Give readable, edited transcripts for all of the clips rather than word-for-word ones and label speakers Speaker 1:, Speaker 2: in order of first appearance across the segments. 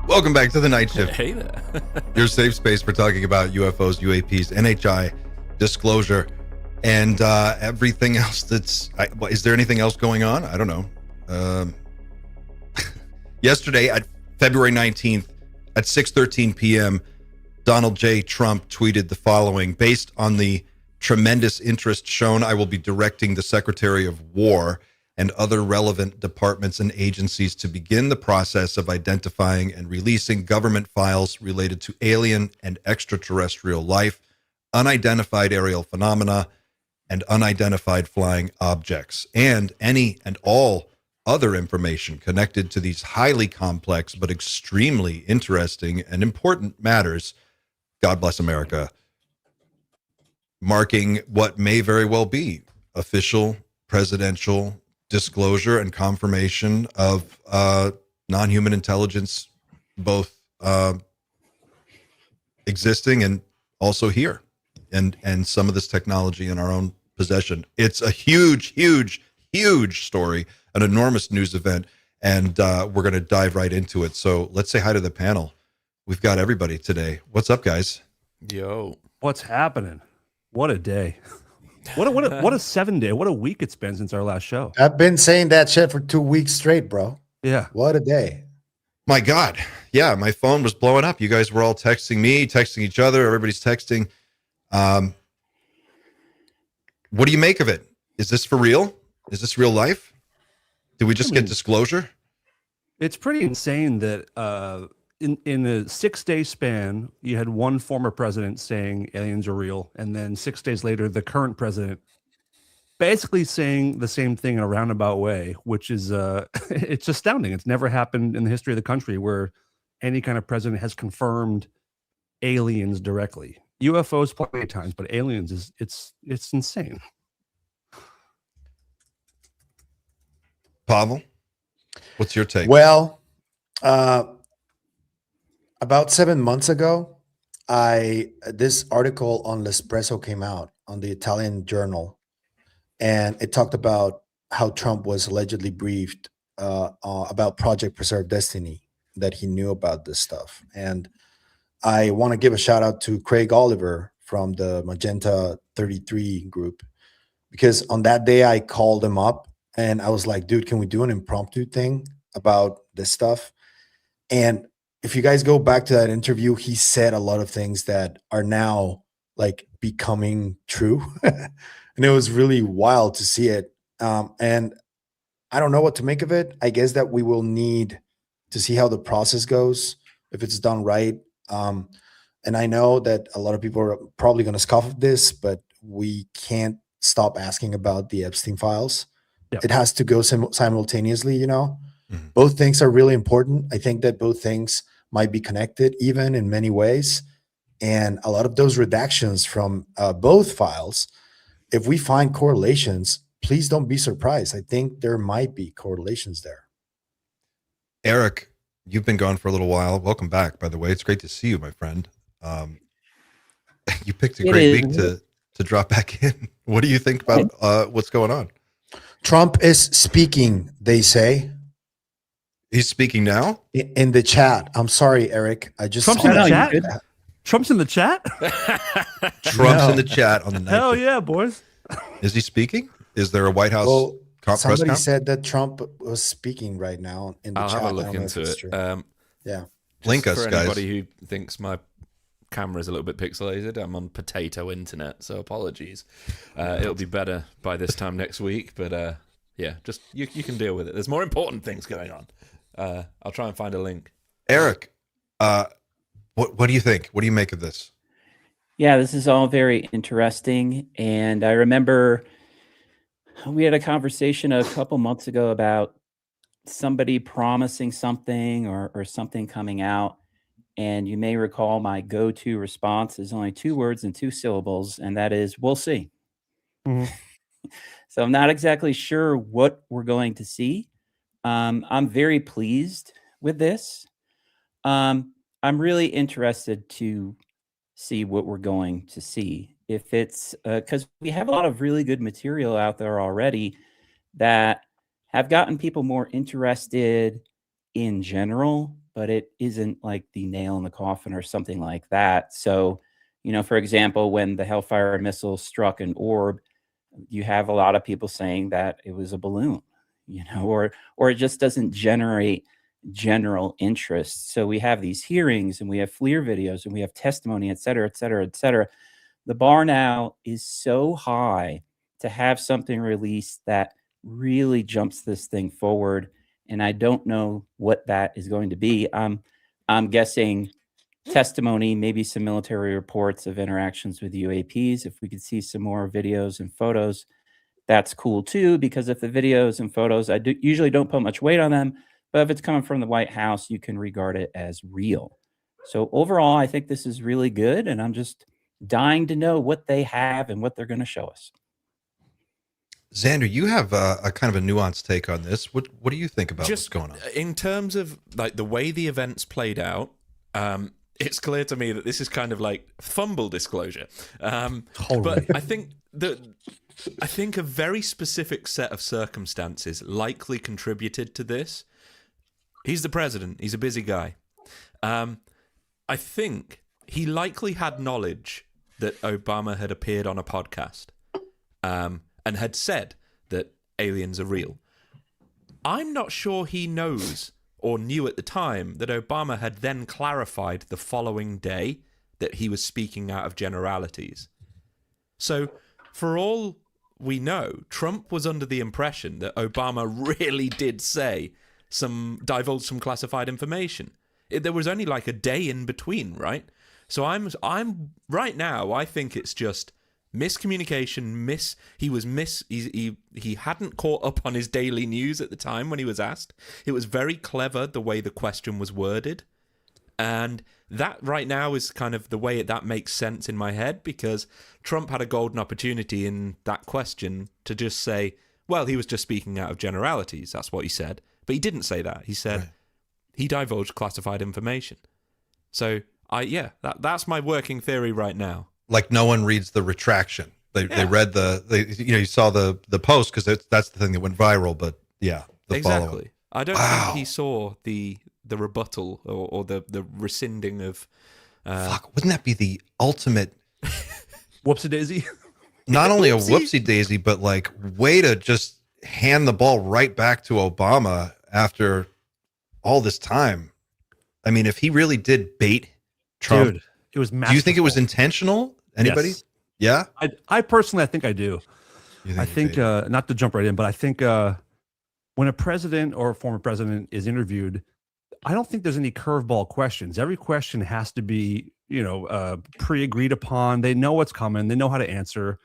Speaker 1: Welcome back to the night shift.
Speaker 2: Hey there.
Speaker 1: Your safe space for talking about UFOs, UAPs, NHI, disclosure, and everything else that's... is there anything else going on? I don't know. Yesterday, at February 19th, at 6:13 p.m., Donald J. Trump tweeted the following: based on the tremendous interest shown, I will be directing the Secretary of War and other relevant departments and agencies to begin the process of identifying and releasing government files related to alien and extraterrestrial life, unidentified aerial phenomena, and unidentified flying objects, and any and all other information connected to these highly complex but extremely interesting and important matters. God bless America. Marking what may very well be official presidential disclosure and confirmation of non-human intelligence, both existing and also here, and some of this technology in our own possession. It's a huge story, an enormous news event, and we're going to dive right into it. So let's say hi to the panel. We've got everybody today. What's up, guys?
Speaker 2: Yo.
Speaker 3: What's happening? What a day. What a 7 day. What a week it's been since our last show.
Speaker 4: I've been saying that shit for 2 weeks straight, bro.
Speaker 3: Yeah.
Speaker 4: What a day.
Speaker 1: My God. Yeah, my phone was blowing up. You guys were all texting me, texting each other. Everybody's texting. What do you make of it? Is this for real? Is this real life? Did we just get disclosure?
Speaker 3: It's pretty insane that in a 6 day span, you had one former president saying aliens are real, and then 6 days later, the current president basically saying the same thing in a roundabout way, which is it's astounding. It's never happened in the history of the country where any kind of president has confirmed aliens directly. UFOs plenty of times, but aliens is it's insane.
Speaker 1: Pavel, what's your take?
Speaker 4: Well, about 7 months ago, this article on L'Espresso came out on the Italian journal, and it talked about how Trump was allegedly briefed about Project Preserve Destiny, that he knew about this stuff. And I want to give a shout out to Craig Oliver from the Magenta 33 group, because on that day I called him up and I was like, dude, can we do an impromptu thing about this stuff? And if you guys go back to that interview, he said a lot of things that are now like becoming true. And it was really wild to see it. And I don't know what to make of it. I guess that we will need to see how the process goes, if it's done right. And I know that a lot of people are probably going to scoff at this, but we can't stop asking about the Epstein files. Yep. It has to go simultaneously, you know. Mm-hmm. Both things are really important. I think that both things might be connected even in many ways. And a lot of those redactions from both files, if we find correlations, please don't be surprised. I think there might be correlations there.
Speaker 1: Eric, you've been gone for a little while. Welcome back, by the way. It's great to see you, my friend. You picked a great week to drop back in. What do you think about what's going on?
Speaker 4: Trump is speaking, they say.
Speaker 1: He's speaking now?
Speaker 4: In the chat. I'm sorry, Eric. I just
Speaker 3: Trump's in the chat? Trump's in the chat?
Speaker 1: Trump's in the chat on the night.
Speaker 3: Hell yeah, boys.
Speaker 1: Is he speaking? Is there a White House press
Speaker 4: somebody
Speaker 1: conference?
Speaker 4: said that Trump was speaking right now in the
Speaker 2: I'll
Speaker 4: chat.
Speaker 2: have a look into it.
Speaker 4: Yeah.
Speaker 1: Link us,
Speaker 2: for
Speaker 1: guys.
Speaker 2: anybody who thinks my camera is a little bit pixelated, I'm on potato internet, so apologies. It'll be better by this time next week, but yeah, just you can deal with it. There's more important things going on. I'll try and find a link.
Speaker 1: Eric, what do you think? What do you make of this?
Speaker 5: Yeah, this is all very interesting. And I remember we had a conversation a couple months ago about somebody promising something or something coming out. And you may recall my go-to response is only 2 words and 2 syllables, and that is, we'll see. Mm-hmm. So I'm not exactly sure what we're going to see. I'm very pleased with this. I'm really interested to see what we're going to see. If it's because we have a lot of really good material out there already that have gotten people more interested in general but it isn't like the nail in the coffin or something like that. So, for example, when the Hellfire missile struck an orb, you have a lot of people saying that it was a balloon, or it just doesn't generate general interest. So we have these hearings and we have FLIR videos and we have testimony, et cetera, et cetera, et cetera. The bar now is so high to have something released that really jumps this thing forward. And I don't know what that is going to be. I'm guessing testimony, maybe some military reports of interactions with UAPs. If we could see some more videos and photos, that's cool too, because if the videos and photos, usually don't put much weight on them, but if it's coming from the White House, you can regard it as real. So overall, I think this is really good, and I'm just dying to know what they have and what they're going to show us.
Speaker 1: Xander, you have a kind of a nuanced take on this. What do you think about what's going on?
Speaker 2: In terms of like the way the events played out, it's clear to me that this is kind of like fumble disclosure.
Speaker 3: Totally.
Speaker 2: But I think a very specific set of circumstances likely contributed to this. He's the president. He's a busy guy. I think he likely had knowledge that Obama had appeared on a podcast and had said that aliens are real. I'm not sure he knows or knew at the time that Obama had then clarified the following day that he was speaking out of generalities. So, for all we know, Trump was under the impression that Obama really did divulge some classified information. There was only like a day in between, right? So I'm right now, I think it's just miscommunication. He hadn't caught up on his daily news at the time when he was asked. It was very clever the way the question was worded, and that right now is kind of the way that makes sense in my head, because Trump had a golden opportunity in that question to just say, well, he was just speaking out of generalities. That's what he said, but he didn't say that. He said he divulged classified information. So that's my working theory right now.
Speaker 1: Like no one reads the retraction. They read you saw the post because that's the thing that went viral. But the
Speaker 2: exactly.
Speaker 1: follow-up.
Speaker 2: I don't think he saw the rebuttal or the rescinding of.
Speaker 1: Fuck! Wouldn't that be the ultimate
Speaker 3: Whoopsie daisy?
Speaker 1: Not only a whoopsie daisy, but like way to just hand the ball right back to Obama after all this time. I mean, if he really did bait Trump,
Speaker 3: Dude, it was masterful.
Speaker 1: Do you think it was intentional? Anybody?
Speaker 3: Yes.
Speaker 1: Yeah.
Speaker 3: I personally, I think I do. I think not to jump right in, but I think when a president or a former president is interviewed, I don't think there's any curveball questions. Every question has to be, pre-agreed upon. They know what's coming. They know how to answer.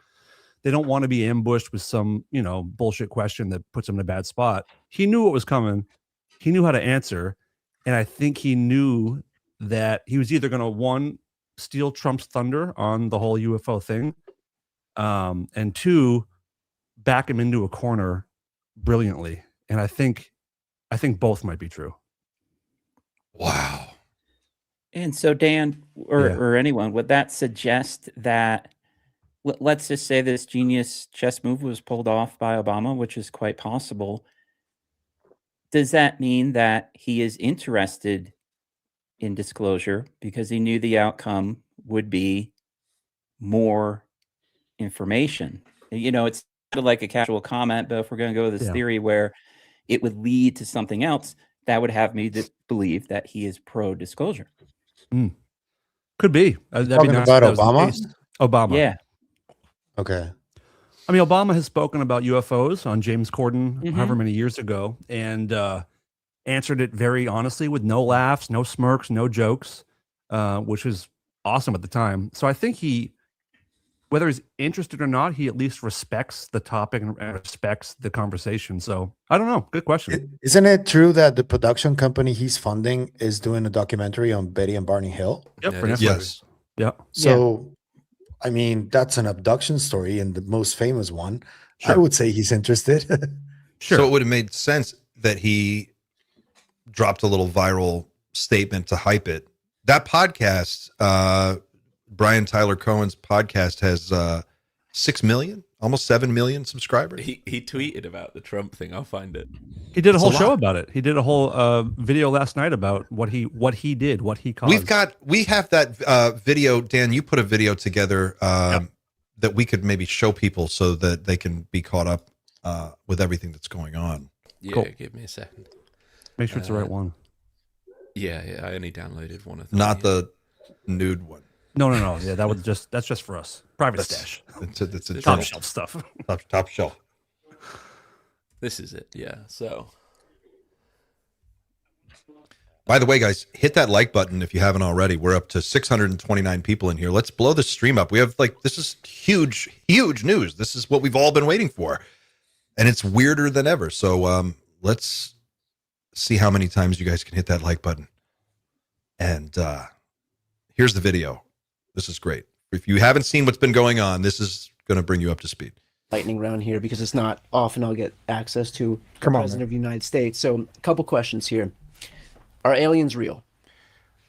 Speaker 3: They don't want to be ambushed with some, bullshit question that puts them in a bad spot. He knew what was coming. He knew how to answer. And I think he knew that he was either going to, steal Trump's thunder on the whole UFO thing, and two, back him into a corner brilliantly. And I think both might be true.
Speaker 1: Wow.
Speaker 5: And so, Dan, or anyone, would that suggest that, let's just say this genius chess move was pulled off by Obama, which is quite possible. Does that mean that he is interested in disclosure because he knew the outcome would be more information? It's sort of like a casual comment, but if we're going to go with this theory where it would lead to something else, that would have me to believe that he is pro-disclosure.
Speaker 3: Could be. That'd
Speaker 4: Talking
Speaker 3: be nice
Speaker 4: about
Speaker 3: if that was the
Speaker 4: Obama?
Speaker 3: case. Obama.
Speaker 5: Yeah.
Speaker 4: Okay.
Speaker 3: I mean, Obama has spoken about UFOs on James Corden however many years ago, and answered it very honestly with no laughs, no smirks, no jokes, which was awesome at the time. So I think whether he's interested or not, he at least respects the topic and respects the conversation. So I don't know. Good question.
Speaker 4: Isn't it true that the production company he's funding is doing a documentary on Betty and Barney Hill?
Speaker 3: Yep. For Netflix.
Speaker 1: Yes.
Speaker 3: Yeah.
Speaker 4: So, I mean, that's an abduction story and the most famous one.
Speaker 3: Sure.
Speaker 4: I would say he's interested.
Speaker 3: Sure.
Speaker 1: So it would have made sense that he dropped a little viral statement to hype it. That podcast, Brian Tyler Cohen's podcast, has 6 million almost 7 million subscribers.
Speaker 2: He tweeted about the Trump thing. I'll find it.
Speaker 3: He did a whole
Speaker 1: a
Speaker 3: show
Speaker 1: lot.
Speaker 3: about it. He did a whole video last night about what he did, what he caused.
Speaker 1: We have that video. Dan, you put a video together that we could maybe show people so that they can be caught up with everything that's going on.
Speaker 2: Yeah,
Speaker 3: Cool.
Speaker 2: give me a second.
Speaker 3: Make sure it's the right one.
Speaker 2: Yeah, I only downloaded one of them.
Speaker 1: Not the nude one.
Speaker 3: No. Yeah, that's just for us. Private stash.
Speaker 1: It's a
Speaker 3: Top
Speaker 1: journal.
Speaker 3: shelf stuff.
Speaker 1: Top shelf.
Speaker 2: This is it. Yeah. So
Speaker 1: By the way, guys, hit that like button if you haven't already. We're up to 629 people in here. Let's blow the stream up. We have this is huge news. This is what we've all been waiting for. And it's weirder than ever. So let's see how many times you guys can hit that like button. And here's the video. This is great. If you haven't seen what's been going on, this is going to bring you up to speed.
Speaker 6: Lightning round here because it's not often I'll get access to the President of the United States. So a couple questions here. Are aliens real?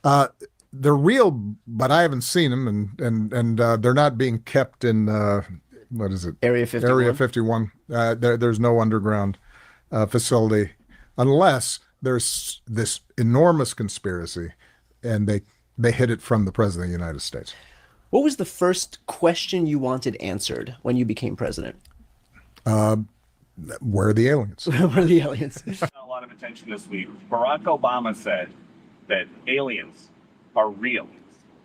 Speaker 7: They're real, but I haven't seen them, and they're not being kept in what is it?
Speaker 6: Area 51?
Speaker 7: Area 51. There's no underground facility unless there's this enormous conspiracy, and they hid it from the President of the United States.
Speaker 6: What was the first question you wanted answered when you became president?
Speaker 7: Where are the aliens?
Speaker 6: Where are the aliens?
Speaker 8: A lot of attention this week. Barack Obama said that aliens are real.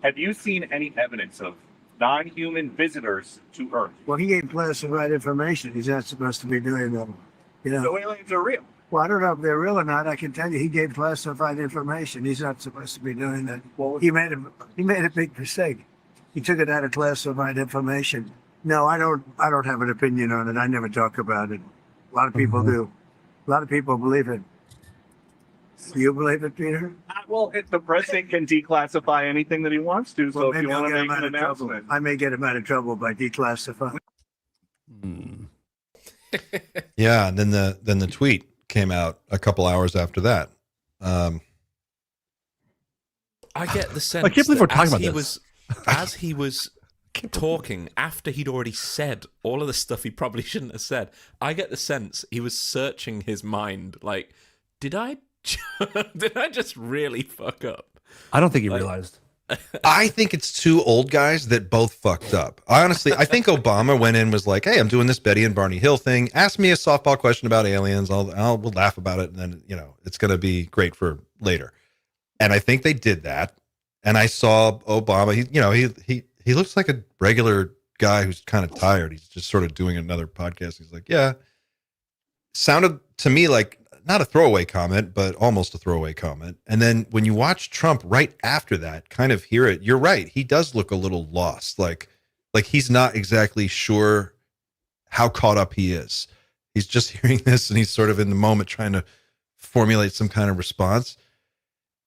Speaker 8: Have you seen any evidence of non-human visitors to Earth?
Speaker 9: Well, he gave classified information. He's not supposed to be doing them.
Speaker 8: So aliens are real.
Speaker 9: Well, I don't know if they're real or not. I can tell you, he gave classified information. He's not supposed to be doing that. Well, he made a big mistake. He took it out of classified information. No, I don't have an opinion on it. I never talk about it. A lot of people do. A lot of people believe it. Do you believe it, Peter?
Speaker 8: Well, the president can declassify anything that he wants to. So
Speaker 9: Well,
Speaker 8: if you
Speaker 9: maybe I'll
Speaker 8: want
Speaker 9: get
Speaker 8: to
Speaker 9: him
Speaker 8: make
Speaker 9: out
Speaker 8: an
Speaker 9: of trouble.
Speaker 8: announcement,
Speaker 9: I may get him out of trouble by declassifying.
Speaker 1: Yeah, and then the tweet came out a couple hours after that.
Speaker 2: I get the sense.
Speaker 3: I can't believe
Speaker 2: that
Speaker 3: we're talking
Speaker 2: as
Speaker 3: about this.
Speaker 2: As he was talking, after he'd already said all of the stuff he probably shouldn't have said, I get the sense he was searching his mind. Like, did I just really fuck up?
Speaker 3: I don't think he realized.
Speaker 1: I think it's two old guys that both fucked up. I think Obama went in and was like, "Hey, I'm doing this Betty and Barney Hill thing. Ask me a softball question about aliens. We'll laugh about it, and then it's going to be great for later." And I think they did that. And I saw Obama. He looks like a regular guy who's kind of tired. He's just sort of doing another podcast. He's like, "Yeah." Sounded to me like not a throwaway comment, but almost a throwaway comment. And then when you watch Trump right after that, kind of hear it, you're right. He does look a little lost. Like he's not exactly sure how caught up he is. He's just hearing this and he's sort of in the moment trying to formulate some kind of response.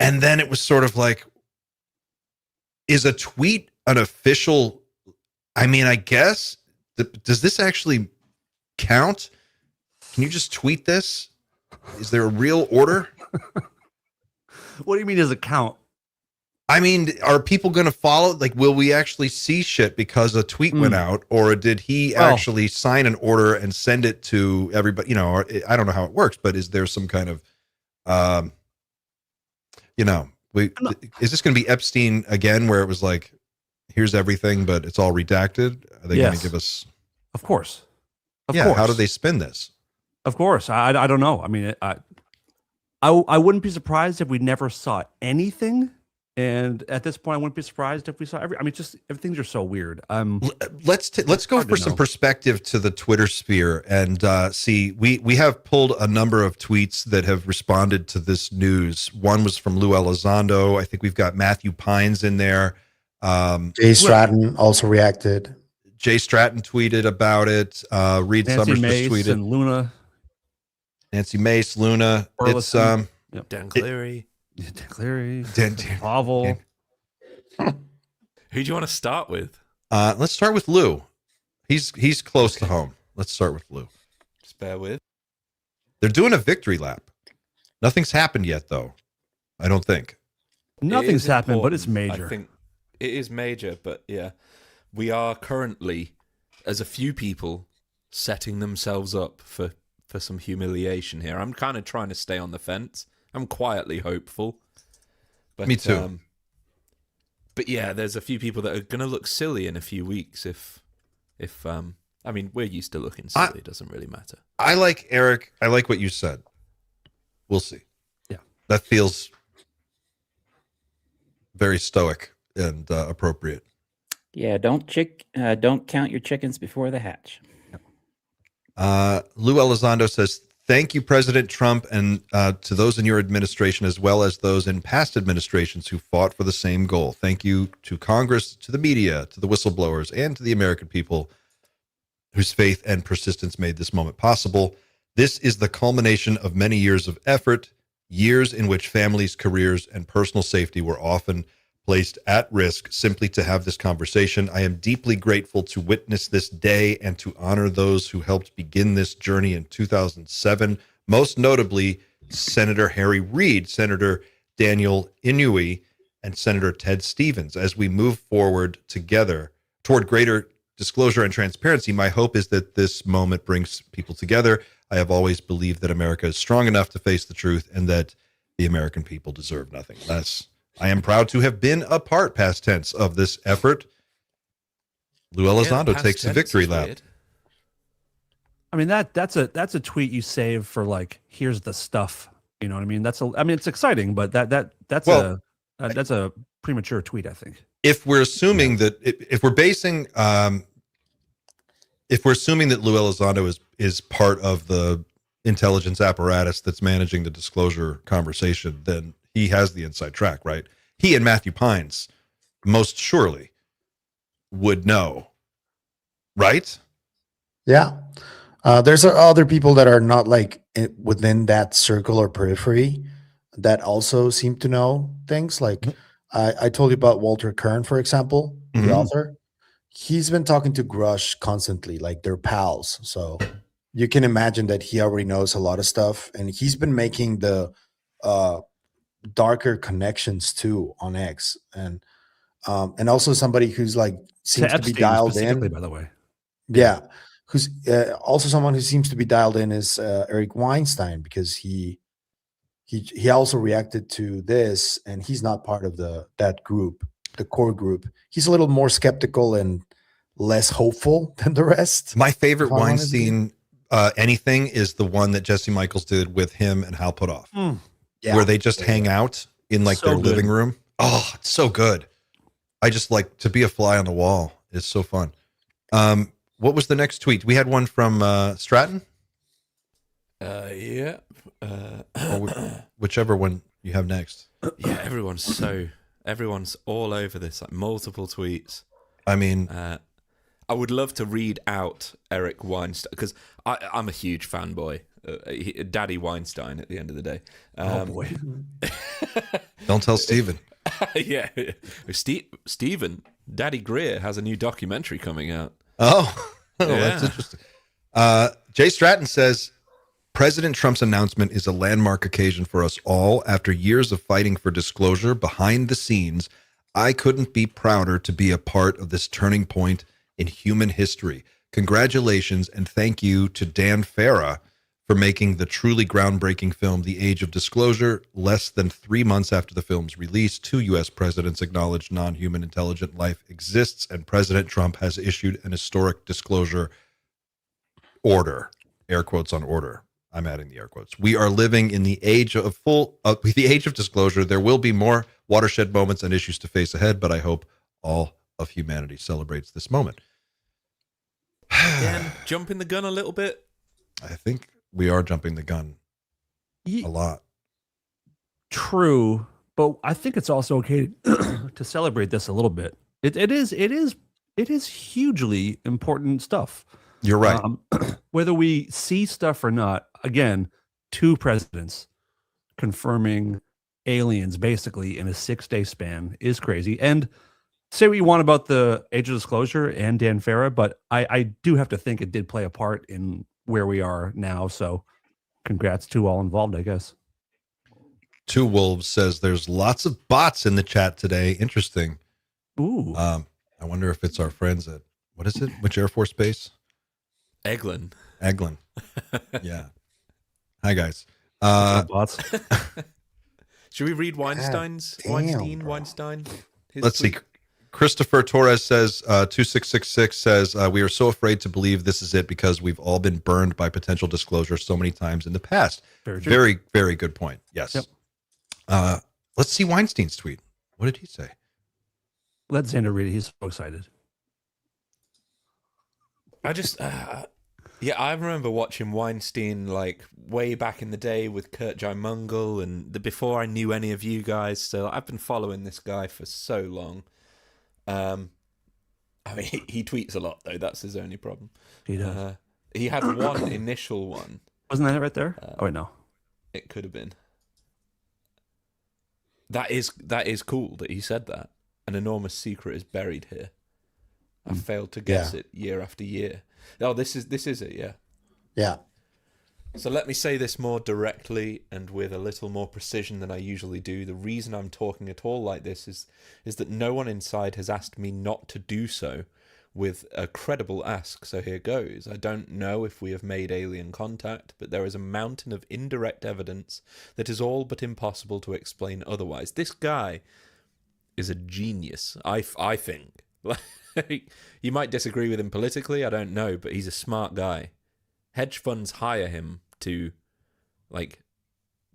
Speaker 1: And then it was sort of like, is a tweet an official? I mean, I guess, does this actually count? Can you just tweet this? Is there a real order?
Speaker 3: What do you mean does it count?
Speaker 1: I mean, are people going to follow? Like, will we actually see shit because a tweet went out, or did he actually sign an order and send it to everybody? Or, I don't know how it works, but is there some kind of, is this going to be Epstein again, where it was like, here's everything, but it's all redacted? Are they going to give us?
Speaker 3: Of course. Of
Speaker 1: yeah.
Speaker 3: course.
Speaker 1: How do they spin this?
Speaker 3: Of course. I don't know. I mean, I wouldn't be surprised if we never saw anything. And at this point, I wouldn't be surprised if we saw everything's just so weird.
Speaker 1: Let's go for some perspective to the Twitter sphere and see. We have pulled a number of tweets that have responded to this news. One was from Lou Elizondo. I think we've got Matthew Pines in there.
Speaker 4: Jay Stratton also reacted.
Speaker 1: Jay Stratton tweeted about it. Reed
Speaker 3: Nancy
Speaker 1: Summers
Speaker 3: Mace
Speaker 1: just tweeted.
Speaker 3: And Luna.
Speaker 1: Nancy Mace, Luna.
Speaker 3: Burleson.
Speaker 1: It's
Speaker 2: Dan Cleary.
Speaker 3: Dan Cleary.
Speaker 1: Dan
Speaker 3: Pavel.
Speaker 2: Who do you want to start with?
Speaker 1: Let's start with Lou. He's close to home. Let's start with Lou.
Speaker 2: Just bear with.
Speaker 1: They're doing a victory lap. Nothing's happened yet, though. I don't think.
Speaker 3: Nothing's happened, but it's
Speaker 2: important.
Speaker 3: major.
Speaker 2: I think it is major, but yeah, we are currently, as a few people setting themselves up for some humiliation here. I'm kind of trying to stay on the fence. I'm quietly hopeful. But,
Speaker 1: Me too.
Speaker 2: But yeah, there's a few people that are going to look silly in a few weeks if I mean, we're used to looking silly. It doesn't really matter.
Speaker 1: I like Eric. I like what you said. We'll see.
Speaker 3: Yeah.
Speaker 1: That feels very stoic and appropriate.
Speaker 5: Yeah, don't count your chickens before they hatch.
Speaker 1: Lou Elizondo says, thank you, President Trump, and to those in your administration, as well as those in past administrations who fought for the same goal. Thank you to Congress, to the media, to the whistleblowers, and to the American people whose faith and persistence made this moment possible. This is the culmination of many years of effort, years in which families, careers, and personal safety were often placed at risk simply to have this conversation. I am deeply grateful to witness this day and to honor those who helped begin this journey in 2007, most notably Senator Harry Reid, Senator Daniel Inouye, and Senator Ted Stevens. As we move forward together toward greater disclosure and transparency, my hope is that this moment brings people together. I have always believed that America is strong enough to face the truth and that the American people deserve nothing less. I am proud to have been a part, past tense, of this effort. Lou Elizondo takes the victory lap.
Speaker 2: Weird.
Speaker 3: I mean, that's a tweet you save for like, here's the stuff. You know what I mean? It's exciting, but that's a premature tweet, I think.
Speaker 1: If we're assuming that if we're assuming that Lou Elizondo is part of the intelligence apparatus that's managing the disclosure conversation, then he has the inside track, right? He and Matthew Pines most surely would know, right?
Speaker 4: Yeah. There's other people that are not like within that circle or periphery that also seem to know things. Like I told you about Walter Kern, for example, the author. He's been talking to Grush constantly, like they're pals. So you can imagine that he already knows a lot of stuff, and he's been making the darker connections too on X, and also somebody who's like seems to be dialed in.
Speaker 3: By the way,
Speaker 4: yeah, who's also someone who seems to be dialed in is Eric Weinstein, because he also reacted to this, and he's not part of that group, the core group. He's a little more skeptical and less hopeful than the rest.
Speaker 1: My favorite Weinstein anything is the one that Jesse Michaels did with him and Hal Puthoff.
Speaker 4: Yeah.
Speaker 1: Where they just hang out in like their living room. Oh, it's so good. I just like to be a fly on the wall. It's so fun. What was the next tweet? We had one from Stratton.
Speaker 2: Yeah.
Speaker 1: Or whichever one you have next.
Speaker 2: Yeah, everyone's all over this, like multiple tweets.
Speaker 1: I mean,
Speaker 2: I would love to read out Eric Weinstein, because I'm a huge fanboy. Daddy Weinstein at the end of the day.
Speaker 3: Oh boy.
Speaker 1: Don't tell Steven.
Speaker 2: Yeah. Steven, Daddy Greer has a new documentary coming out.
Speaker 1: Oh,
Speaker 2: Yeah.
Speaker 1: That's interesting. Jay Stratton says, President Trump's announcement is a landmark occasion for us all. After years of fighting for disclosure behind the scenes, I couldn't be prouder to be a part of this turning point in human history. Congratulations, and thank you to Dan Farah for making the truly groundbreaking film, The Age of Disclosure. Less than 3 months after the film's release, 2 U.S. presidents acknowledged non-human intelligent life exists, and President Trump has issued an historic disclosure order. Air quotes on order. I'm adding the air quotes. We are living in the age of the age of disclosure. There will be more watershed moments and issues to face ahead, but I hope all of humanity celebrates this moment.
Speaker 2: Dan, jumping the gun a little bit.
Speaker 1: I think we are jumping the gun a lot.
Speaker 3: True, but I think it's also okay to celebrate this a little bit. It is hugely important stuff.
Speaker 1: You're right.
Speaker 3: Whether we see stuff or not, again, 2 presidents confirming aliens basically in a 6-day span is crazy. And say what you want about the Age of Disclosure and Dan Farah, but I do have to think it did play a part in where we are now. So congrats to all involved, I guess.
Speaker 1: Two Wolves says there's lots of bots in the chat today. Interesting.
Speaker 3: Ooh.
Speaker 1: I wonder if it's our friends at, what is it? Which Air Force Base?
Speaker 2: Eglin.
Speaker 1: Yeah. Hi guys.
Speaker 3: Bots.
Speaker 2: Should we read Weinstein's? Weinstein?
Speaker 1: Let's see. Christopher Torres says, 2666 says, we are so afraid to believe this is it because we've all been burned by potential disclosure so many times in the past. Very, very good point. Yes. Yep. Let's see Weinstein's tweet. What did he say?
Speaker 3: Let Xander read it. He's so excited.
Speaker 2: I just, I remember watching Weinstein like way back in the day with Kurt Mungle and before I knew any of you guys. So I've been following this guy for so long. I mean, he tweets a lot though. That's his only problem.
Speaker 3: He does.
Speaker 2: He had one initial one.
Speaker 3: Wasn't that right there? Oh wait, no.
Speaker 2: It could have been. That is cool that he said that. An enormous secret is buried here. I failed to guess it year after year. Oh, this is it, yeah.
Speaker 4: Yeah.
Speaker 2: So let me say this more directly and with a little more precision than I usually do. The reason I'm talking at all like this is that no one inside has asked me not to do so with a credible ask. So here goes. I don't know if we have made alien contact, but there is a mountain of indirect evidence that is all but impossible to explain otherwise. This guy is a genius, I think. You might disagree with him politically, I don't know, but he's a smart guy. Hedge funds hire him to, like,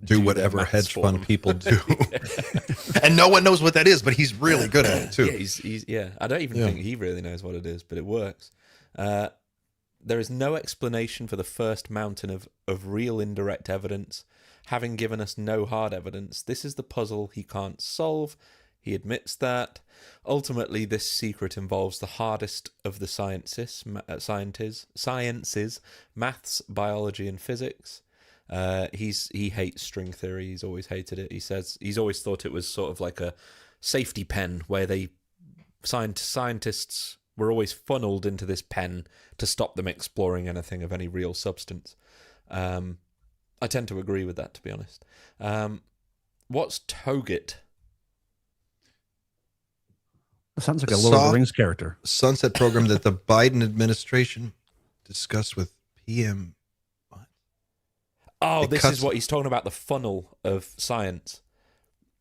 Speaker 1: do whatever hedge fund people do, and no one knows what that is, but he's really good at it too.
Speaker 2: Yeah, I don't even think he really knows what it is, but it works. There is no explanation for the first mountain of real indirect evidence, having given us no hard evidence. This is the puzzle he can't solve. He admits that. Ultimately, this secret involves the hardest of the sciences, maths, biology, and physics. He hates string theory. He's always hated it. He says he's always thought it was sort of like a safety pen where scientists were always funneled into this pen to stop them exploring anything of any real substance. I tend to agree with that, to be honest. What's Togit?
Speaker 3: Sounds like a Lord of the Rings character.
Speaker 1: Sunset program that the Biden administration discussed with PM. What?
Speaker 2: Oh, this is what he's talking about, the funnel of science.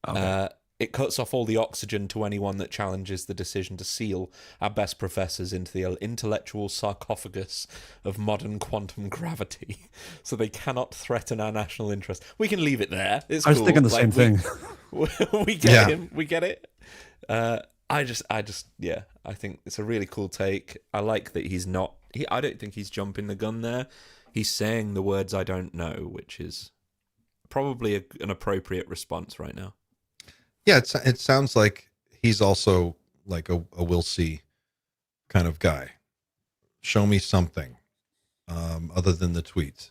Speaker 2: Okay. It cuts off all the oxygen to anyone that challenges the decision to seal our best professors into the intellectual sarcophagus of modern quantum gravity, so they cannot threaten our national interest. We can leave it there. It's
Speaker 3: I was thinking the same thing.
Speaker 2: We get him. We get it. I think it's a really cool take. I like that he's not. I don't think he's jumping the gun there. He's saying the words "I don't know," which is probably an appropriate response right now.
Speaker 1: Yeah, it sounds like he's also like a we'll see kind of guy. Show me something other than the tweets.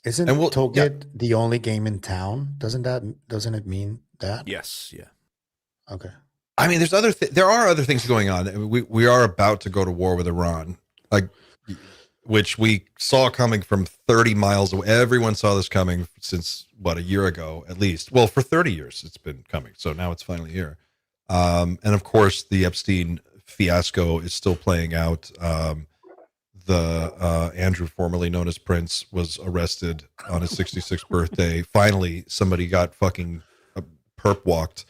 Speaker 4: Isn't Togit the only game in town? Doesn't it mean that?
Speaker 2: Yes. Yeah.
Speaker 4: Okay.
Speaker 1: I mean, there are other things going on. We are about to go to war with Iran, like, which we saw coming from 30 miles away. Everyone saw this coming since a year ago, at least. Well, for 30 years it's been coming. So now it's finally here. And of course, the Epstein fiasco is still playing out. Andrew, formerly known as Prince, was arrested on his 66th birthday. Finally, somebody got fucking perp walked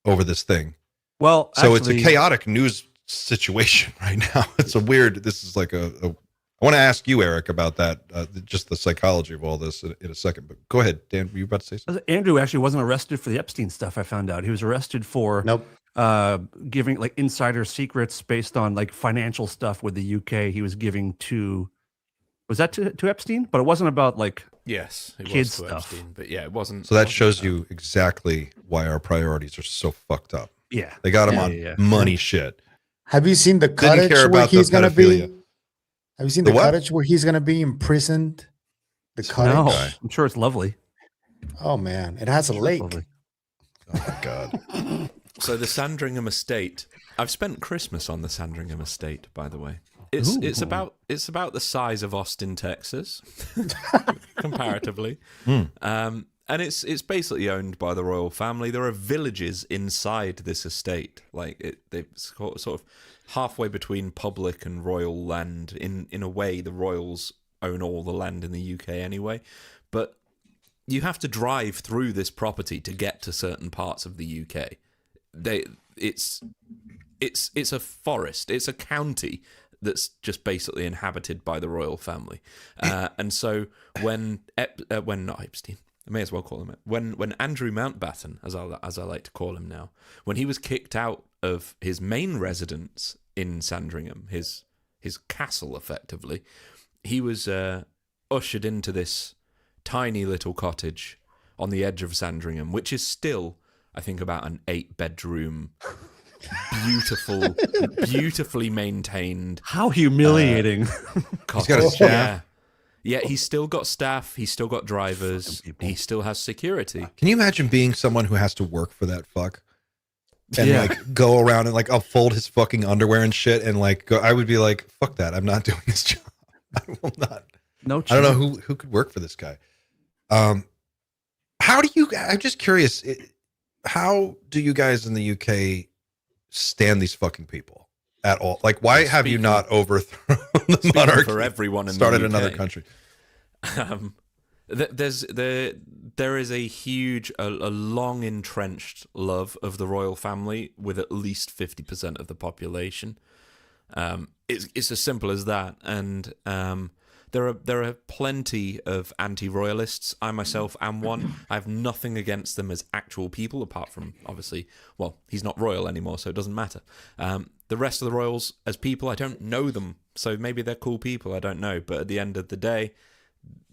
Speaker 1: over this thing.
Speaker 3: Well,
Speaker 1: so it's a chaotic news situation right now. It's this is like I want to ask you, Eric, about that, just the psychology of all this in a second, but go ahead, Dan, were you about to say something?
Speaker 3: Andrew actually wasn't arrested for the Epstein stuff. I found out he was arrested for giving like insider secrets based on like financial stuff with the UK. He was giving to Epstein, but it wasn't about like
Speaker 2: yes, it
Speaker 3: kids
Speaker 2: was to
Speaker 3: stuff.
Speaker 2: Epstein, but yeah, it wasn't.
Speaker 1: So that shows you exactly why our priorities are so fucked up.
Speaker 3: Yeah,
Speaker 1: they got him on money shit.
Speaker 4: Have you seen the cottage where he's going to be? Have you seen the cottage where he's going to be imprisoned? The cottage?
Speaker 3: No, I'm sure it's lovely.
Speaker 4: Oh, man. It has a lake.
Speaker 1: Oh, my God.
Speaker 2: So the Sandringham estate. I've spent Christmas on the Sandringham estate, by the way. It's about the size of Austin, Texas, comparatively. And And it's basically owned by the royal family. There are villages inside this estate. Like they're sort of halfway between public and royal land. In a way, the royals own all the land in the UK anyway. But you have to drive through this property to get to certain parts of the UK. It's a forest. It's a county that's just basically inhabited by the royal family. And so when not Epstein, I may as well call him it. When Andrew Mountbatten, as I like to call him now, when he was kicked out of his main residence in Sandringham, his castle, effectively, he was ushered into this tiny little cottage on the edge of Sandringham, which is still, I think, about an 8-bedroom, beautifully maintained.
Speaker 3: How humiliating!
Speaker 2: Cottage.
Speaker 1: He's got a staff.
Speaker 2: Yeah, he's still got staff. He's still got drivers. He still has security.
Speaker 1: Can you imagine being someone who has to work for that fuck? And like go around and like I'll fold his fucking underwear and shit and like go. I would be like, fuck that. I'm not doing this job. I will not.
Speaker 3: No,
Speaker 1: I don't know who could work for this guy. How do you? I'm just curious. How do you guys in the UK stand these fucking people at all? Like, why have you not overthrown the monarchy
Speaker 2: for everyone in
Speaker 1: started
Speaker 2: the UK.
Speaker 1: another country?
Speaker 2: There is a huge, a long entrenched love of the royal family with at least 50% of the population. It's as simple as that, and there are plenty of anti-royalists. I myself am one. I have nothing against them as actual people, apart from, obviously, well, he's not royal anymore, so it doesn't matter. The rest of the royals, as people, I don't know them, so maybe they're cool people, I don't know. But at the end of the day,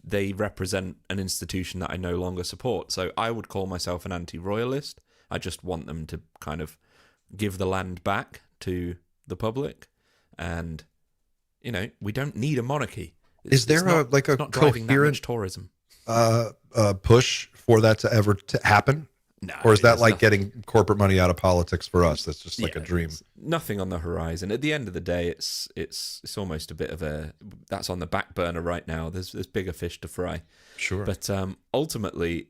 Speaker 2: they represent an institution that I no longer support. So I would call myself an anti-royalist. I just want them to kind of give the land back to the public. And, you know, we don't need a monarchy.
Speaker 1: Is there a coherent
Speaker 2: tourism
Speaker 1: push for that to ever happen?
Speaker 2: No,
Speaker 1: or is that like
Speaker 2: nothing.
Speaker 1: getting corporate money out of politics for us? That's just like a dream.
Speaker 2: Nothing on the horizon. At the end of the day, it's almost a bit of that's on the back burner right now. There's bigger fish to fry.
Speaker 1: Sure.
Speaker 2: But ultimately,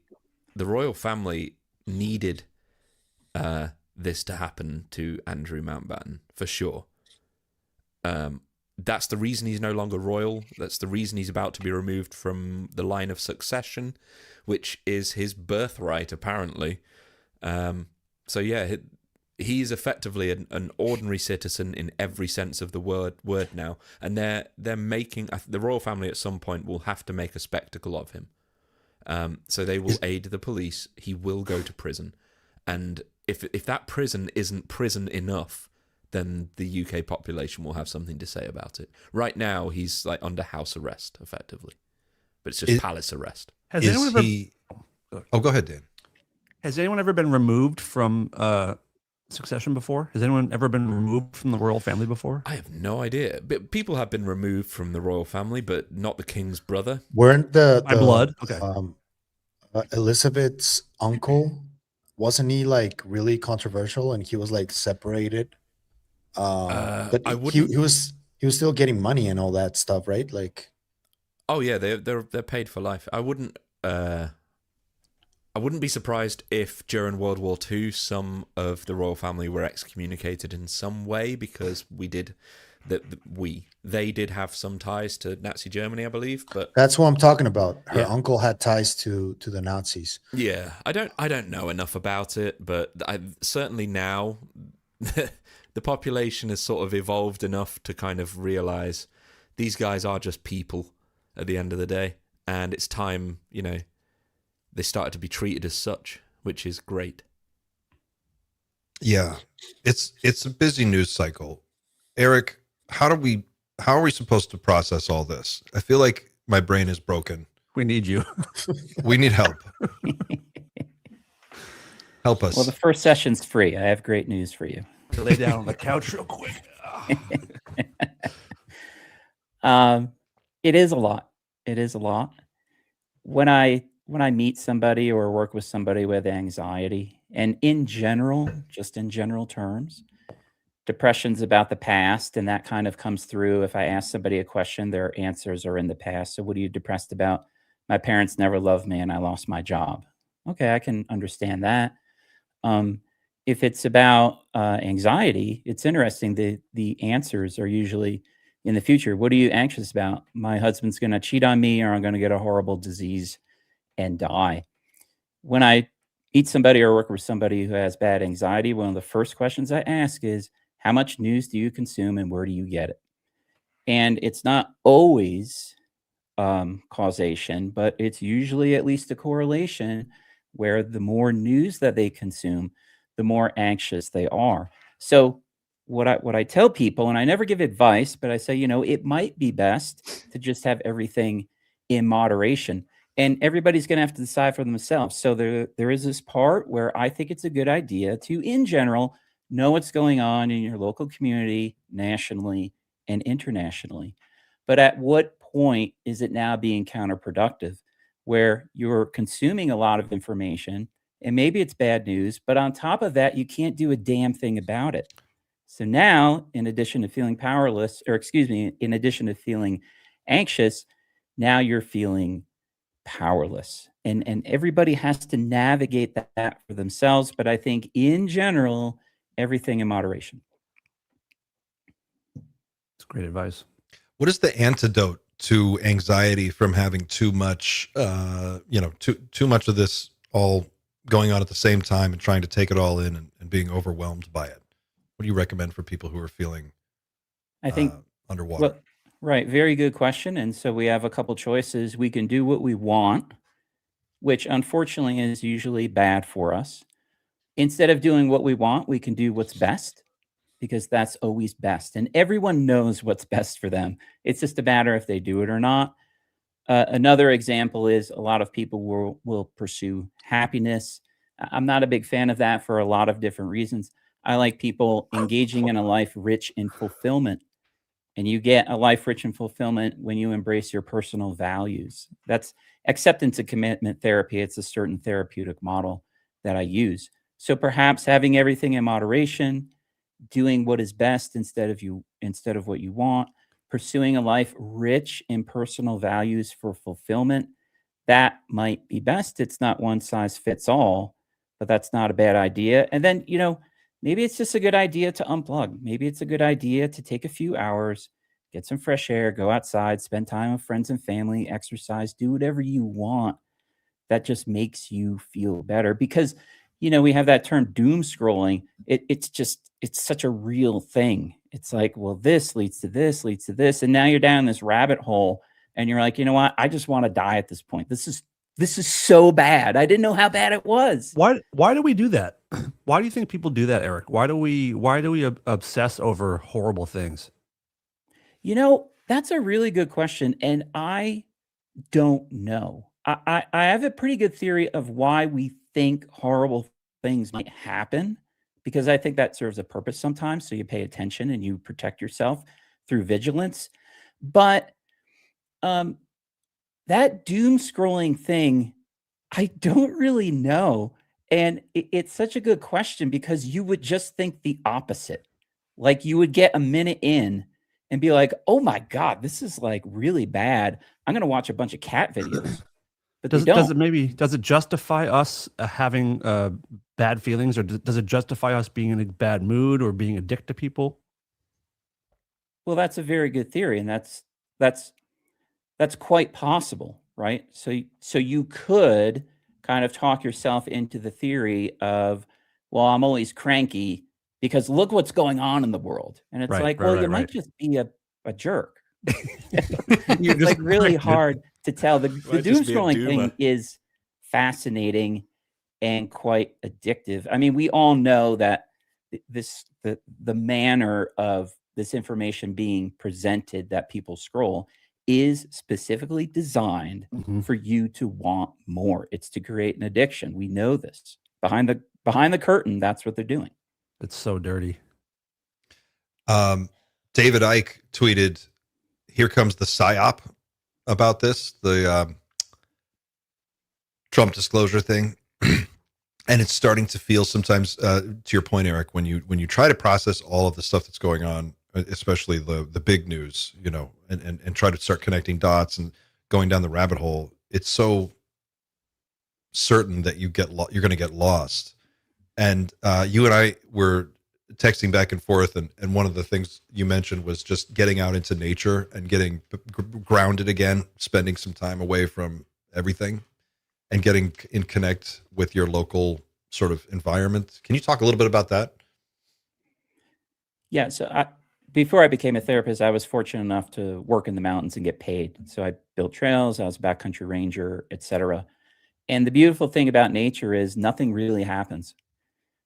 Speaker 2: the royal family needed this to happen to Andrew Mountbatten for sure. That's the reason he's no longer royal. That's the reason he's about to be removed from the line of succession, which is his birthright, apparently. So yeah, he's effectively an ordinary citizen in every sense of the word now, and they're making the royal family at some point will have to make a spectacle of him. So they will aid the police. He will go to prison, and if that prison isn't prison enough, then the UK population will have something to say about it. Right now, he's like under house arrest, effectively, but it's just palace arrest.
Speaker 3: Has anyone ever?
Speaker 1: Oh, go ahead, Dan.
Speaker 3: Has anyone ever been removed from succession before? Has anyone ever been removed from the royal family before?
Speaker 2: I have no idea. But people have been removed from the royal family, but not the king's brother.
Speaker 4: Weren't the
Speaker 3: blood? Okay.
Speaker 4: Elizabeth's uncle, wasn't he like really controversial and he was like separated? But he was still getting money and all that stuff, right? Like,
Speaker 2: oh yeah, they're paid for life. I wouldn't be surprised if during World War II some of the royal family were excommunicated in some way, because they did have some ties to Nazi Germany, I believe. But
Speaker 4: that's what I'm talking about. Her uncle had ties to the Nazis.
Speaker 2: Yeah, I don't know enough about it, but certainly now the population has sort of evolved enough to kind of realize these guys are just people at the end of the day, and it's time, you know, they started to be treated as such, which is great.
Speaker 1: Yeah, it's a busy news cycle. Eric, how are we supposed to process all this? I feel like my brain is broken.
Speaker 3: We need you.
Speaker 1: We need help. Help us.
Speaker 5: Well, the first session's free. I have great news for you.
Speaker 3: Lay down on the couch real quick.
Speaker 5: It is a lot. It is a lot. When I meet somebody or work with somebody with anxiety, and in general, just in general terms, depression's about the past, and that kind of comes through. If I ask somebody a question, their answers are in the past. So what are you depressed about? My parents never loved me and I lost my job. Okay, I can understand that. If it's about anxiety, it's interesting. The answers are usually in the future. What are you anxious about? My husband's going to cheat on me, or I'm going to get a horrible disease and die. When I meet somebody or work with somebody who has bad anxiety, one of the first questions I ask is, how much news do you consume and where do you get it? And it's not always causation, but it's usually at least a correlation where the more news that they consume, the more anxious they are. So what I tell people, and I never give advice, but I say, it might be best to just have everything in moderation. And everybody's going to have to decide for themselves. So there is this part where I think it's a good idea to, in general, know what's going on in your local community, nationally and internationally. But at what point is it now being counterproductive, where you're consuming a lot of information and maybe it's bad news, but on top of that, you can't do a damn thing about it. So now, in addition to feeling powerless, or excuse me, in addition to feeling anxious, now you're feeling powerless. And everybody has to navigate that for themselves. But I think in general, everything in moderation.
Speaker 3: It's great advice.
Speaker 1: What is the antidote to anxiety from having too much, too much of this all going on at the same time and trying to take it all in and being overwhelmed by it? What do you recommend for people who are feeling
Speaker 5: I think
Speaker 1: underwater?
Speaker 5: Well, right. Very good question. And so we have a couple choices. We can do what we want, which unfortunately is usually bad for us. Instead of doing what we want, we can do what's best, because that's always best. And everyone knows what's best for them. It's just a matter if they do it or not. Another example is a lot of people will pursue happiness. I'm not a big fan of that for a lot of different reasons. I like people engaging in a life rich in fulfillment. And you get a life rich in fulfillment when you embrace your personal values. That's acceptance and commitment therapy. It's a certain therapeutic model that I use. So perhaps having everything in moderation, doing what is best instead of what you want, pursuing a life rich in personal values for fulfillment, that might be best. It's not one size fits all, but that's not a bad idea. And then, maybe it's just a good idea to unplug. Maybe it's a good idea to take a few hours, get some fresh air, go outside, spend time with friends and family, exercise, do whatever you want that just makes you feel better. Because, we have that term doom scrolling. It's such a real thing. It's like, well, this leads to this, leads to this. And now you're down this rabbit hole and you're like, you know what? I just want to die at this point. This is so bad. I didn't know how bad it was.
Speaker 3: Why do we do that? Why do you think people do that, Eric? Why do we obsess over horrible things?
Speaker 5: That's a really good question. And I don't know. I have a pretty good theory of why we think horrible things might happen, because I think that serves a purpose sometimes. So you pay attention and you protect yourself through vigilance. But that doom scrolling thing, I don't really know. And it's such a good question, because you would just think the opposite. Like you would get a minute in and be like, oh my God, this is like really bad. I'm going to watch a bunch of cat videos. But does it justify us having bad feelings, or does it justify us being in a bad mood or being addicted to people? Well, that's a very good theory. And that's quite possible, right? So you could kind of talk yourself into the theory of, well, I'm always cranky because look what's going on in the world. And it's you might just be a jerk. It's like really hard to tell. The doom scrolling thing is fascinating and quite addictive. I mean, we all know that the manner of this information being presented that people scroll is specifically designed for you to want more. It's to create an addiction. We know this. Behind the curtain, that's what they're doing.
Speaker 3: It's so dirty.
Speaker 1: David Icke tweeted, "Here comes the psyop," about this, the Trump disclosure thing. And it's starting to feel sometimes, to your point, Eric, when you try to process all of the stuff that's going on, especially the big news, and try to start connecting dots and going down the rabbit hole, it's so certain that you're going to get lost. And you and I were texting back and forth, and one of the things you mentioned was just getting out into nature and getting grounded again, spending some time away from everything and getting in connect with your local sort of environment. Can you talk a little bit about that?
Speaker 5: Yeah. So before I became a therapist, I was fortunate enough to work in the mountains and get paid. So I built trails, I was a backcountry ranger, etc. And the beautiful thing about nature is nothing really happens.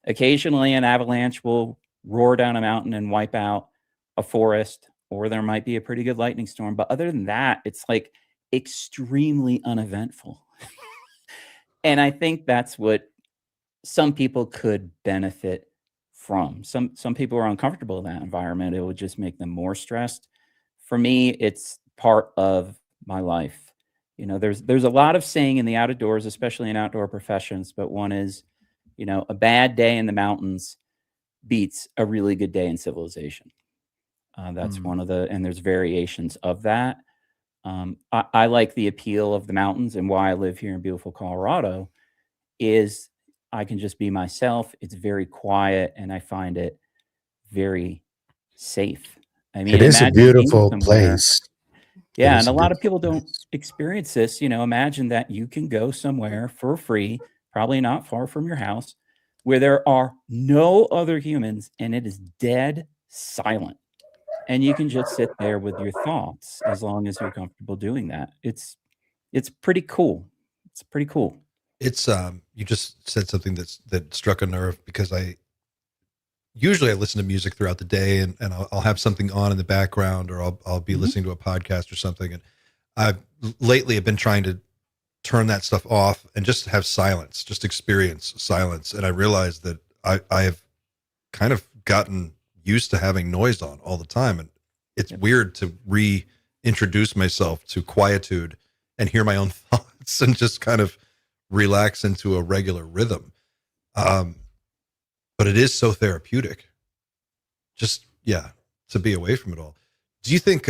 Speaker 5: Occasionally an avalanche will roar down a mountain and wipe out a forest, or there might be a pretty good lightning storm. But other than that, it's like extremely uneventful. And I think that's what some people could benefit from. Some people are uncomfortable in that environment. It would just make them more stressed. For me, it's part of my life. You know, there's a lot of saying in the outdoors, especially in outdoor professions, but one is, you know, a bad day in the mountains beats a really good day in civilization. That's one of the, and there's variations of that. I like the appeal of the mountains, and why I live here in beautiful Colorado is I can just be myself. It's very quiet, and I find it very safe. I mean,
Speaker 4: It is a
Speaker 5: imagine being
Speaker 4: beautiful
Speaker 5: somewhere.
Speaker 4: place.
Speaker 5: Yeah,
Speaker 4: is
Speaker 5: and a
Speaker 4: a
Speaker 5: lot of
Speaker 4: beautiful
Speaker 5: people don't
Speaker 4: place.
Speaker 5: experience this. You know, imagine that you can go somewhere for free, probably not far from your house, where there are no other humans and it is dead silent. And you can just sit there with your thoughts as long as you're comfortable doing that. It's pretty cool. It's pretty cool.
Speaker 1: It's you just said something that struck a nerve, because I usually listen to music throughout the day, and I'll have something on in the background, or I'll be listening to a podcast or something. And I've lately have been trying to turn that stuff off and just have silence, just experience silence. And I realized that I have kind of gotten used to having noise on all the time. And it's weird to reintroduce myself to quietude and hear my own thoughts and just kind of relax into a regular rhythm. But it is so therapeutic. Just, to be away from it all. Do you think,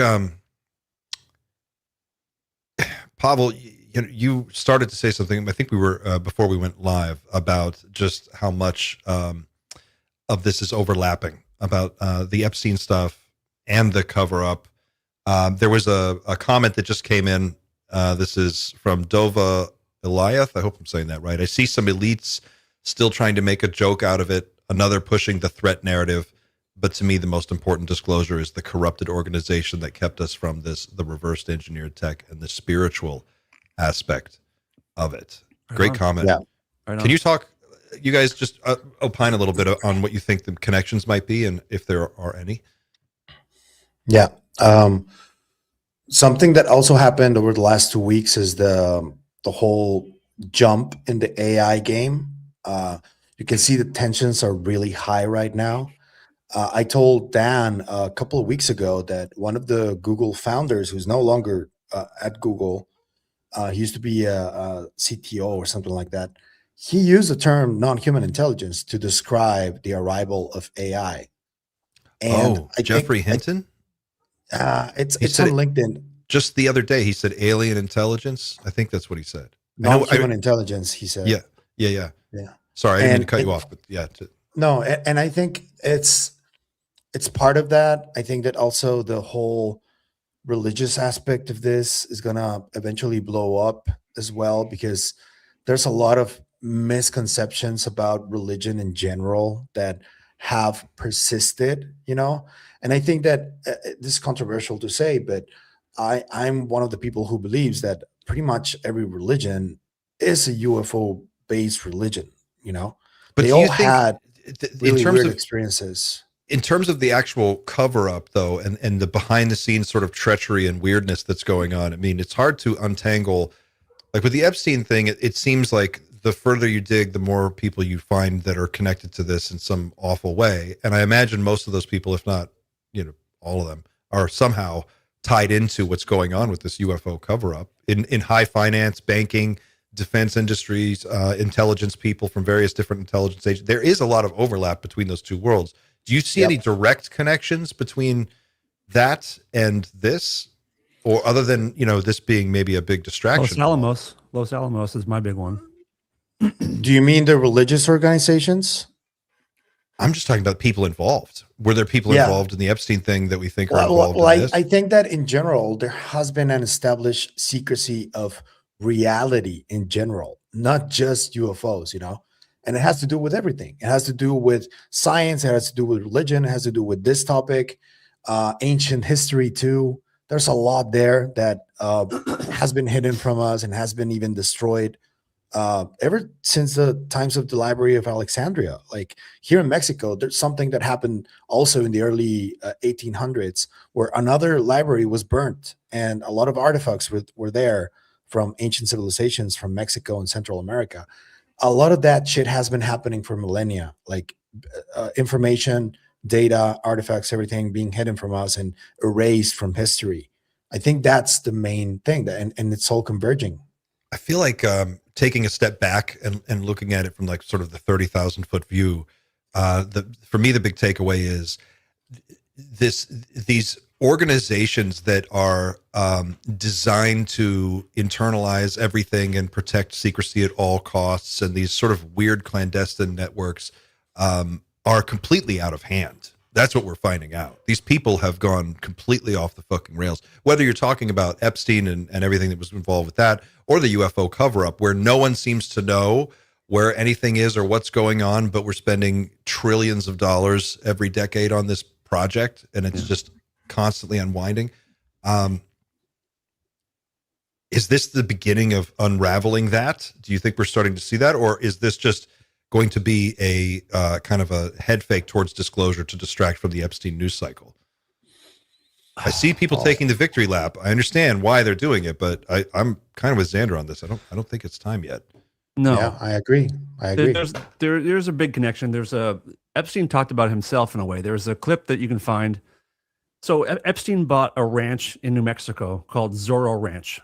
Speaker 1: Pavel, you started to say something, I think we were, before we went live, about just how much of this is overlapping, about the Epstein stuff and the cover up. There was a comment that just came in. This is from Dova Eliath. I hope I'm saying that right. I see some elites still trying to make a joke out of it, another pushing the threat narrative. But to me, the most important disclosure is the corrupted organization that kept us from this, the reversed engineered tech and the spiritual aspect of it. Great comment.
Speaker 4: Yeah.
Speaker 1: Can you talk, you guys just opine a little bit on what you think the connections might be, and if there are any?
Speaker 4: Yeah. Something that also happened over the last 2 weeks is the whole jump in the AI game. You can see the tensions are really high right now. I told Dan a couple of weeks ago that one of the Google founders, who's no longer at Google, he used to be a CTO or something like that. He used the term non-human intelligence to describe the arrival of AI. And
Speaker 1: Jeffrey Hinton?
Speaker 4: It's on LinkedIn.
Speaker 1: Just the other day, he said alien intelligence. I think that's what he said.
Speaker 4: Non-human intelligence, he said.
Speaker 1: Yeah. Sorry, I didn't mean to cut you off, but yeah.
Speaker 4: No, and I think it's part of that. I think that also the whole religious aspect of this is going to eventually blow up as well, because there's a lot of misconceptions about religion in general that have persisted, and I think that this is controversial to say, but I'm one of the people who believes that pretty much every religion is a UFO based religion,
Speaker 1: But
Speaker 4: they all had really weird experiences.
Speaker 1: In terms of the actual cover up, though, and the behind the scenes sort of treachery and weirdness that's going on, I mean, it's hard to untangle. Like with the Epstein thing, it seems like the further you dig, the more people you find that are connected to this in some awful way. And I imagine most of those people, if not, all of them, are somehow tied into what's going on with this UFO cover up in high finance, banking, defense industries, intelligence people from various different intelligence agencies. There is a lot of overlap between those two worlds. Do you see any direct connections between that and this, or other than, this being maybe a big distraction?
Speaker 3: Los Alamos is my big one.
Speaker 4: Do you mean the religious organizations?
Speaker 1: I'm just talking about people involved. Were there people
Speaker 4: Yeah.
Speaker 1: involved in the Epstein thing that we think are
Speaker 4: Well,
Speaker 1: involved
Speaker 4: well,
Speaker 1: in this?
Speaker 4: I think that in general, there has been an established secrecy of reality in general, not just UFOs, and it has to do with everything. It has to do with science. It has to do with religion. It has to do with this topic, ancient history too. There's a lot there that has been hidden from us and has been even destroyed ever since the times of the Library of Alexandria. Like here in Mexico, there's something that happened also in the early 1800s where another library was burnt and a lot of artifacts were there from ancient civilizations from Mexico and Central America. A lot of that shit has been happening for millennia, like information, data, artifacts, everything being hidden from us and erased from history. I think that's the main thing, and it's all converging.
Speaker 1: I feel like taking a step back and looking at it from like sort of the 30,000 foot view, for me, the big takeaway is these organizations that are designed to internalize everything and protect secrecy at all costs, and these sort of weird clandestine networks are completely out of hand. That's what we're finding out. These people have gone completely off the fucking rails. Whether you're talking about Epstein and everything that was involved with that, or the UFO cover-up, where no one seems to know where anything is or what's going on, but we're spending trillions of dollars every decade on this project, and it's just constantly unwinding. Is this the beginning of unraveling that? Do you think we're starting to see that, or is this just going to be a kind of a head fake towards disclosure to distract from the Epstein news cycle? I see people taking the victory lap. I understand why they're doing it, but I'm kind of with Xander on this. I don't think it's time yet.
Speaker 3: No,
Speaker 4: Yeah, I agree.
Speaker 3: There's a big connection. Epstein talked about himself in a way. There's a clip that you can find. So Epstein bought a ranch in New Mexico called Zorro Ranch,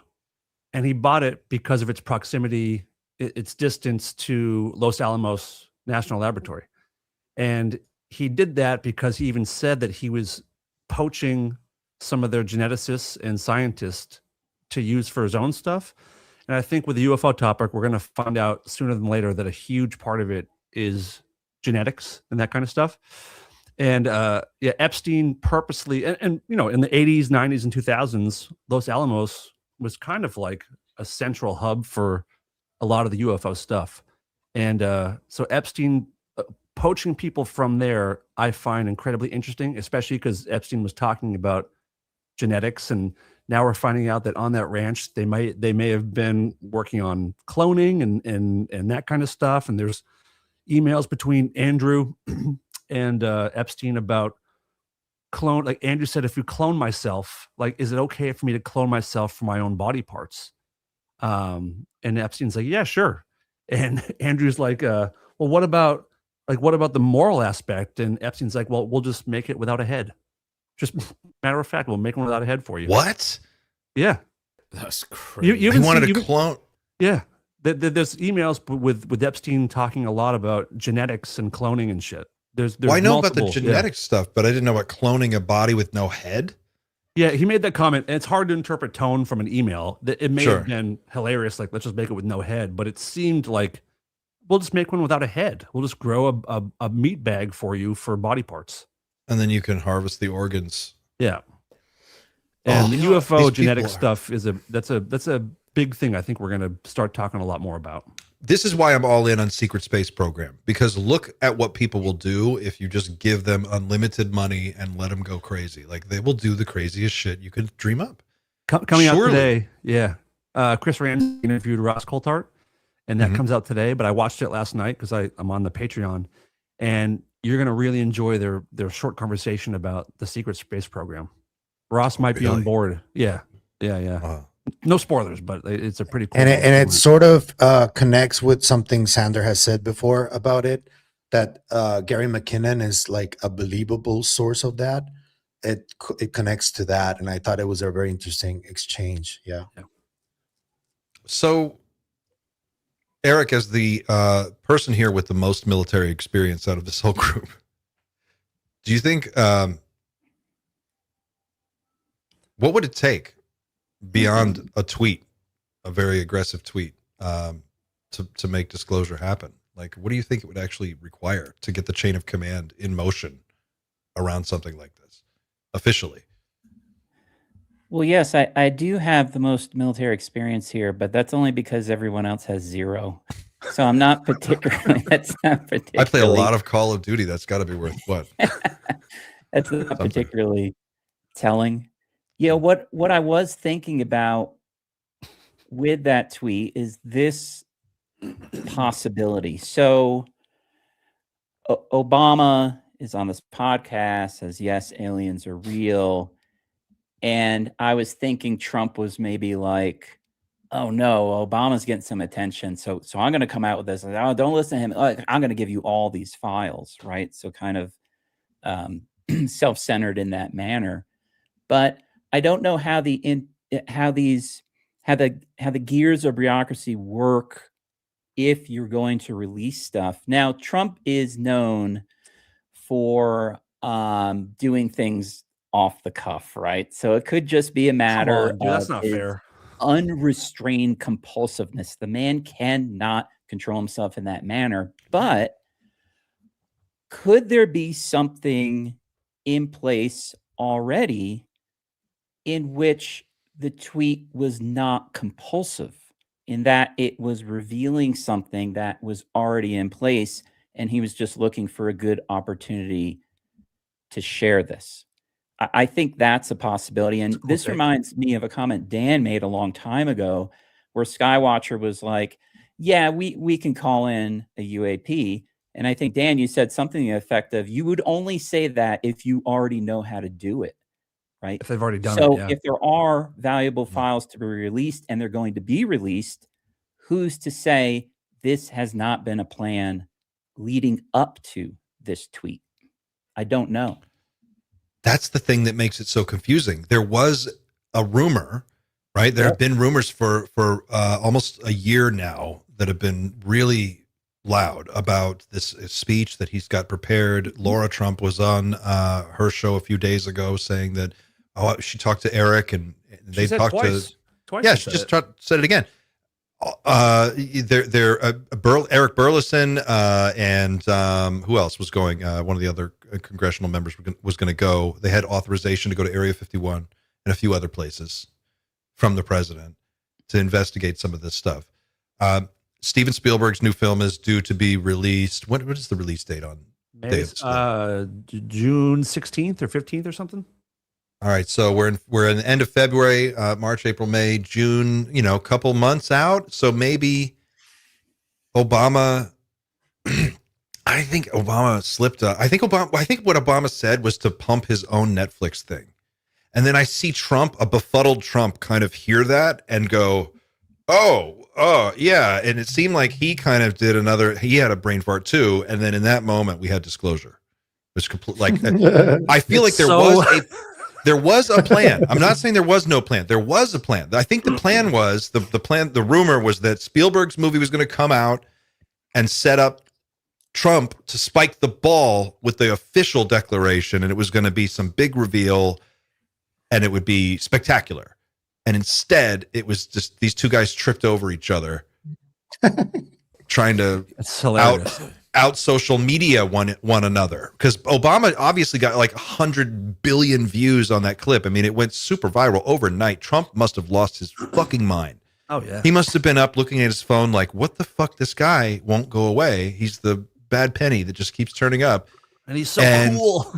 Speaker 3: and he bought it because of its proximity, its distance to Los Alamos National Laboratory. And he did that because he even said that he was poaching some of their geneticists and scientists to use for his own stuff. And I think with the UFO topic, we're going to find out sooner than later that a huge part of it is genetics and that kind of stuff. And Epstein purposely, and in the 80s, 90s, and 2000s, Los Alamos was kind of like a central hub for a lot of the UFO stuff. And so Epstein poaching people from there, I find incredibly interesting, especially because Epstein was talking about genetics, and now we're finding out that on that ranch they may have been working on cloning and that kind of stuff. And there's emails between Andrew and Epstein about clone. Like Andrew said, if you clone myself, like, is it okay for me to clone myself from my own body parts? And Epstein's like, yeah, sure. And Andrew's like, well, what about the moral aspect? And Epstein's like, well, we'll just make it without a head. Just matter of fact, we'll make one without a head for you.
Speaker 1: What?
Speaker 3: Yeah.
Speaker 2: That's crazy.
Speaker 1: You wanted to clone.
Speaker 3: Yeah. There's emails with Epstein talking a lot about genetics and cloning and shit. There's
Speaker 1: Well, I know about the
Speaker 3: multiple-
Speaker 1: genetic stuff, but I didn't know about cloning a body with no head.
Speaker 3: Yeah, he made that comment, and it's hard to interpret tone from an email. It may
Speaker 1: Sure.
Speaker 3: have been hilarious, like, let's just make it with no head, but it seemed like, we'll just make one without a head. We'll just grow a meat bag for you for body parts.
Speaker 1: And then you can harvest the organs.
Speaker 3: Yeah. And the
Speaker 1: these
Speaker 3: UFO
Speaker 1: people
Speaker 3: genetic
Speaker 1: are-
Speaker 3: stuff that's a big thing I think we're going to start talking a lot more about.
Speaker 1: This is why I'm all in on Secret Space Program, because look at what people will do if you just give them unlimited money and let them go crazy. Like, they will do the craziest shit you could dream up.
Speaker 3: Coming out
Speaker 1: Surely.
Speaker 3: today, yeah. Chris Ramsey interviewed Ross Coulthart, and that comes out today, but I watched it last night because I'm on the Patreon, and you're going to really enjoy their short conversation about the Secret Space Program. Ross might be on
Speaker 1: really?
Speaker 3: board. Yeah. No spoilers, but it's a pretty cool.
Speaker 4: And it sort of connects with something Sander has said before about it, that Gary McKinnon is like a believable source of that. It connects to that, and I thought it was a very interesting exchange. Yeah.
Speaker 1: So, Eric, as the person here with the most military experience out of this whole group, do you think what would it take beyond a tweet, a very aggressive tweet, to to make disclosure happen? Like, what do you think it would actually require to get the chain of command in motion around something like this officially?
Speaker 5: Well, yes, I do have the most military experience here, but that's only because everyone else has zero. So I'm not particularly. That's not particularly.
Speaker 1: I play a lot of Call of Duty. That's got to be worth what?
Speaker 5: That's not particularly telling. Yeah, what I was thinking about with that tweet is this possibility. So Obama is on this podcast, says yes, aliens are real. And I was thinking Trump was maybe like, oh no, Obama's getting some attention. So I'm going to come out with this. Oh, don't listen to him. I'm going to give you all these files, right? So kind of self-centered in that manner. But I don't know how the gears of bureaucracy work if you're going to release stuff. Now, Trump is known for doing things off the cuff, right? So it could just be a matter
Speaker 3: dude, that's not fair.
Speaker 5: Unrestrained compulsiveness. The man cannot control himself in that manner. But could there be something in place already in which the tweet was not compulsive, in that it was revealing something that was already in place, and he was just looking for a good opportunity to share this? I think that's a possibility. And this reminds me of a comment Dan made a long time ago where Skywatcher was like, yeah, we can call in a UAP. And I think, Dan, you said something to the effect of, you would only say that if you already know how to do it, right?
Speaker 3: If they've already done it,
Speaker 5: So
Speaker 3: yeah.
Speaker 5: if there are valuable files to be released and they're going to be released, who's to say this has not been a plan leading up to this tweet? I don't know.
Speaker 1: That's the thing that makes it so confusing. There was a rumor, right? There have been rumors for almost a year now that have been really loud about this speech that he's got prepared. Lara Trump was on her show a few days ago saying that she talked to Eric and they talked
Speaker 3: twice.
Speaker 1: Yeah, she just said it again. Eric Burleson and who else was going? One of the other congressional members was going to go. They had authorization to go to Area 51 and a few other places from the president to investigate some of this stuff. Steven Spielberg's new film is due to be released. What is the release date on?
Speaker 3: June 16th or 15th or something.
Speaker 1: All right, so we're in the end of February, March, April, May, June. A couple months out. So maybe Obama. I think Obama slipped. I think what Obama said was to pump his own Netflix thing, and then I see Trump, a befuddled Trump, kind of hear that and go, "Oh, yeah." And it seemed like he kind of did another. He had a brain fart too, and then in that moment we had disclosure. It was complete. Like I feel like there was a plan. I'm not saying there was no plan. There was a plan. I think the plan was the plan. The rumor was that Spielberg's movie was going to come out and set up Trump to spike the ball with the official declaration, and it was going to be some big reveal, and it would be spectacular. And instead, it was just these two guys tripped over each other, trying to out social media one another, because Obama obviously got like 100 billion views on that clip. I mean, it went super viral overnight. Trump must have lost his fucking mind.
Speaker 3: Oh yeah,
Speaker 1: he must have been up looking at his phone like, what the fuck? This guy won't go away. He's the bad penny that just keeps turning up,
Speaker 3: and he's so cool.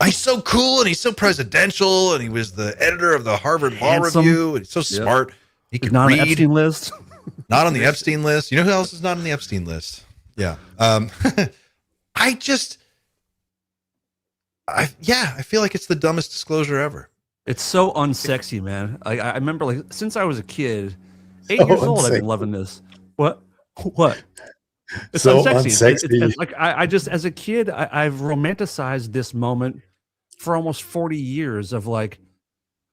Speaker 1: He's so cool, and he's so presidential, and he was the editor of the Harvard Law Review, and he's so smart. He could
Speaker 3: not
Speaker 1: read.
Speaker 3: on the Epstein list.
Speaker 1: Not on the Epstein list. You know who else is not on the Epstein list? Yeah. I feel like it's the dumbest disclosure ever.
Speaker 3: It's so unsexy, man. I remember, like, since I was a kid, 8 years old, I've been loving this. What? It's
Speaker 4: so
Speaker 3: unsexy.
Speaker 4: unsexy.
Speaker 3: It's like I just, as a kid, I've romanticized this moment for almost 40 years of like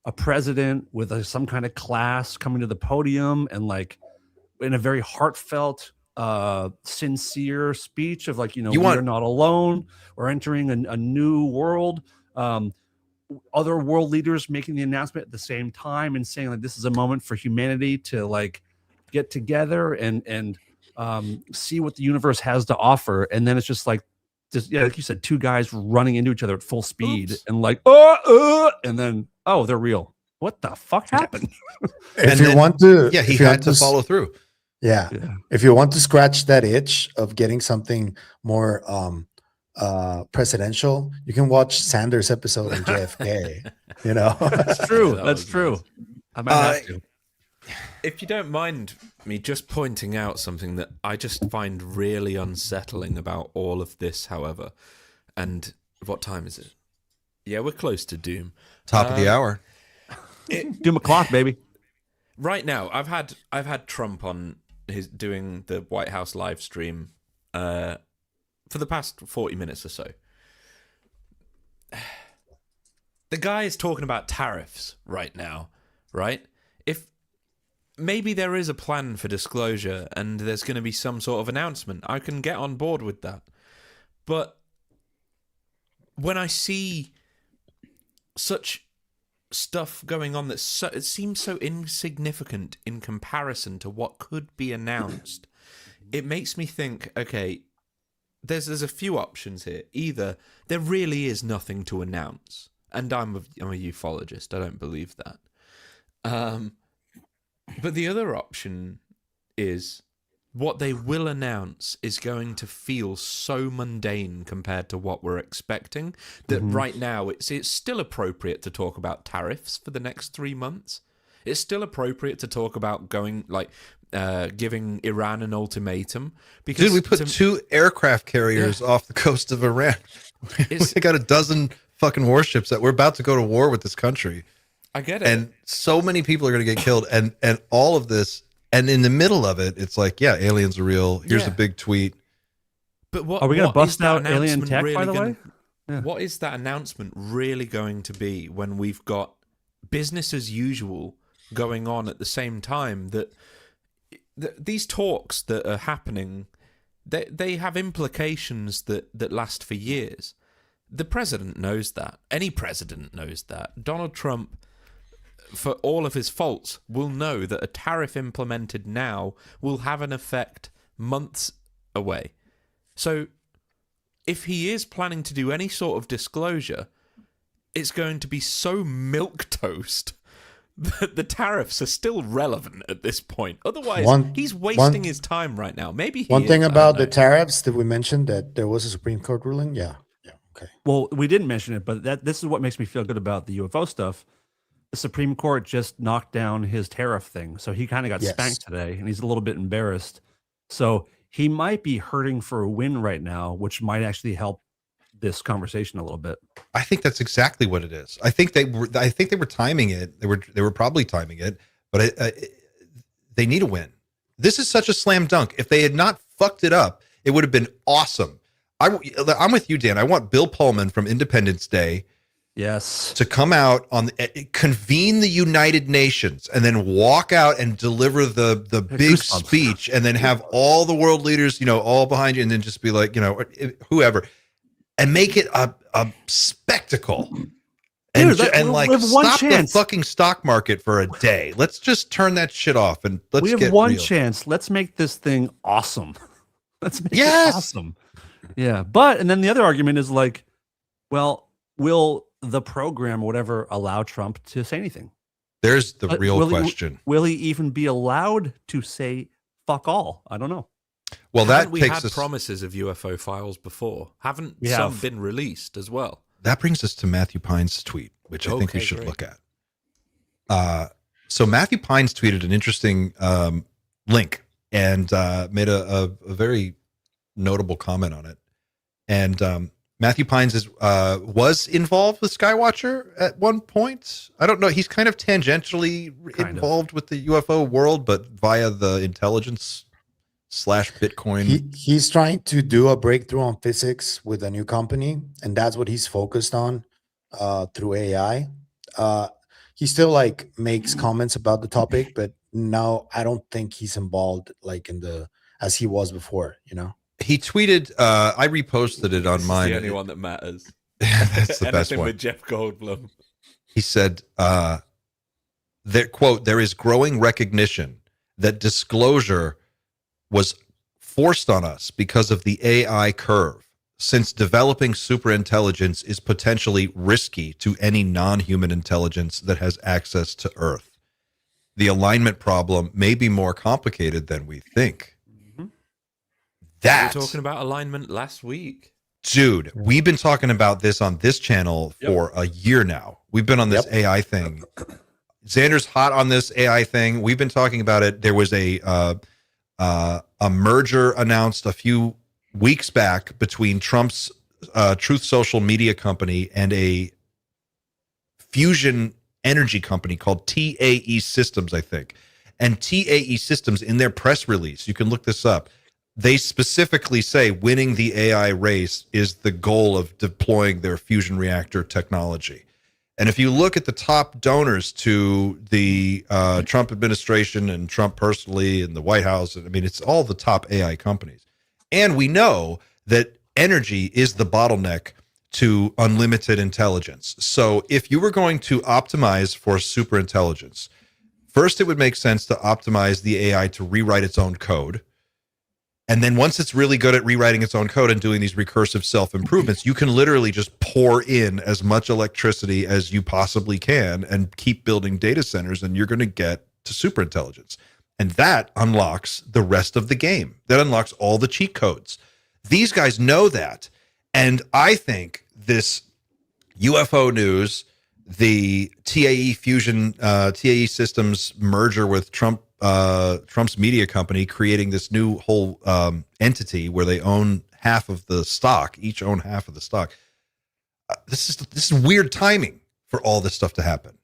Speaker 3: a president with some kind of class coming to the podium and like in a very heartfelt, sincere speech of like, we're not alone. We're entering a new world. Other world leaders making the announcement at the same time and saying like this is a moment for humanity to like get together and see what the universe has to offer, and then it's just like like you said, two guys running into each other at full speed.
Speaker 2: Oops.
Speaker 3: And like and then they're real. What the fuck happened?
Speaker 4: If you want to,
Speaker 1: he
Speaker 4: if you
Speaker 1: had
Speaker 4: want
Speaker 1: to follow through.
Speaker 4: Yeah. If you want to scratch that itch of getting something more presidential, you can watch Sanders' episode on JFK.
Speaker 3: That's true.
Speaker 2: That
Speaker 3: That's
Speaker 2: was
Speaker 3: true.
Speaker 2: nice.
Speaker 3: I might have to.
Speaker 2: If you don't mind me just pointing out something that I just find really unsettling about all of this, however, and what time is it? Yeah, we're close to doom.
Speaker 1: Top of the hour.
Speaker 3: Doom o'clock, baby.
Speaker 2: Right now, I've had Trump on doing the White House live stream for the past 40 minutes or so. The guy is talking about tariffs right now, right? If maybe there is a plan for disclosure and there's going to be some sort of announcement, I can get on board with that. But when I see such stuff going on it seems so insignificant in comparison to what could be announced, it makes me think, okay, there's a few options here. Either there really is nothing to announce, and I'm a ufologist, I don't believe that. But the other option is what they will announce is going to feel so mundane compared to what we're expecting that right now it's still appropriate to talk about tariffs for the next 3 months. It's still appropriate to talk about giving Iran an ultimatum. Because
Speaker 1: Dude, we put 2 aircraft carriers off the coast of Iran. We got a dozen fucking warships that we're about to go to war with this country.
Speaker 2: I get it.
Speaker 1: And so many people are going to get killed. And all of this, and in the middle of it, it's like, yeah, aliens are real. Here's a big tweet.
Speaker 2: But what
Speaker 3: are we going to bust out alien
Speaker 2: announcement
Speaker 3: tech,
Speaker 2: really
Speaker 3: by the way?
Speaker 2: Yeah. What is that announcement really going to be when we've got business as usual going on at the same time? That these talks that are happening, they have implications that last for years. The president knows that. Any president knows that. Donald Trump, for all of his faults, will know that a tariff implemented now will have an effect months away. So if he is planning to do any sort of disclosure, it's going to be so milquetoast that the tariffs are still relevant at this point. Otherwise, he's wasting his time right now. Maybe
Speaker 4: one thing about the tariffs, did we mention that there was a Supreme Court ruling? Yeah. Okay.
Speaker 3: Well, we didn't mention it, but this is what makes me feel good about the UFO stuff. The Supreme Court just knocked down his tariff thing. So he kind of got spanked today, and he's a little bit embarrassed. So he might be hurting for a win right now, which might actually help this conversation a little bit.
Speaker 1: I think that's exactly what it is. I think they were timing it. They were probably timing it, but they need a win. This is such a slam dunk. If they had not fucked it up, it would have been awesome. I'm with you, Dan. I want Bill Pullman from Independence Day to come out convene the United Nations and then walk out and deliver the big speech and then have all the world leaders, all behind you, and then just be like, whoever, and make it a spectacle. And,
Speaker 3: Dude,
Speaker 1: stop the fucking stock market for a day. Let's just turn that shit off and let's get
Speaker 3: one
Speaker 1: real.
Speaker 3: chance. Let's make this thing awesome. Let's make it awesome. Yeah. And then the other argument is like, well, will the program or whatever allow Trump to say anything?
Speaker 1: There's the real question.
Speaker 3: Will he even be allowed to say fuck all? I don't know.
Speaker 1: Well,
Speaker 2: haven't we had promises of UFO files before? Haven't some been released as well?
Speaker 1: That brings us to Matthew Pine's tweet, which I think we should look at. So Matthew Pines tweeted an interesting link and made a very notable comment on it. And Matthew Pines was involved with Skywatcher at one point. I don't know. He's kind of tangentially involved with the UFO world, but via the intelligence / Bitcoin.
Speaker 4: He's trying to do a breakthrough on physics with a new company, and that's what he's focused on through AI. He still makes comments about the topic, but now I don't think he's involved as he was before,
Speaker 1: He tweeted, I reposted it on mine.
Speaker 2: The only one that matters.
Speaker 1: That's the best one.
Speaker 2: With Jeff Goldblum.
Speaker 1: He said, quote, there is growing recognition that disclosure was, forced on us because of the AI curve, since developing superintelligence is potentially risky to any non-human intelligence that has access to Earth. The alignment problem may be more complicated than we think. That,
Speaker 2: we were talking about alignment last week.
Speaker 1: dude, we've been talking about this on this channel for a year now. We've been on this AI thing. Xander's hot on this AI thing. We've been talking about it. There was a merger announced a few weeks back between Trump's Truth Social media company and a fusion energy company called TAE Systems, I think. And TAE Systems, in their press release, you can look this up, they specifically say winning the AI race is the goal of deploying their fusion reactor technology. And if you look at the top donors to the Trump administration and Trump personally and the White House, I mean, it's all the top AI companies. And we know that energy is the bottleneck to unlimited intelligence. So if you were going to optimize for superintelligence, first it would make sense to optimize the AI to rewrite its own code. And then once it's really good at rewriting its own code and doing these recursive self-improvements, you can literally just pour in as much electricity as you possibly can and keep building data centers, and you're going to get to superintelligence. And that unlocks the rest of the game. That unlocks all the cheat codes. These guys know that. And I think this UFO news, the TAE fusion, TAE Systems merger with Trump's media company, creating this new whole entity where they own half of the stock, each own half of the stock. This is weird timing for all this stuff to happen.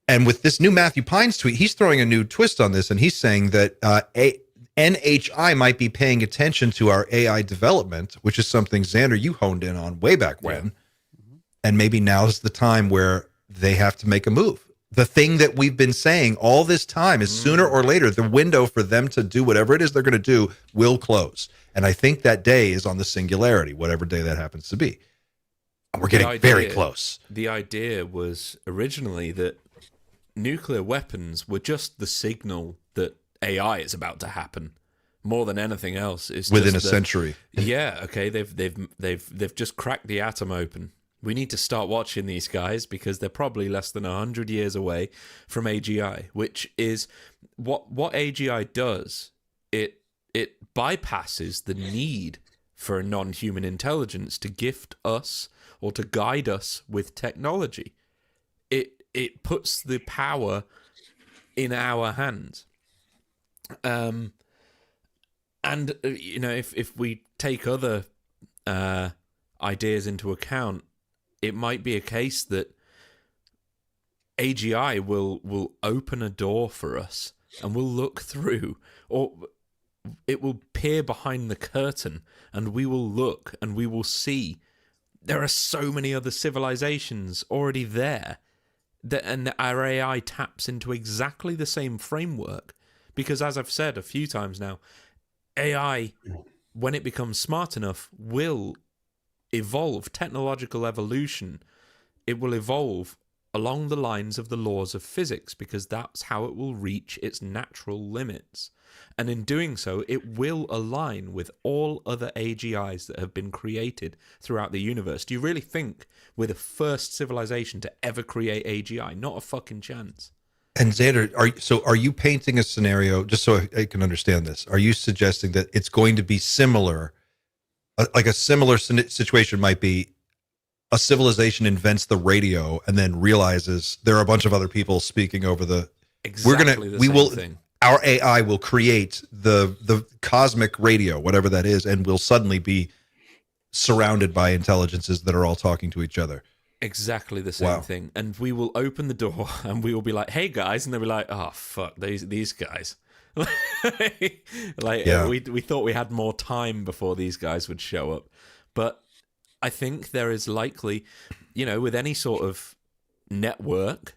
Speaker 1: And with this new Matthew Pines tweet, he's throwing a new twist on this, and he's saying that NHI might be paying attention to our AI development, which is something, Xander, you honed in on way back when. And maybe now's the time where they have to make a move. The thing that we've been saying all this time is sooner or later, the window for them to do whatever it is they're going to do will close. And I think that day is on the singularity, whatever day that happens to be. And we're getting very close.
Speaker 2: The idea was originally that nuclear weapons were just the signal that AI is about to happen. More than anything else, is
Speaker 1: within
Speaker 2: just
Speaker 1: a century.
Speaker 2: Yeah, okay, they've just cracked the atom open. We need to start watching these guys because they're probably less than 100 years away from AGI, which is what AGI does. It bypasses the need for a non-human intelligence to gift us or to guide us with technology. It puts the power in our hands. And you know, if we take other ideas into account, it might be a case that AGI will open a door for us and we'll look through, or it will peer behind the curtain and we will look and we will see there are so many other civilizations already there, and our AI taps into exactly the same framework. Because as I've said a few times now, AI, when it becomes smart enough, will evolve. Technological evolution, it will evolve along the lines of the laws of physics, because that's how it will reach its natural limits. And in doing so, it will align with all other AGIs that have been created throughout the universe. Do you really think we're the first civilization to ever create AGI? Not a fucking chance.
Speaker 1: And Xander, are you painting a scenario, just so I can understand this, are you suggesting that it's going to be similar, like a similar situation might be a civilization invents the radio and then realizes there are a bunch of other people speaking over the... Thing. Our AI will create the cosmic radio, whatever that is, and we'll suddenly be surrounded by intelligences that are all talking to each other.
Speaker 2: Exactly the same thing. And we will open the door and we will be like, hey guys, and they'll be like, oh fuck, these guys. We thought we had more time before these guys would show up. But I think there is likely, with any sort of network,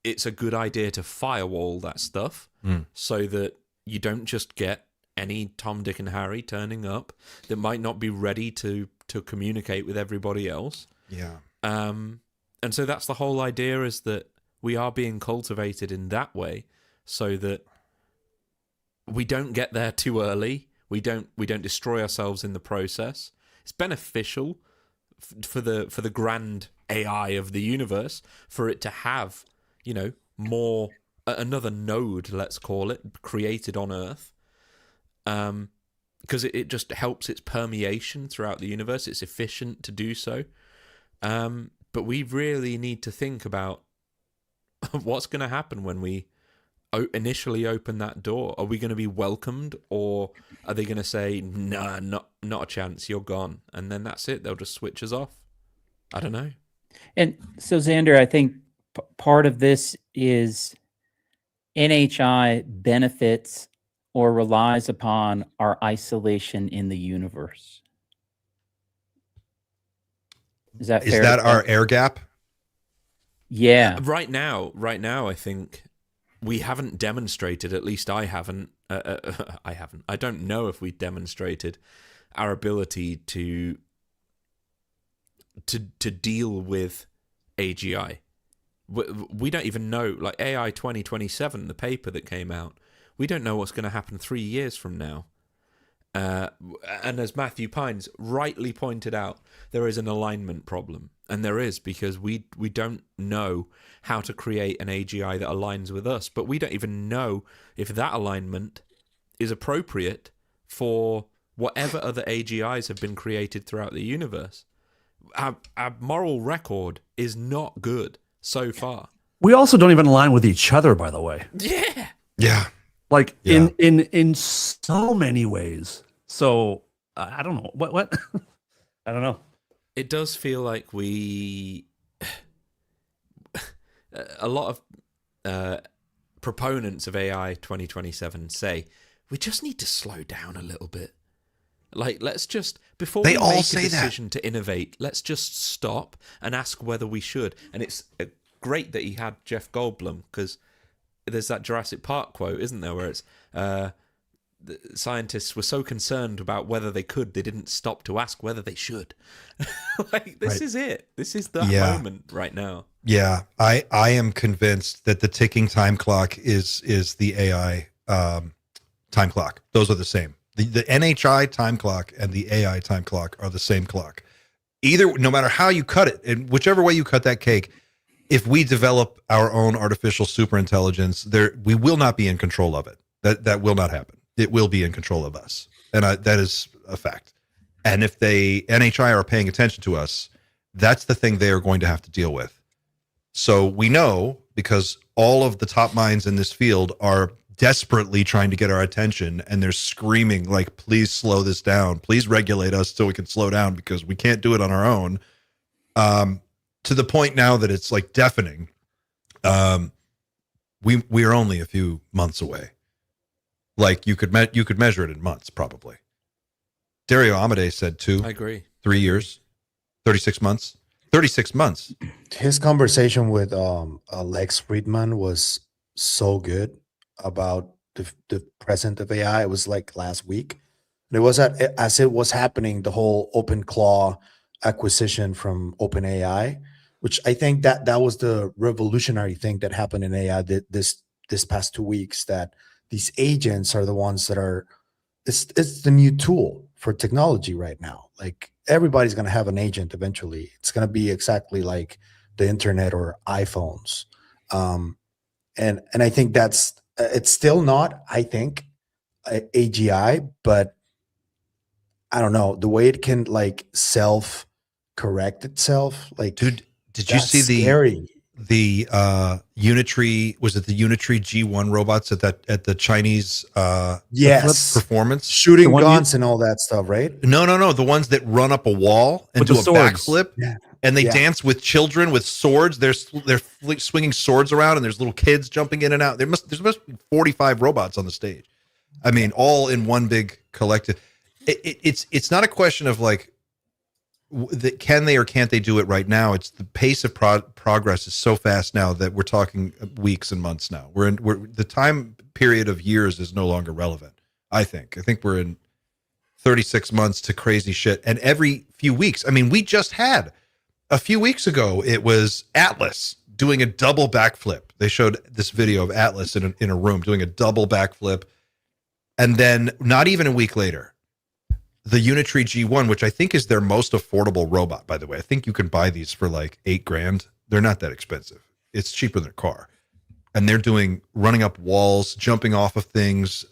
Speaker 2: it's a good idea to firewall that stuff so that you don't just get any Tom, Dick, and Harry turning up that might not be ready to communicate with everybody else.
Speaker 1: Yeah.
Speaker 2: And so that's the whole idea, is that we are being cultivated in that way so that we don't get there too early. We don't destroy ourselves in the process. It's beneficial for the grand AI of the universe, for it to have, more, another node, let's call it, created on Earth, because it just helps its permeation throughout the universe. It's efficient to do so, but we really need to think about what's going to happen when we initially open that door. Are we going to be welcomed, or are they going to say, nah, not a chance, you're gone, and then that's it, they'll just switch us off? I don't know.
Speaker 5: And so, Xander, I think part of this is NHI benefits or relies upon our isolation in the universe. Is that fair?
Speaker 1: Is that our air gap?
Speaker 5: Yeah.
Speaker 2: Right now, I think we haven't demonstrated, at least I haven't, I don't know if we demonstrated our ability to deal with AGI. We don't even know, like AI 2027, the paper that came out, we don't know what's going to happen 3 years from now. And as Matthew Pines rightly pointed out, there is an alignment problem. And there is, because we don't know how to create an AGI that aligns with us. But we don't even know if that alignment is appropriate for whatever other AGIs have been created throughout the universe. Our moral record is not good so far.
Speaker 3: We also don't even align with each other, by the way.
Speaker 1: Yeah.
Speaker 3: Like in so many ways. So I don't know what I don't know.
Speaker 2: It does feel like a lot of proponents of AI 2027 say we just need to slow down a little bit. Like, let's just, before we make a decision to innovate, let's just stop and ask whether we should. And it's great that he had Jeff Goldblum, because there's that Jurassic Park quote, isn't there, where it's the scientists were so concerned about whether they could, they didn't stop to ask whether they should. Like, this is it. This is the moment right now.
Speaker 1: Yeah, I am convinced that the ticking time clock is the AI time clock. Those are the same. The NHI time clock and the AI time clock are the same clock. Either, no matter how you cut it, and whichever way you cut that cake, if we develop our own artificial superintelligence, we will not be in control of it. That will not happen. It will be in control of us, and that is a fact. And if NHI are paying attention to us, that's the thing they are going to have to deal with. So we know, because all of the top minds in this field are desperately trying to get our attention, and they're screaming like, please slow this down, please regulate us so we can slow down, because we can't do it on our own, to the point now that it's like deafening. We are only a few months away. Like, you could measure it in months, probably. Dario Amodei said 2,
Speaker 2: I agree,
Speaker 1: 3 years, 36 months. 36 months.
Speaker 4: His conversation with Lex Friedman was so good about the present of AI. It was like last week. And it was as it was happening, the whole OpenClaw acquisition from OpenAI, which I think that was the revolutionary thing that happened in AI this past 2 weeks, that these agents are the ones that are, it's the new tool for technology right now. Like, everybody's going to have an agent eventually. It's going to be exactly like the internet or iPhones. And I think it's still not, I think, AGI, but I don't know, the way it can like self-correct itself. Like,
Speaker 1: dude, did you see the Unitree, was it the Unitree G1 robots at the Chinese
Speaker 4: yes,
Speaker 1: performance,
Speaker 4: shooting guns and all that stuff, right?
Speaker 1: No, the ones that run up a wall and do a backflip, and they dance with children with swords. They're swinging swords around, and there's little kids jumping in and out. There must be 45 robots on the stage. I mean, all in one big collective. It's not a question of like, can they or can't they do it right now? It's the pace of progress is so fast now that we're talking weeks and months now. We're the time period of years is no longer relevant. I think we're in 36 months to crazy shit. And every few weeks, I mean, we just had a few weeks ago, it was Atlas doing a double backflip. They showed this video of Atlas in a room doing a double backflip. And then not even a week later, the Unitree G1, which I think is their most affordable robot, by the way. I think you can buy these for like $8,000. They're not that expensive. It's cheaper than a car. And they're running up walls, jumping off of things,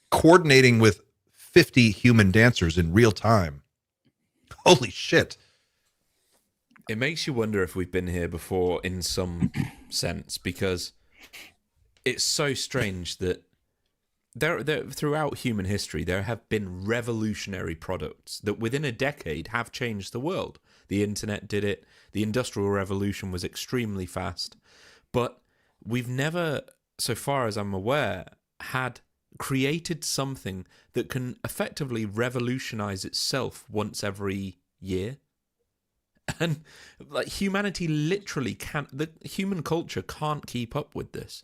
Speaker 1: coordinating with 50 human dancers in real time. Holy shit.
Speaker 2: It makes you wonder if we've been here before in some sense, because it's so strange that there throughout human history, there have been revolutionary products that within a decade have changed the world. The internet did it. The Industrial Revolution was extremely fast. But we've never, so far as I'm aware, had created something that can effectively revolutionize itself once every year. And like humanity literally can't, the human culture can't keep up with this.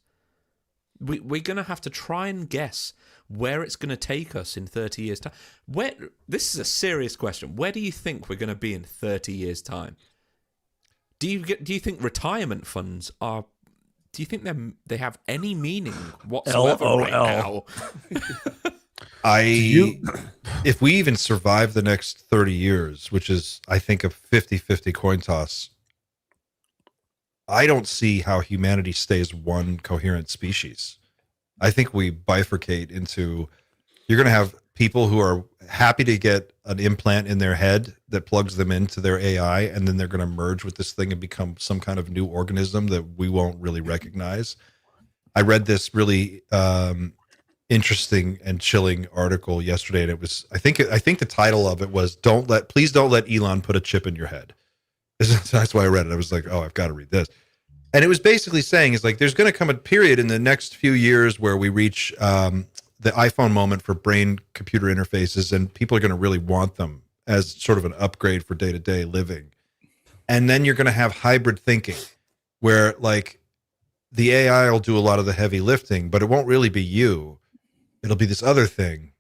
Speaker 2: We're going to have to try and guess where it's going to take us in 30 years' time. This is a serious question. Where do you think we're going to be in 30 years' time? Do you think retirement funds are? Do you think they have any meaning whatsoever right now?
Speaker 1: If we even survive the next 30 years, which is, I think, a 50-50 coin toss, I don't see how humanity stays one coherent species. I think we bifurcate into, you're going to have people who are happy to get an implant in their head that plugs them into their AI, and then they're going to merge with this thing and become some kind of new organism that we won't really recognize. I read this really interesting and chilling article yesterday, and it was, I think the title of it was please don't let Elon put a chip in your head. That's why I read it. I was like, oh, I've got to read this. And it was basically saying, is like, there's going to come a period in the next few years where we reach the iPhone moment for brain computer interfaces, and people are going to really want them as sort of an upgrade for day-to-day living. And then you're going to have hybrid thinking where like the AI will do a lot of the heavy lifting, but it won't really be you. It'll be this other thing.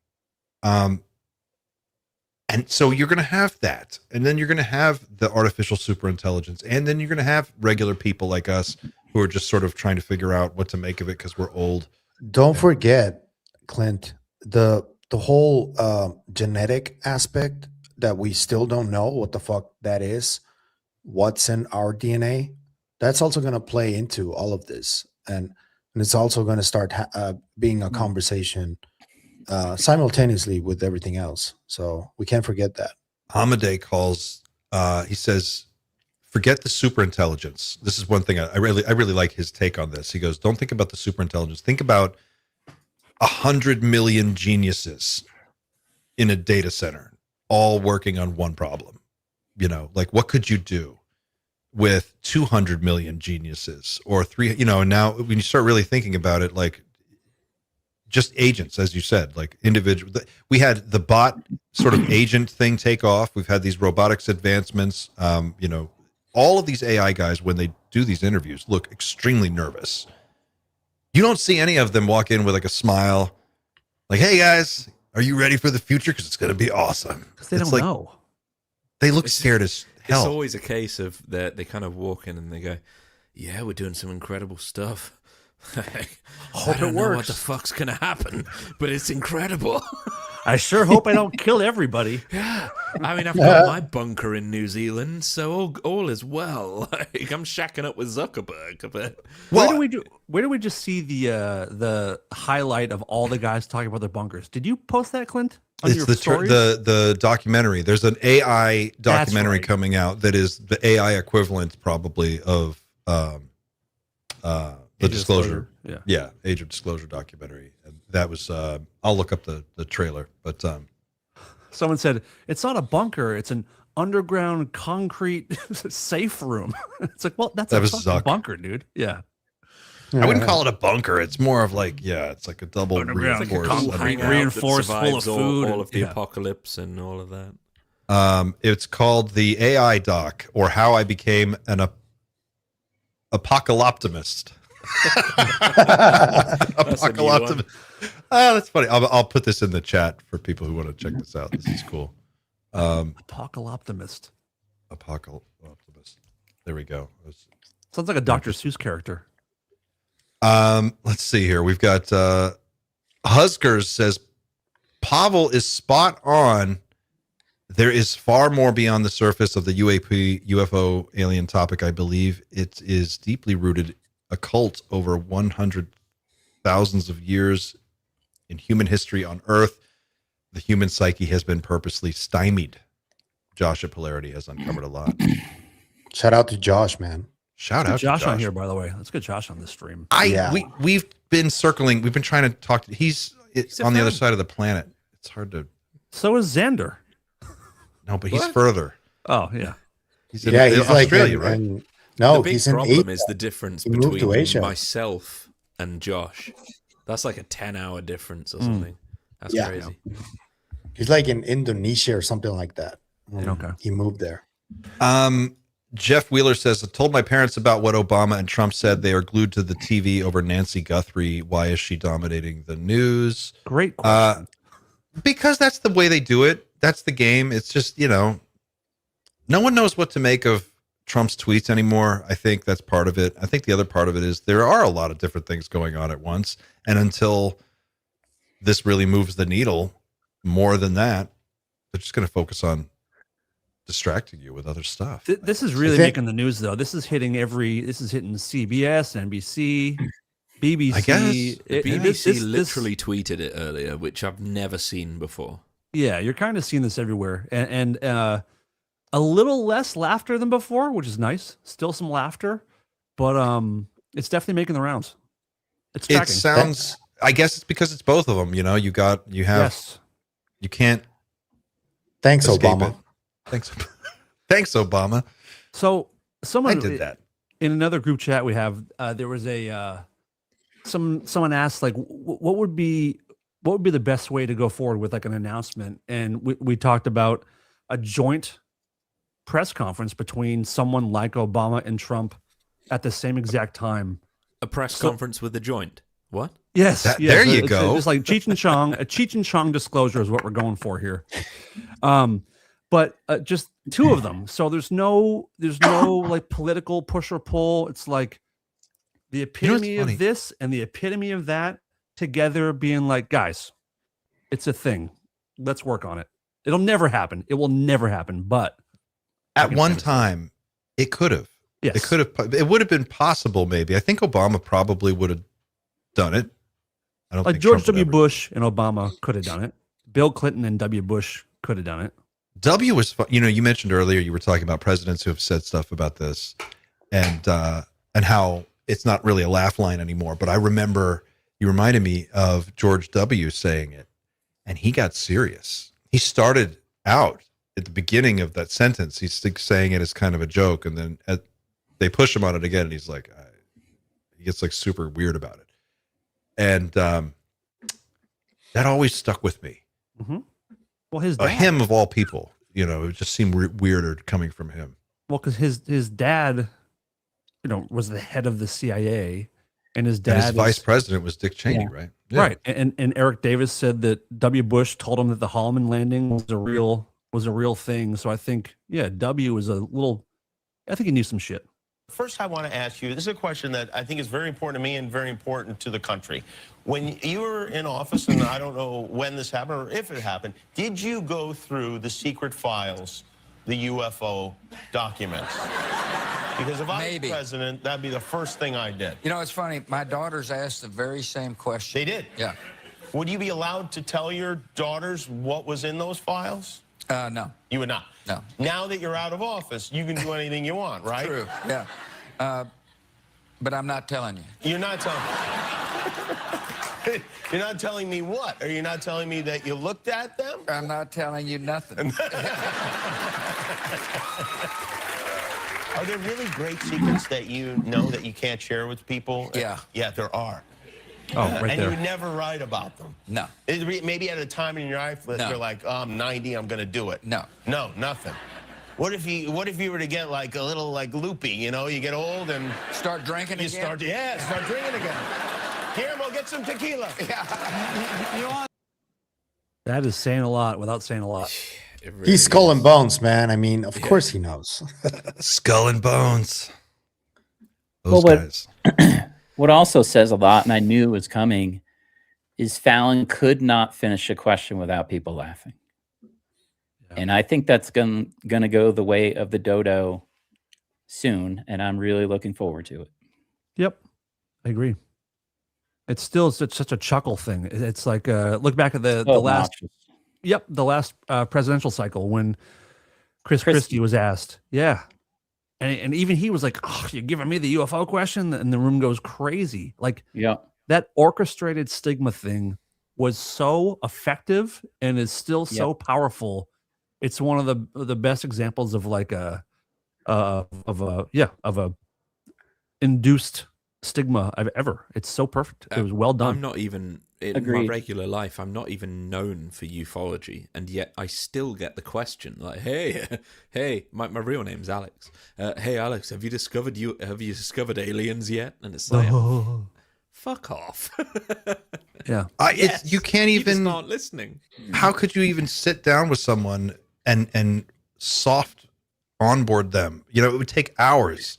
Speaker 1: And so you're going to have that. And then you're going to have the artificial superintelligence. And then you're going to have regular people like us who are just sort of trying to figure out what to make of it because we're old.
Speaker 4: Don't forget, Clint, the whole genetic aspect that we still don't know what the fuck that is, what's in our DNA. That's also going to play into all of this. And it's also going to start being a conversation simultaneously with everything else. So we can't forget that.
Speaker 1: Hamadeh calls, he says, forget the superintelligence. This is one thing I really like his take on this. He goes, don't think about the superintelligence. Think about 100 million geniuses in a data center, all working on one problem. You know, like what could you do with 200 million geniuses or three, you know, and now when you start really thinking about it, like just agents, as you said, like individual, we had the bot sort of agent thing take off. We've had these robotics advancements. You know, all of these AI guys, when they do these interviews, look extremely nervous. You don't see any of them walk in with like a smile, like, hey guys, are you ready for the future? Because it's going to be awesome.
Speaker 3: Because they don't know.
Speaker 1: They look scared as hell.
Speaker 2: It's always a case of that they kind of walk in and they go, yeah, we're doing some incredible stuff. I don't know what the fuck's gonna happen, but it's incredible.
Speaker 3: I sure hope I don't kill everybody.
Speaker 2: Yeah, I mean, I've got my bunker in New Zealand, so all is well. Like, I'm shacking up with Zuckerberg. But
Speaker 3: where do we just see the highlight of all the guys talking about their bunkers? Did you post that, Clint?
Speaker 1: It's the documentary. There's an AI documentary coming out that is the AI equivalent, probably, of the Disclosure. Age of Disclosure documentary. And that was I'll look up the trailer, but
Speaker 3: someone said it's not a bunker, it's an underground concrete safe room. It's like, well, that's a fucking bunker, dude. Yeah.
Speaker 1: I wouldn't call it a bunker. It's more of like, it's like a double
Speaker 3: reinforced full of food,
Speaker 2: all of the apocalypse and all of that.
Speaker 1: It's called the AI doc, or How I Became an Apocalyptimist. Apocalyptimist. Oh, that's funny. I'll put this in the chat for people who want to check this out. This is cool.
Speaker 3: Apocalyptimist.
Speaker 1: Apocalyptimist. There we go.
Speaker 3: Sounds like a Dr. Seuss character.
Speaker 1: Let's see here. We've got Huskers says Pavel is spot on. There is far more beyond the surface of the UAP UFO alien topic. I believe it is deeply rooted occult over 100,000 of years in human history on Earth. The human psyche has been purposely stymied. Josh at Polarity has uncovered a lot.
Speaker 4: Shout out to Josh, man.
Speaker 1: Shout
Speaker 3: Let's
Speaker 1: out
Speaker 3: get Josh
Speaker 1: to Josh
Speaker 3: on here, by the way. Let's get Josh on this stream.
Speaker 1: We've been circling. We've been trying to talk to. He's on the other side of the planet. It's hard to.
Speaker 3: So is Xander.
Speaker 1: No, but he's further.
Speaker 3: Oh yeah.
Speaker 1: He's in
Speaker 4: He's
Speaker 1: Australia,
Speaker 4: like
Speaker 1: right?
Speaker 4: no,
Speaker 2: The big
Speaker 4: he's in
Speaker 2: problem
Speaker 4: Asia.
Speaker 2: is the difference
Speaker 4: He moved to
Speaker 2: between
Speaker 4: Asia.
Speaker 2: myself and Josh. That's like a 10-hour difference or something. That's
Speaker 4: Yeah.
Speaker 2: crazy.
Speaker 4: He's like in Indonesia or something like that.
Speaker 3: Okay.
Speaker 4: He moved there.
Speaker 1: Jeff Wheeler says, I told my parents about what Obama and Trump said. They are glued to the TV over Nancy Guthrie. Why is she dominating the news?
Speaker 3: Great question.
Speaker 1: Because that's the way they do it. That's the game. It's just, no one knows what to make of Trump's tweets anymore. I think that's part of it. I think the other part of it is there are a lot of different things going on at once. And until this really moves the needle more than that, they're just going to focus on distracting you with other stuff.
Speaker 3: This is really making the news, though. This is hitting This is hitting CBS, NBC, BBC.
Speaker 1: I guess.
Speaker 2: The BBC literally tweeted it earlier, which I've never seen before.
Speaker 3: Yeah, you're kind of seeing this everywhere, and a little less laughter than before, which is nice. Still some laughter, but it's definitely making the rounds. It's tracking.
Speaker 1: It sounds. I guess it's because it's both of them. You have.
Speaker 3: Yes.
Speaker 1: You can't.
Speaker 4: Thanks,
Speaker 1: escape
Speaker 4: Obama.
Speaker 1: it. Thanks, Obama.
Speaker 3: So someone
Speaker 1: I did that
Speaker 3: in another group chat we have. There was a someone asked like, what would be the best way to go forward with like an announcement, and we talked about a joint press conference between someone like Obama and Trump at the same exact time.
Speaker 2: A press conference with the joint. What?
Speaker 3: Yes.
Speaker 1: There you go.
Speaker 3: It's like Cheech and Chong. A Cheech and Chong disclosure is what we're going for here. But just two of them. So there's no like political push or pull. It's like the epitome of this and the epitome of that together being like, guys, it's a thing. Let's work on it. It'll never happen. It will never happen. But
Speaker 1: at one time, it could have.
Speaker 3: Yes.
Speaker 1: It could have. It would have been possible. Maybe. I think Obama probably would have done it. I don't
Speaker 3: like
Speaker 1: think
Speaker 3: George
Speaker 1: Trump would
Speaker 3: W.
Speaker 1: ever.
Speaker 3: Bush and Obama could have done it. Bill Clinton and W. Bush could have done it.
Speaker 1: W was, you mentioned earlier, you were talking about presidents who have said stuff about this and how it's not really a laugh line anymore. But I remember you reminded me of George W. saying it, and he got serious. He started out at the beginning of that sentence. He's saying it as kind of a joke. And then they push him on it again. And he's like, he gets like super weird about it. And that always stuck with me.
Speaker 3: Mm-hmm. Well, his dad,
Speaker 1: him of all people, it just seemed weirder coming from him.
Speaker 3: Well, because his dad, was the head of the CIA, and his dad,
Speaker 1: and his vice president was Dick Cheney, right? Yeah.
Speaker 3: Right. And Eric Davis said that W. Bush told him that the Holloman landing was a real thing. So I think, W is I think he knew some shit.
Speaker 10: First, I want to ask you, this is a question that I think is very important to me and very important to the country. When you were in office, and I don't know when this happened or if it happened, did you go through the secret files, the UFO documents? Because if I was president, that'd be the first thing I did.
Speaker 11: It's funny. My daughters asked the very same question.
Speaker 10: They did?
Speaker 11: Yeah.
Speaker 10: Would you be allowed to tell your daughters what was in those files?
Speaker 11: No.
Speaker 10: You would not?
Speaker 11: No.
Speaker 10: Now that you're out of office, you can do anything you want, right?
Speaker 11: True, yeah. But I'm not telling you.
Speaker 10: You're not telling me. You're not telling me what? Are you not telling me that you looked at them?
Speaker 11: I'm not telling you nothing.
Speaker 10: Are there really great secrets that you know that you can't share with people?
Speaker 11: Yeah.
Speaker 10: Yeah, there are.
Speaker 3: Oh, right
Speaker 10: and
Speaker 3: there.
Speaker 10: you would never write about them.
Speaker 11: No.
Speaker 10: Maybe at a time in your life that you're like, I'm 90, I'm going to do it.
Speaker 11: No.
Speaker 10: No, nothing. What if you were to get like a little like loopy, you get old and
Speaker 11: start drinking again?
Speaker 10: Start drinking again. Guillermo, get some tequila.
Speaker 11: Yeah.
Speaker 3: That is saying a lot without saying a lot.
Speaker 4: Really He's skull and bones, man. I mean, of course he knows.
Speaker 1: Skull and bones. Those guys.
Speaker 5: What also says a lot, and I knew it was coming, is Fallon could not finish a question without people laughing.
Speaker 3: Yeah.
Speaker 5: And I think that's going to go the way of the dodo soon, and I'm really looking forward to it.
Speaker 3: Yep, I agree. It's still such a chuckle thing. It's like look back at the last presidential cycle when Chris Christie was asked. Yeah. And even he was like, "Oh, you're giving me the UFO question?" And the room goes crazy. Like,
Speaker 5: yeah,
Speaker 3: that orchestrated stigma thing was so effective and is still so powerful. It's one of the best examples of like a induced stigma I've ever. It's so perfect. It was well done.
Speaker 2: I'm not even in my regular life. I'm not even known for ufology, and yet I still get the question like, "Hey, my real name's Alex. Hey, Alex, have you discovered aliens yet?" And it's like, fuck off.
Speaker 3: Yeah,
Speaker 1: you can't even
Speaker 2: start listening.
Speaker 1: How could you even sit down with someone and soft onboard them? You know, it would take hours.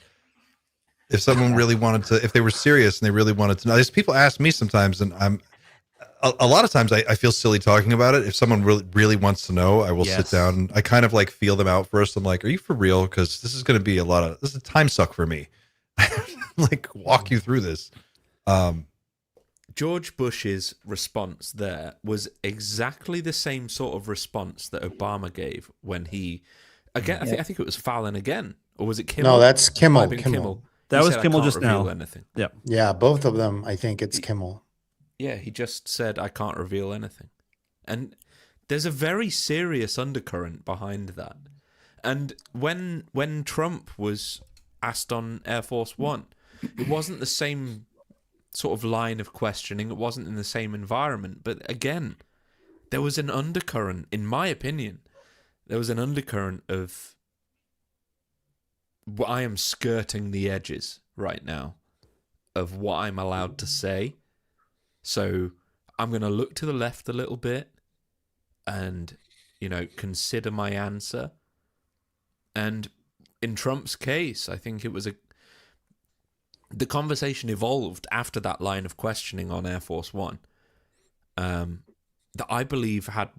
Speaker 1: If someone really wanted to, if they were serious and they really wanted to know, there's people ask me sometimes, and I'm a lot of times I feel silly talking about it. If someone really wants to know, I will sit down. I kind of like feel them out first. I'm like, "Are you for real? Because this is going to be this is a time suck for me." Like, walk you through this.
Speaker 2: George Bush's response there was exactly the same sort of response that Obama gave when he again. I think it was Fallon again, or was it Kimmel?
Speaker 4: No, that's Kimmel.
Speaker 2: Kimmel.
Speaker 3: That was
Speaker 2: said,
Speaker 3: Kimmel
Speaker 2: "I can't
Speaker 3: just now.
Speaker 2: reveal anything."
Speaker 3: Yeah.
Speaker 4: Yeah, both of them. I think it's Kimmel.
Speaker 2: Yeah, he just said, "I can't reveal anything." And there's a very serious undercurrent behind that. And when Trump was asked on Air Force One, it wasn't the same sort of line of questioning. It wasn't in the same environment. But again, there was an undercurrent, in my opinion. There was an undercurrent of, I am skirting the edges right now of what I'm allowed to say. So I'm going to look to the left a little bit and, consider my answer. And in Trump's case, I think it was the conversation evolved after that line of questioning on Air Force One, that I believe had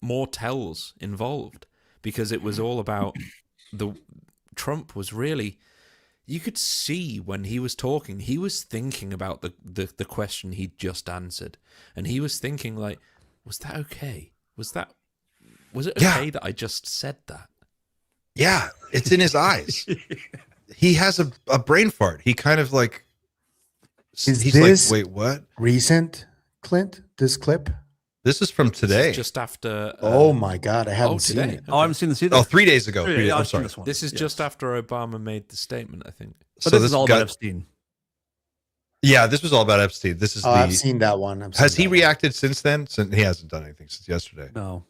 Speaker 2: more tells involved, because it was all about Trump was really, you could see when he was talking, he was thinking about the question he'd just answered. And he was thinking like, was that okay? Was it okay that I just said that?
Speaker 1: Yeah, it's in his eyes. He has a brain fart. He kind of like, he's like, wait, what?
Speaker 4: Recent, Clint, this clip?
Speaker 1: This is from today.
Speaker 2: This is just after.
Speaker 4: Oh my God, I haven't seen it.
Speaker 3: Okay. Oh, I haven't seen this either.
Speaker 1: Oh, 3 days ago. I'm sorry.
Speaker 2: This is just after Obama made the statement, I think.
Speaker 3: But this is all about Epstein.
Speaker 1: Yeah, this was all about Epstein. This is
Speaker 4: I've seen that one.
Speaker 1: Has he reacted since then? He hasn't done anything since yesterday.
Speaker 3: No.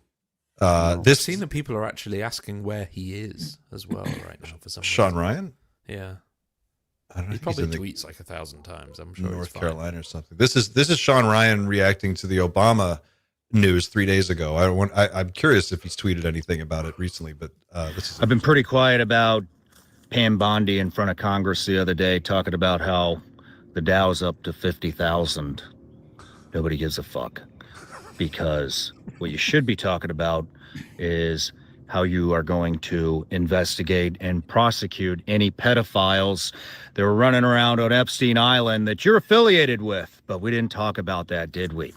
Speaker 2: I've seen that people are actually asking where he is as well right now for some
Speaker 1: Sean
Speaker 2: reason.
Speaker 1: Ryan?
Speaker 2: Yeah.
Speaker 1: I don't know.
Speaker 2: He probably tweets like 1,000 times. I'm sure
Speaker 1: North Carolina or something. This is Sean Ryan reacting to the Obama news 3 days ago. I'm curious if he's tweeted anything about it recently, but
Speaker 12: I've been pretty quiet about Pam Bondi in front of Congress the other day talking about how the Dow's up to 50,000. Nobody gives a fuck, because what you should be talking about is how you are going to investigate and prosecute any pedophiles that were running around on Epstein Island that you're affiliated with. But we didn't talk about that, did we?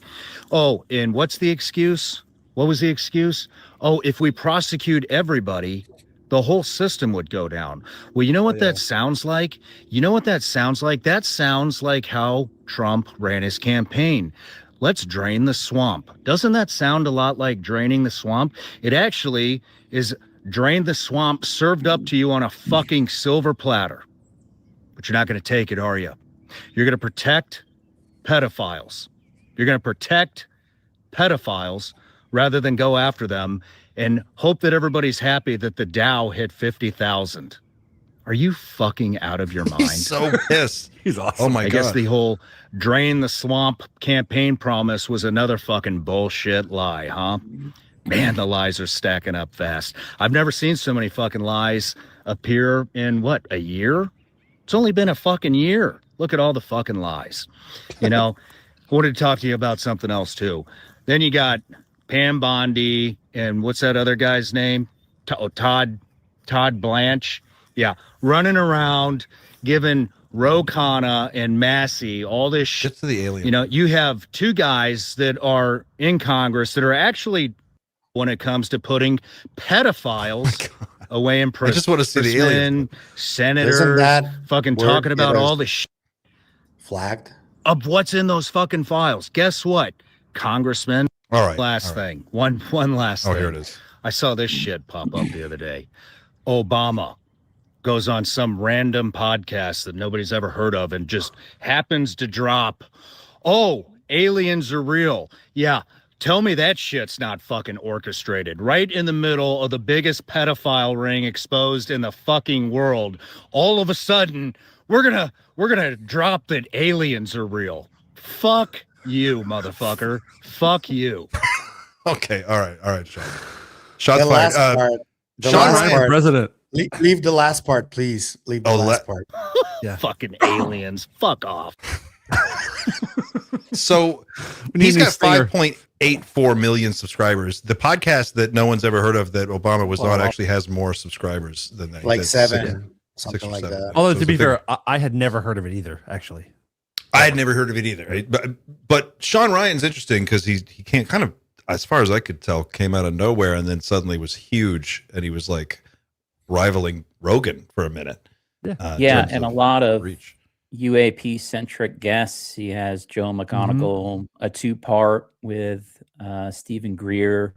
Speaker 12: Oh, and what's the excuse? What was the excuse? Oh, if we prosecute everybody, the whole system would go down. Well, you know what that sounds like? You know what that sounds like? That sounds like how Trump ran his campaign. Let's drain the swamp. Doesn't that sound a lot like draining the swamp? It actually is drain the swamp served up to you on a fucking silver platter. But you're not going to take it, are you? You're going to protect pedophiles. You're going to protect pedophiles rather than go after them and hope that everybody's happy that the Dow hit 50,000. Are you fucking out of your mind?
Speaker 1: He's so pissed.
Speaker 3: He's awesome.
Speaker 1: Oh my God.
Speaker 12: I guess the whole drain the swamp campaign promise was another fucking bullshit lie, huh? Man, the lies are stacking up fast. I've never seen so many fucking lies appear in, what, a year? It's only been a fucking year. Look at all the fucking lies. You know, wanted to talk to you about something else too. Then you got Pam Bondi and what's that other guy's name? Todd Blanche. Yeah, running around giving Ro Khanna and Massey all this shit.
Speaker 1: Get to the alien.
Speaker 12: You know, you have two guys that are in Congress that are actually, when it comes to putting pedophiles away in prison.
Speaker 1: I just want to see the alien.
Speaker 12: Senators,
Speaker 4: Isn't that
Speaker 12: fucking
Speaker 4: word
Speaker 12: talking about
Speaker 4: that is
Speaker 12: all the shit
Speaker 4: flagged?
Speaker 12: of what's in those fucking files. Guess what, Congressman?
Speaker 1: All right.
Speaker 12: Last
Speaker 1: all right.
Speaker 12: thing. One last thing.
Speaker 1: Oh, here it is.
Speaker 12: I saw this shit pop up the other day. Obama goes on some random podcast that nobody's ever heard of and just happens to drop, oh, aliens are real. Yeah, tell me that shit's not fucking orchestrated. Right in the middle of the biggest pedophile ring exposed in the fucking world. All of a sudden, we're gonna drop that aliens are real. Fuck you, motherfucker. Fuck you.
Speaker 1: Okay. All right, Sean. Shots
Speaker 4: The
Speaker 1: fired.
Speaker 4: last part. The
Speaker 1: Sean
Speaker 4: last
Speaker 1: Ryan,
Speaker 4: part.
Speaker 3: President.
Speaker 4: Leave the last part, please. Leave the last part.
Speaker 3: Yeah.
Speaker 12: Fucking aliens. Fuck off.
Speaker 1: So
Speaker 3: need
Speaker 1: he's
Speaker 3: a new
Speaker 1: got
Speaker 3: stinger.
Speaker 1: 5.84 million subscribers. The podcast that no one's ever heard of that Obama was on actually has more subscribers than that.
Speaker 4: Like
Speaker 1: That's
Speaker 4: 7,
Speaker 1: six
Speaker 4: something
Speaker 1: or
Speaker 4: like
Speaker 1: seven.
Speaker 4: that.
Speaker 3: Although
Speaker 1: So
Speaker 3: to be
Speaker 1: it's a big-
Speaker 3: fair, I had never heard of it either. Actually,
Speaker 1: I had never heard of it either. Right? But Sean Ryan's interesting because he can't kind of, as far as I could tell, came out of nowhere and then suddenly was huge and he was like rivaling Rogan for a minute.
Speaker 3: Yeah.
Speaker 5: Yeah,
Speaker 1: in terms
Speaker 5: and a lot of
Speaker 1: reach.
Speaker 5: UAP centric guests. He has Joe McGonigal, a 2-part with Stephen Greer,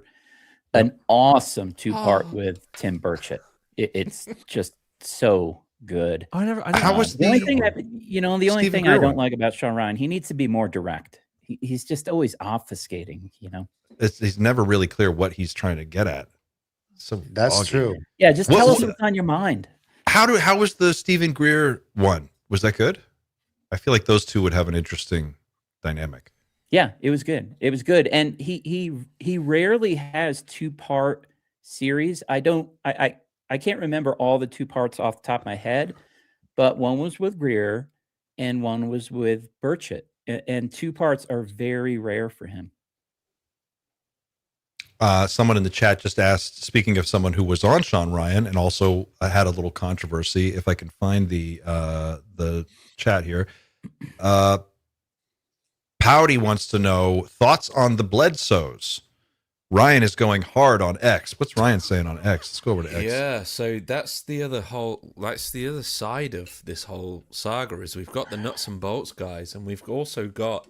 Speaker 5: an awesome 2-part with Tim Burchett. It's just so good.
Speaker 3: I never.
Speaker 1: How was
Speaker 5: The only
Speaker 1: the-
Speaker 5: thing that the only
Speaker 1: Stephen
Speaker 5: thing
Speaker 1: Greer
Speaker 5: I don't
Speaker 1: one?
Speaker 5: like about Sean Ryan, he needs to be more direct. He's just always obfuscating.
Speaker 1: He's never really clear what he's trying to get at. So
Speaker 4: That's
Speaker 1: foggy.
Speaker 4: true.
Speaker 5: Yeah, just
Speaker 1: What-
Speaker 5: tell us
Speaker 1: what-
Speaker 5: what's on your mind.
Speaker 1: How was the Stephen Greer one? Was that good? I feel like those two would have an interesting dynamic.
Speaker 5: Yeah, it was good. It was good, and he rarely has 2-part series. I can't remember all the 2 parts off the top of my head, but one was with Greer and one was with Burchett, and 2 parts are very rare for him.
Speaker 1: Someone in the chat just asked, speaking of someone who was on Sean Ryan and also had a little controversy, if I can find the chat here. Pouty wants to know thoughts on the Bledsoes. Ryan is going hard on X. What's Ryan saying on X? Let's go over to X.
Speaker 2: Yeah, so that's the other side of this whole saga is we've got the nuts and bolts guys, and we've also got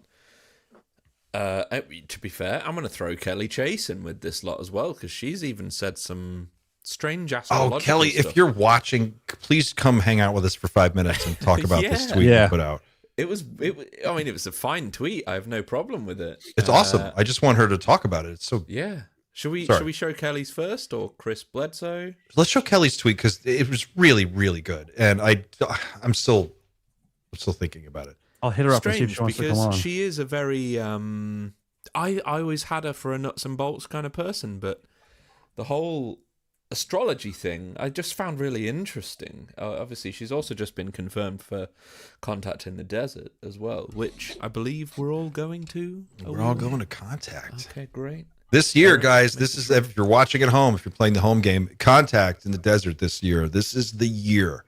Speaker 2: to be fair, I'm going to throw Kelly Chase in with this lot as well because she's even said some strange astrological
Speaker 1: Oh, Kelly,
Speaker 2: stuff.
Speaker 1: if you're watching, please come hang out with us for 5 minutes and talk about this
Speaker 2: Yeah.
Speaker 1: tweet
Speaker 3: Yeah.
Speaker 1: you put out.
Speaker 2: it was a fine tweet. I have no problem with it.
Speaker 1: It's awesome. I just want her to talk about it. It's so.
Speaker 2: Yeah. Should we
Speaker 1: Sorry.
Speaker 2: show Kelly's first or Chris Bledsoe?
Speaker 1: Let's show Kelly's tweet because it was really, really good, and I'm still thinking about it.
Speaker 3: I'll hit her up and see if
Speaker 2: Strange
Speaker 3: she wants to come
Speaker 2: because
Speaker 3: on.
Speaker 2: she is a very I always had her for a nuts and bolts kind of person, but the whole astrology thing I just found really interesting. Obviously, she's also just been confirmed for Contact in the Desert as well, which I believe we're all going to.
Speaker 1: We're all going to Contact.
Speaker 2: Okay, great.
Speaker 1: This year, guys, this is, if you're watching at home, if you're playing the home game, Contact in the Desert this year. This is the year.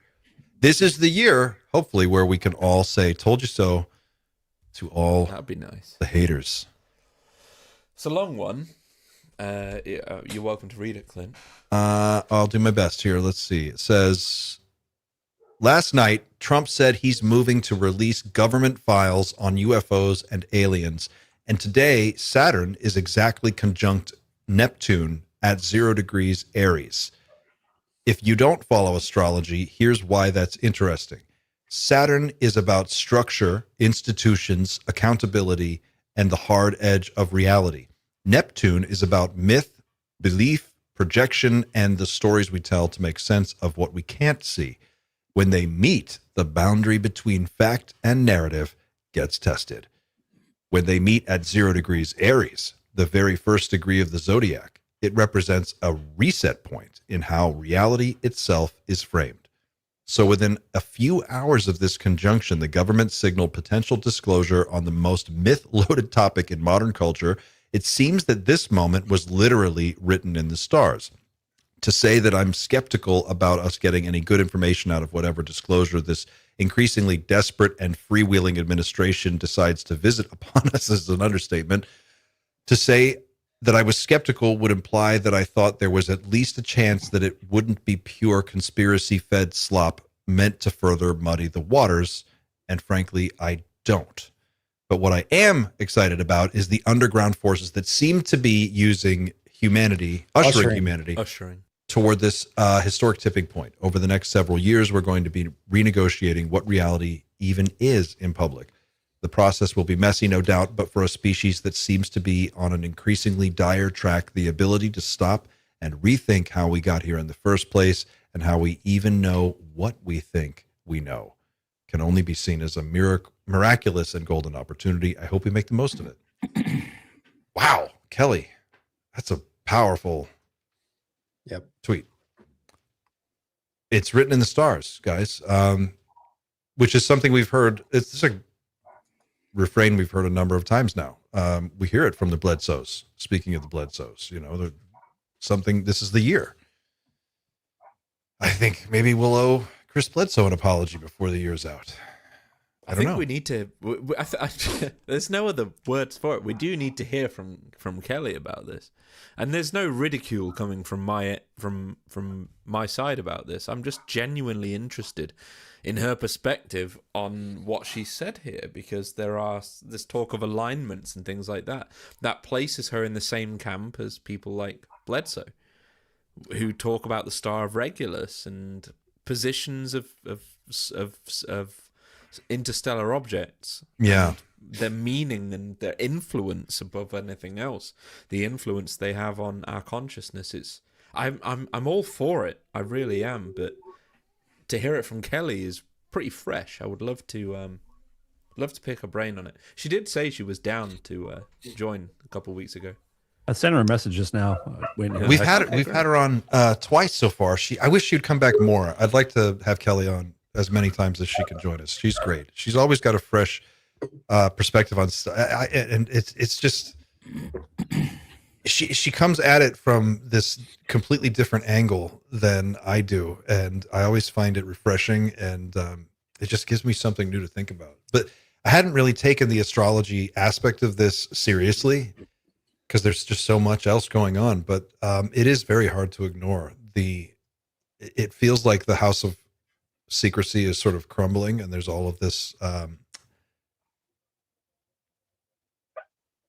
Speaker 1: This is the year, hopefully, where we can all say, told you so, to all
Speaker 2: That'd be nice.
Speaker 1: the haters.
Speaker 2: It's a long one. You're welcome to read it, Clint.
Speaker 1: I'll do my best here. Let's see. It says, last night, Trump said he's moving to release government files on UFOs and aliens. And today, Saturn is exactly conjunct Neptune at 0 degrees Aries. If you don't follow astrology, here's why that's interesting. Saturn is about structure, institutions, accountability, and the hard edge of reality. Neptune is about myth, belief, projection, and the stories we tell to make sense of what we can't see. When they meet, the boundary between fact and narrative gets tested. When they meet at 0 degrees Aries, the very first degree of the zodiac, it represents a reset point in how reality itself is framed. So within a few hours of this conjunction, the government signaled potential disclosure on the most myth-loaded topic in modern culture. It seems that this moment was literally written in the stars. To say that I'm skeptical about us getting any good information out of whatever disclosure this increasingly desperate and freewheeling administration decides to visit upon us is an understatement. To say that I was skeptical would imply that I thought there was at least a chance that it wouldn't be pure conspiracy-fed slop meant to further muddy the waters, and frankly, I don't. But what I am excited about is the underground forces that seem to be using humanity, ushering humanity toward this historic tipping point. Over the next several years, we're going to be renegotiating what reality even is in public. The process will be messy, no doubt, but for a species that seems to be on an increasingly dire track, the ability to stop and rethink how we got here in the first place and how we even know what we think we know can only be seen as a miraculous and golden opportunity. I hope we make the most of it. Wow, Kelly, that's a powerful tweet. It's written in the stars, guys, which is something we've heard. It's a refrain we've heard a number of times now. We hear it from the Bledsoes. Speaking of the Bledsoes, you know, something. This is the year. I think maybe we'll owe Chris Bledsoe an apology before the year's out.
Speaker 2: I think we need to. There's no other words for it. We do need to hear from Kelly about this, and there's no ridicule coming from my side about this. I'm just genuinely interested in her perspective on what she said here, because there's talk of alignments and things like that that places her in the same camp as people like Bledsoe, who talk about the Star of Regulus and positions of interstellar objects, their meaning and their influence above anything else, the influence they have on our consciousness. I'm all for it, I really am, but to hear it from Kelly is pretty fresh. I would love to pick her brain on it. She did say she was down to join a couple of weeks ago.
Speaker 3: I sent her a message just now.
Speaker 1: We've had her on twice so far. I wish she'd come back more. I'd like to have Kelly on as many times as she can join us. She's great. She's always got a fresh perspective on stuff, and it's just she comes at it from this completely different angle than I do, and I always find it refreshing, and it just gives me something new to think about. But I hadn't really taken the astrology aspect of this seriously because there's just so much else going on. But it is very hard to ignore. It feels like the House of Secrecy is sort of crumbling, and there's all of this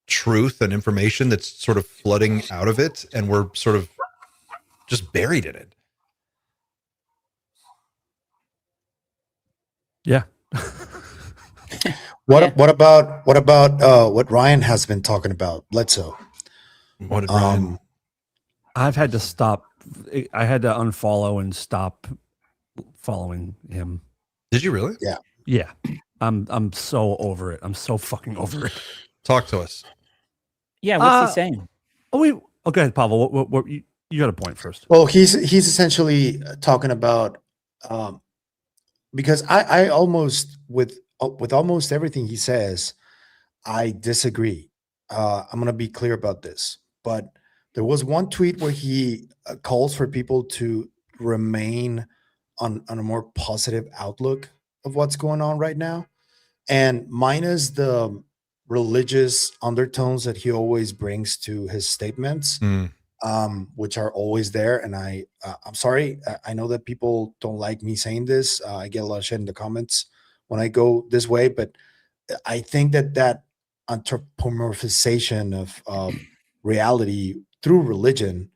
Speaker 1: truth and information that's sort of flooding out of it, and we're sort of just buried in it.
Speaker 3: Yeah.
Speaker 4: What about what Ryan has been talking about, Bledsoe?
Speaker 1: What did Ryan?
Speaker 3: I've had to stop. I had to unfollow and stop following him.
Speaker 1: Did you really?
Speaker 4: Yeah.
Speaker 3: Yeah. I'm so over it. I'm so fucking over it.
Speaker 1: Talk to us.
Speaker 5: Yeah, what's he saying?
Speaker 3: Okay, Pavel. What you got a point first?
Speaker 4: Well, he's essentially talking about because I almost with almost everything he says, I disagree. I'm gonna be clear about this, but there was one tweet where he calls for people to remain on a more positive outlook of what's going on right now, and minus the religious undertones that he always brings to his statements, which are always there. And I'm sorry, I know that people don't like me saying this. I get a lot of shit in the comments when I go this way, but I think that anthropomorphization of reality through religion,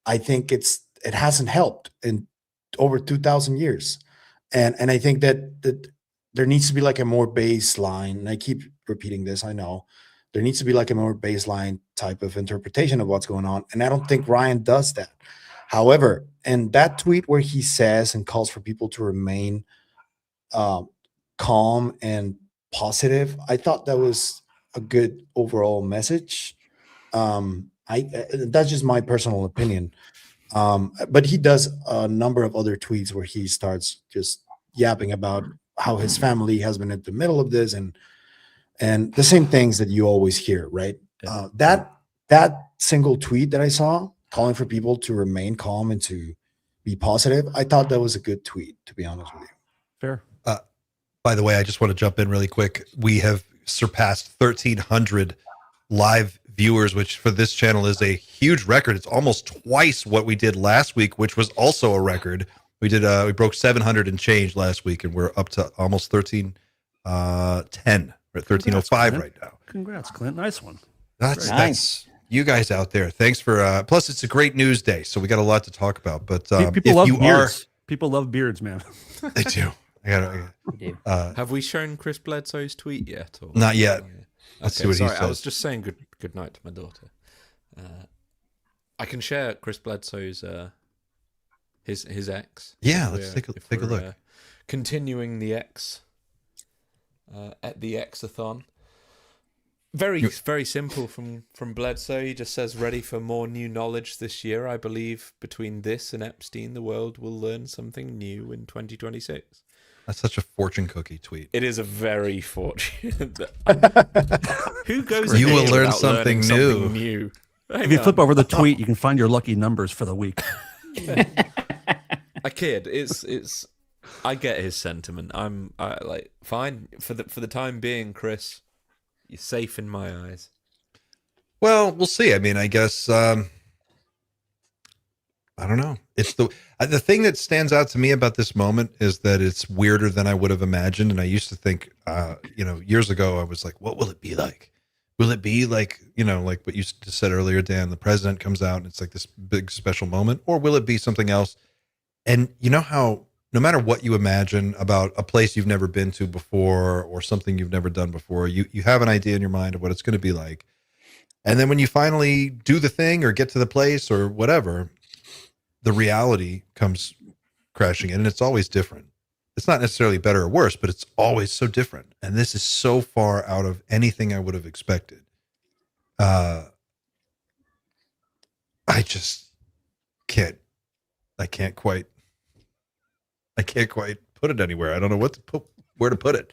Speaker 4: I think it hasn't helped in over 2,000 years. And I think that there needs to be like a more baseline, and I keep repeating this, I know, there needs to be like a more baseline type of interpretation of what's going on. And I don't think Ryan does that. However, in that tweet where he says and calls for people to remain calm and positive, I thought that was a good overall message. That's just my personal opinion. But he does a number of other tweets where he starts just yapping about how his family has been at the middle of this, and the same things that you always hear, right? That single tweet that I saw calling for people to remain calm and to be positive, I thought that was a good tweet, to be honest with you.
Speaker 3: Fair.
Speaker 1: By the way, I just want to jump in really quick. We have surpassed 1,300 live viewers, which for this channel is a huge record. It's almost twice what we did last week, which was also a record. We broke 700 and change last week, and we're up to almost 1310. We're at 1305 right now.
Speaker 3: Congrats, Clint. Nice one.
Speaker 1: That's you guys out there. Thanks for. Plus, it's a great news day, so we got a lot to talk about. But
Speaker 3: people love beards. People love beards, man.
Speaker 1: They do. I gotta,
Speaker 2: have we shown Chris Bledsoe's tweet yet? Or?
Speaker 1: Not yet. Let's see what he says.
Speaker 2: I was just saying good night to my daughter. I can share Chris Bledsoe's his X.
Speaker 1: Yeah, let's take a look.
Speaker 2: Continuing the X at the X-a-thon. Very simple from Bledsoe. He just says, ready for more new knowledge this year. I believe between this and Epstein, the world will learn something new in 2026.
Speaker 1: That's such a fortune cookie tweet.
Speaker 2: It is a very fortune. Who goes?
Speaker 1: You will learn something new.
Speaker 3: If you flip over the tweet, you can find your lucky numbers for the week.
Speaker 2: I kid. It's. I get his sentiment. I like fine for the time being, Chris. You're safe in my eyes.
Speaker 1: Well, we'll see. I mean, I guess I don't know. It's the thing that stands out to me about this moment is that it's weirder than I would have imagined. And I used to think, years ago, I was like, what will it be like? Will it be like, like what you said earlier, Dan, the president comes out and it's like this big special moment, or will it be something else? And you know how no matter what you imagine about a place you've never been to before or something you've never done before, you have an idea in your mind of what it's going to be like. And then when you finally do the thing or get to the place or whatever, the reality comes crashing in, and it's always different. It's not necessarily better or worse, but it's always so different. And this is so far out of anything I would have expected. I just can't quite put it anywhere. I don't know where to put it.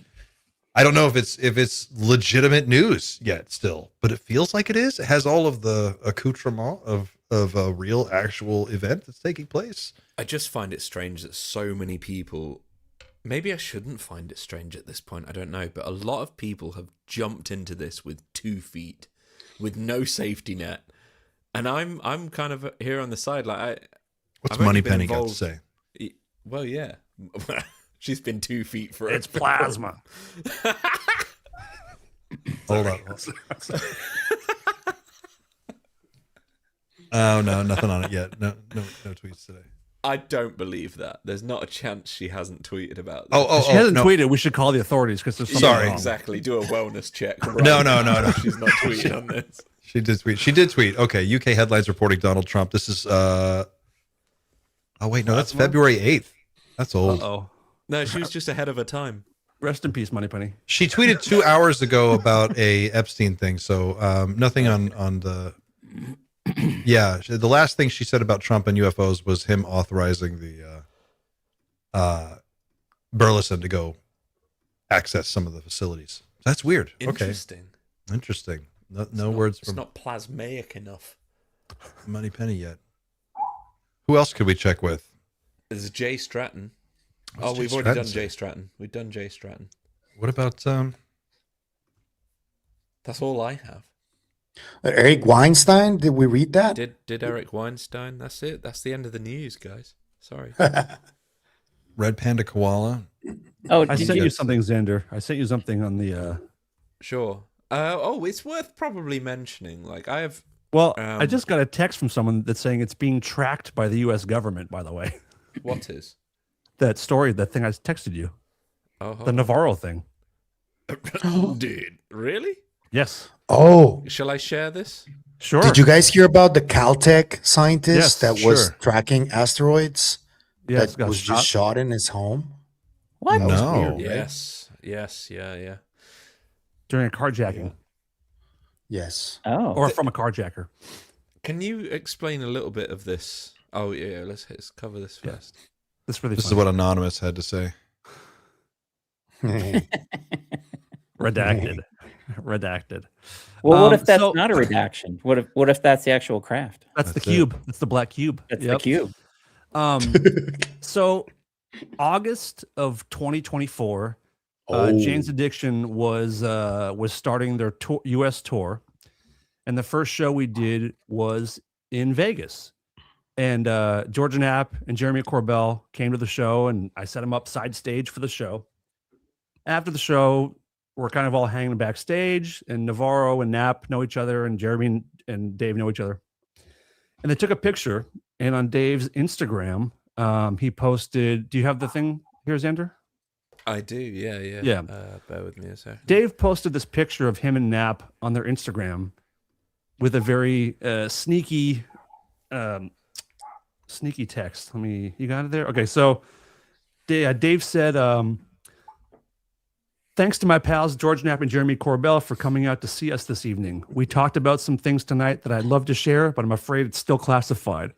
Speaker 1: I don't know if it's legitimate news yet still, but it feels like it is. It has all of the accoutrement of a real actual event that's taking place.
Speaker 2: I just find it strange that so many people, maybe I shouldn't find it strange at this point, I don't know, but a lot of people have jumped into this with 2 feet, with no safety net. And I'm kind of here on the side, like
Speaker 1: what's Moneypenny got to say?
Speaker 2: Well, yeah. She's been 2 feet for
Speaker 3: it's plasma.
Speaker 1: Hold on. Oh no, nothing on it yet. No tweets today.
Speaker 2: I don't believe that. There's not a chance she hasn't tweeted about
Speaker 3: this. If she hasn't tweeted, we should call the authorities because there's something wrong.
Speaker 2: Exactly. Do a wellness check. Right
Speaker 1: No.
Speaker 2: She's not tweeting on this.
Speaker 1: She did tweet. Okay, UK headlines reporting Donald Trump. This is oh wait, no, that's February 8th. That's old.
Speaker 3: Uh-oh.
Speaker 2: No, she was just ahead of her time.
Speaker 3: Rest in peace, Moneypenny.
Speaker 1: She tweeted 2 hours ago about a Epstein thing, so nothing on the. Yeah, the last thing she said about Trump and UFOs was him authorizing the Burleson to go access some of the facilities. That's weird.
Speaker 2: Interesting.
Speaker 1: Okay. Interesting. No words from.
Speaker 2: It's not plasmaic enough.
Speaker 1: Moneypenny yet. Who else could we check with?
Speaker 2: There's Jay Stratton.
Speaker 1: What's
Speaker 2: we've
Speaker 1: Jay
Speaker 2: already
Speaker 1: Stratton
Speaker 2: done
Speaker 1: say?
Speaker 2: Jay Stratton. We've done Jay Stratton.
Speaker 1: What about
Speaker 2: That's all I have.
Speaker 4: Eric Weinstein, did we read that?
Speaker 2: Did Eric Weinstein? That's it. That's the end of the news, guys. Sorry.
Speaker 1: Red Panda Koala?
Speaker 3: Oh, I sent you something, Xander. I sent you something on the.
Speaker 2: Sure. It's worth probably mentioning. Like I have.
Speaker 3: Well, I just got a text from someone that's saying it's being tracked by the U.S. government. By the way.
Speaker 2: What is?
Speaker 3: That story, that thing I texted you.
Speaker 2: Oh.
Speaker 3: The Navarro thing.
Speaker 2: Dude, really?
Speaker 3: Yes.
Speaker 4: Oh.
Speaker 2: Shall I share this?
Speaker 3: Sure.
Speaker 4: Did you guys hear about the Caltech scientist
Speaker 3: Yes,
Speaker 4: that was tracking asteroids?
Speaker 3: Yes,
Speaker 4: that was just shot in his home?
Speaker 3: What?
Speaker 4: That was
Speaker 1: No.
Speaker 4: weird, right?
Speaker 2: Yes. Yeah.
Speaker 3: During a carjacking.
Speaker 4: Yes.
Speaker 5: Oh.
Speaker 3: Or from a carjacker.
Speaker 2: Can you explain a little bit of this? Oh yeah, let's cover this first.
Speaker 3: This really.
Speaker 1: This is what Anonymous had to say.
Speaker 3: Redacted. Redacted.
Speaker 5: Well, what if that's
Speaker 3: so-
Speaker 5: not a redaction? What if that's the actual craft?
Speaker 3: That's the
Speaker 1: That's
Speaker 3: cube. That's the black cube.
Speaker 5: That's
Speaker 3: Yep.
Speaker 5: the cube.
Speaker 3: So August of 2024, Jane's Addiction was starting their tour, U.S. tour, and the first show we did was in Vegas. And George Knapp and Jeremy Corbell came to the show, and I set them up side stage for the show. After the show, we're kind of all hanging backstage, and Navarro and Knapp know each other, and Jeremy and Dave know each other. And they took a picture, and on Dave's Instagram, he posted, do you have the thing here, Xander?
Speaker 2: I do, yeah.
Speaker 3: Yeah.
Speaker 2: Bear with me a second.
Speaker 3: Dave posted this picture of him and Knapp on their Instagram with a very sneaky text. You got it there? Okay, so Dave said, thanks to my pals George Knapp and Jeremy Corbell for coming out to see us this evening. We talked about some things tonight that I'd love to share, but I'm afraid it's still classified.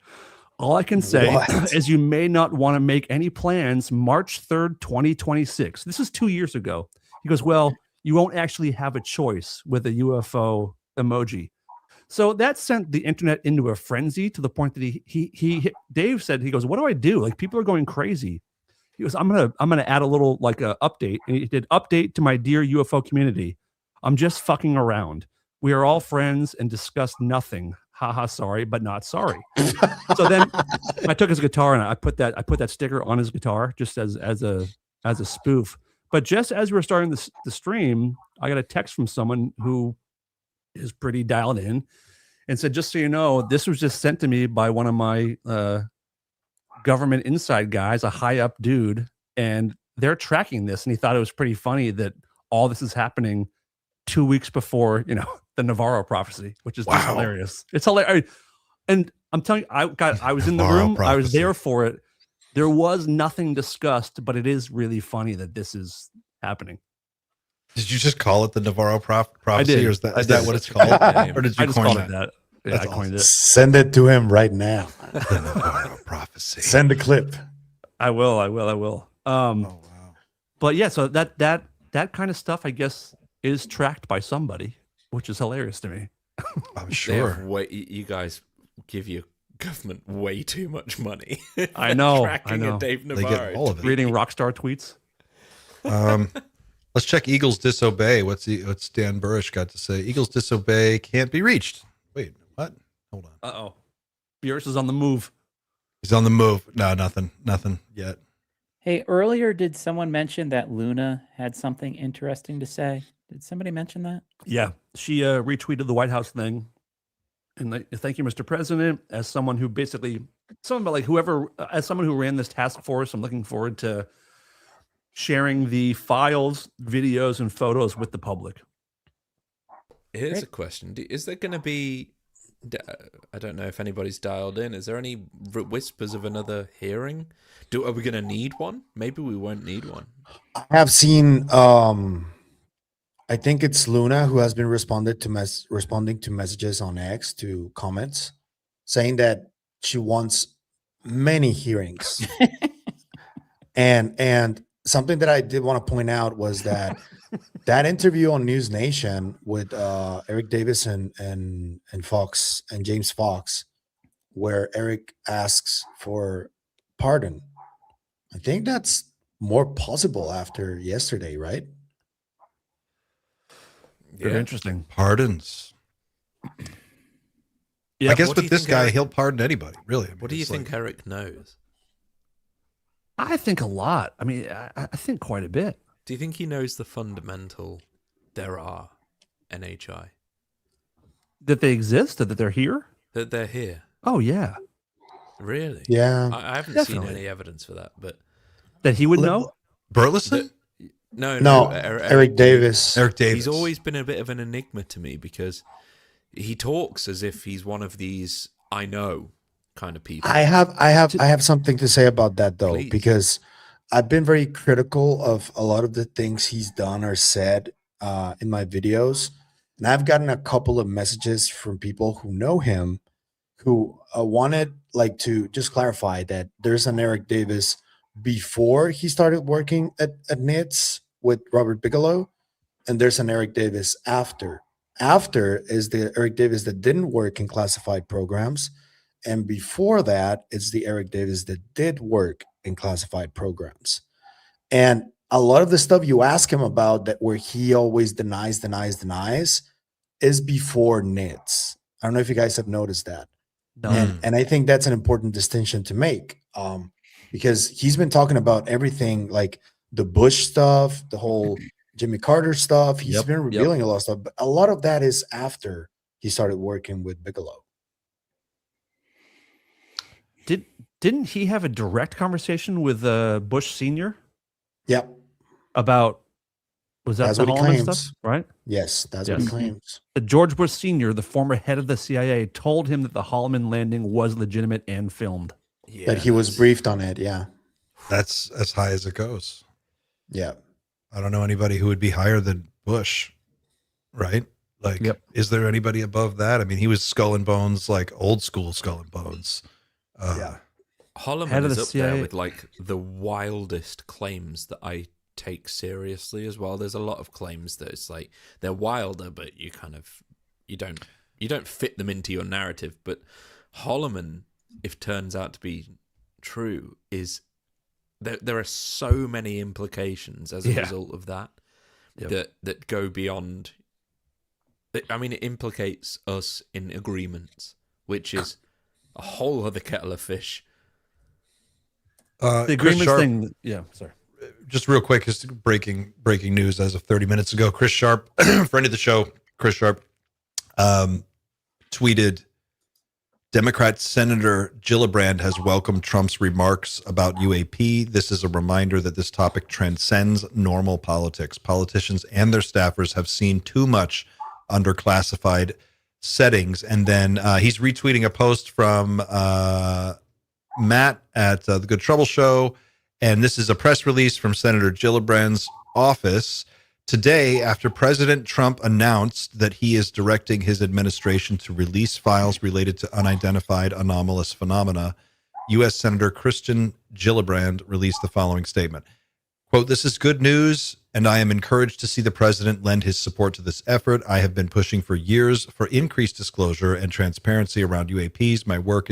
Speaker 3: All I can say is you may not want to make any plans March 3rd, 2026. This is 2 years ago. He goes, well, you won't actually have a choice with a UFO emoji. So that sent the internet into a frenzy to the point that Dave said, he goes, what do I do? Like, people are going crazy. He goes, I'm gonna add a little like a update. And he did update to my dear UFO community. I'm just fucking around. We are all friends and discuss nothing. Haha, sorry, but not sorry. So then I took his guitar and I put that sticker on his guitar just as a spoof. But just as we were starting the stream, I got a text from someone who is pretty dialed in and said, just so you know, this was just sent to me by one of my government inside guys, a high up dude, and they're tracking this. And he thought it was pretty funny that all this is happening 2 weeks before, the Navarro prophecy, which is just hilarious. It's hilarious. And I'm telling you, I was in the room. I was there for it. There was nothing discussed, but it is really funny that this is happening.
Speaker 1: Did you just call it the Navarro prophecy?
Speaker 3: I did.
Speaker 1: Or is that what it's called? Or did you
Speaker 3: I just
Speaker 1: coin
Speaker 3: called
Speaker 1: that?
Speaker 3: it that. Yeah, I coined it.
Speaker 4: Send it to him right now.
Speaker 1: The Navarro prophecy.
Speaker 4: Send the clip.
Speaker 3: I will.
Speaker 1: Wow.
Speaker 3: But yeah, so that kind of stuff, I guess, is tracked by somebody, which is hilarious to me.
Speaker 1: I'm sure.
Speaker 2: You guys give your government way too much money.
Speaker 3: I know.
Speaker 2: Tracking a Dave
Speaker 1: They
Speaker 2: Navarro.
Speaker 1: get all of it.
Speaker 3: Reading Rockstar tweets.
Speaker 1: Let's check Eagles disobey. What's Dan Burrish got to say? Eagles disobey can't be reached. Wait, what? Hold on.
Speaker 3: Uh-oh. Bierce is on the move.
Speaker 1: He's on the move. No, nothing yet.
Speaker 5: Hey, earlier, did someone mention that Luna had something interesting to say? Did somebody mention that?
Speaker 3: Yeah, she retweeted the White House thing, and thank you, Mr. President. As someone who basically, as someone who ran this task force, I'm looking forward to sharing the files, videos, and photos with the public.
Speaker 2: Here's a question: is there going to be? I don't know if anybody's dialed in. Is there any whispers of another hearing? Are we going to need one? Maybe we won't need one.
Speaker 4: I have seen. I think it's Luna who has been responding to messages on X, to comments, saying that she wants many hearings. and something that I did want to point out was that that interview on News Nation with Eric Davis and Fox and James Fox, where Eric asks for pardon. I think that's more possible after yesterday, right?
Speaker 3: Very interesting.
Speaker 1: Pardons.
Speaker 3: Yeah,
Speaker 1: I guess
Speaker 2: what do
Speaker 1: with
Speaker 2: you
Speaker 1: this
Speaker 2: think,
Speaker 1: guy,
Speaker 2: Eric?
Speaker 1: he'll pardon anybody, really. I mean,
Speaker 2: What do you
Speaker 1: it's
Speaker 2: think
Speaker 1: like-
Speaker 2: Eric knows?
Speaker 3: I think a lot. I mean, I think quite a bit.
Speaker 2: Do you think he knows the fundamental there are NHI?
Speaker 3: That they exist, that they're here?
Speaker 2: That they're here?
Speaker 3: Oh, yeah.
Speaker 2: Really?
Speaker 4: Yeah.
Speaker 2: I haven't
Speaker 3: Definitely.
Speaker 2: seen any evidence for that, but
Speaker 3: That he would know?
Speaker 1: Burleson?
Speaker 2: no,
Speaker 4: Eric Davis.
Speaker 1: Eric Davis.
Speaker 2: He's always been a bit of an enigma to me because he talks as if he's one of these I know kind of people.
Speaker 4: I have something to say about that though,
Speaker 2: Please.
Speaker 4: because I've been very critical of a lot of the things he's done or said in my videos, and I've gotten a couple of messages from people who know him, who wanted to just clarify that there's an Eric Davis before he started working at NITS with Robert Bigelow, and there's an Eric Davis after. After is the Eric Davis that didn't work in classified programs, and before that, it's the Eric Davis that did work in classified programs. And a lot of the stuff you ask him about that where he always denies is before NITS. I don't know if you guys have noticed that.
Speaker 3: No.
Speaker 4: And I think that's an important distinction to make, because he's been talking about everything like the Bush stuff, the whole Jimmy Carter stuff. He's been revealing a lot of stuff, but a lot of that is after he started working with Bigelow.
Speaker 3: Didn't he have a direct conversation with Bush Sr.?
Speaker 4: Yep.
Speaker 3: About, was that
Speaker 4: That's
Speaker 3: the
Speaker 4: what he
Speaker 3: Holloman
Speaker 4: claims.
Speaker 3: stuff? Right?
Speaker 4: Yes, that's what he claims.
Speaker 3: George Bush Sr., the former head of the CIA, told him that the Holloman landing was legitimate and filmed.
Speaker 2: Yeah,
Speaker 4: that he was briefed on it. Yeah.
Speaker 1: That's as high as it goes.
Speaker 4: Yeah.
Speaker 1: I don't know anybody who would be higher than Bush, right? Like, is there anybody above that? I mean, he was skull and bones, like old school skull and bones.
Speaker 2: Holloman is up there with like the wildest claims that I take seriously as well. There's a lot of claims that it's like they're wilder, but you don't fit them into your narrative. But Holloman, if turns out to be true, is there are so many implications as a result of that that go beyond. I mean, it implicates us in agreements, which is a whole other kettle of fish.
Speaker 3: The agreements thing, sorry.
Speaker 1: Just real quick, just breaking news as of 30 minutes ago. Chris Sharp, friend of the show, Chris Sharp, tweeted, Democrat Senator Gillibrand has welcomed Trump's remarks about UAP. This is a reminder that this topic transcends normal politics. Politicians and their staffers have seen too much under classified settings. And then he's retweeting a post from Matt at the Good Trouble Show. And this is a press release from Senator Gillibrand's office. Today, after President Trump announced that he is directing his administration to release files related to unidentified anomalous phenomena, U.S. Senator Christian Gillibrand released the following statement. Quote, this is good news, and I am encouraged to see the president lend his support to this effort. I have been pushing for years for increased disclosure and transparency around UAPs. My work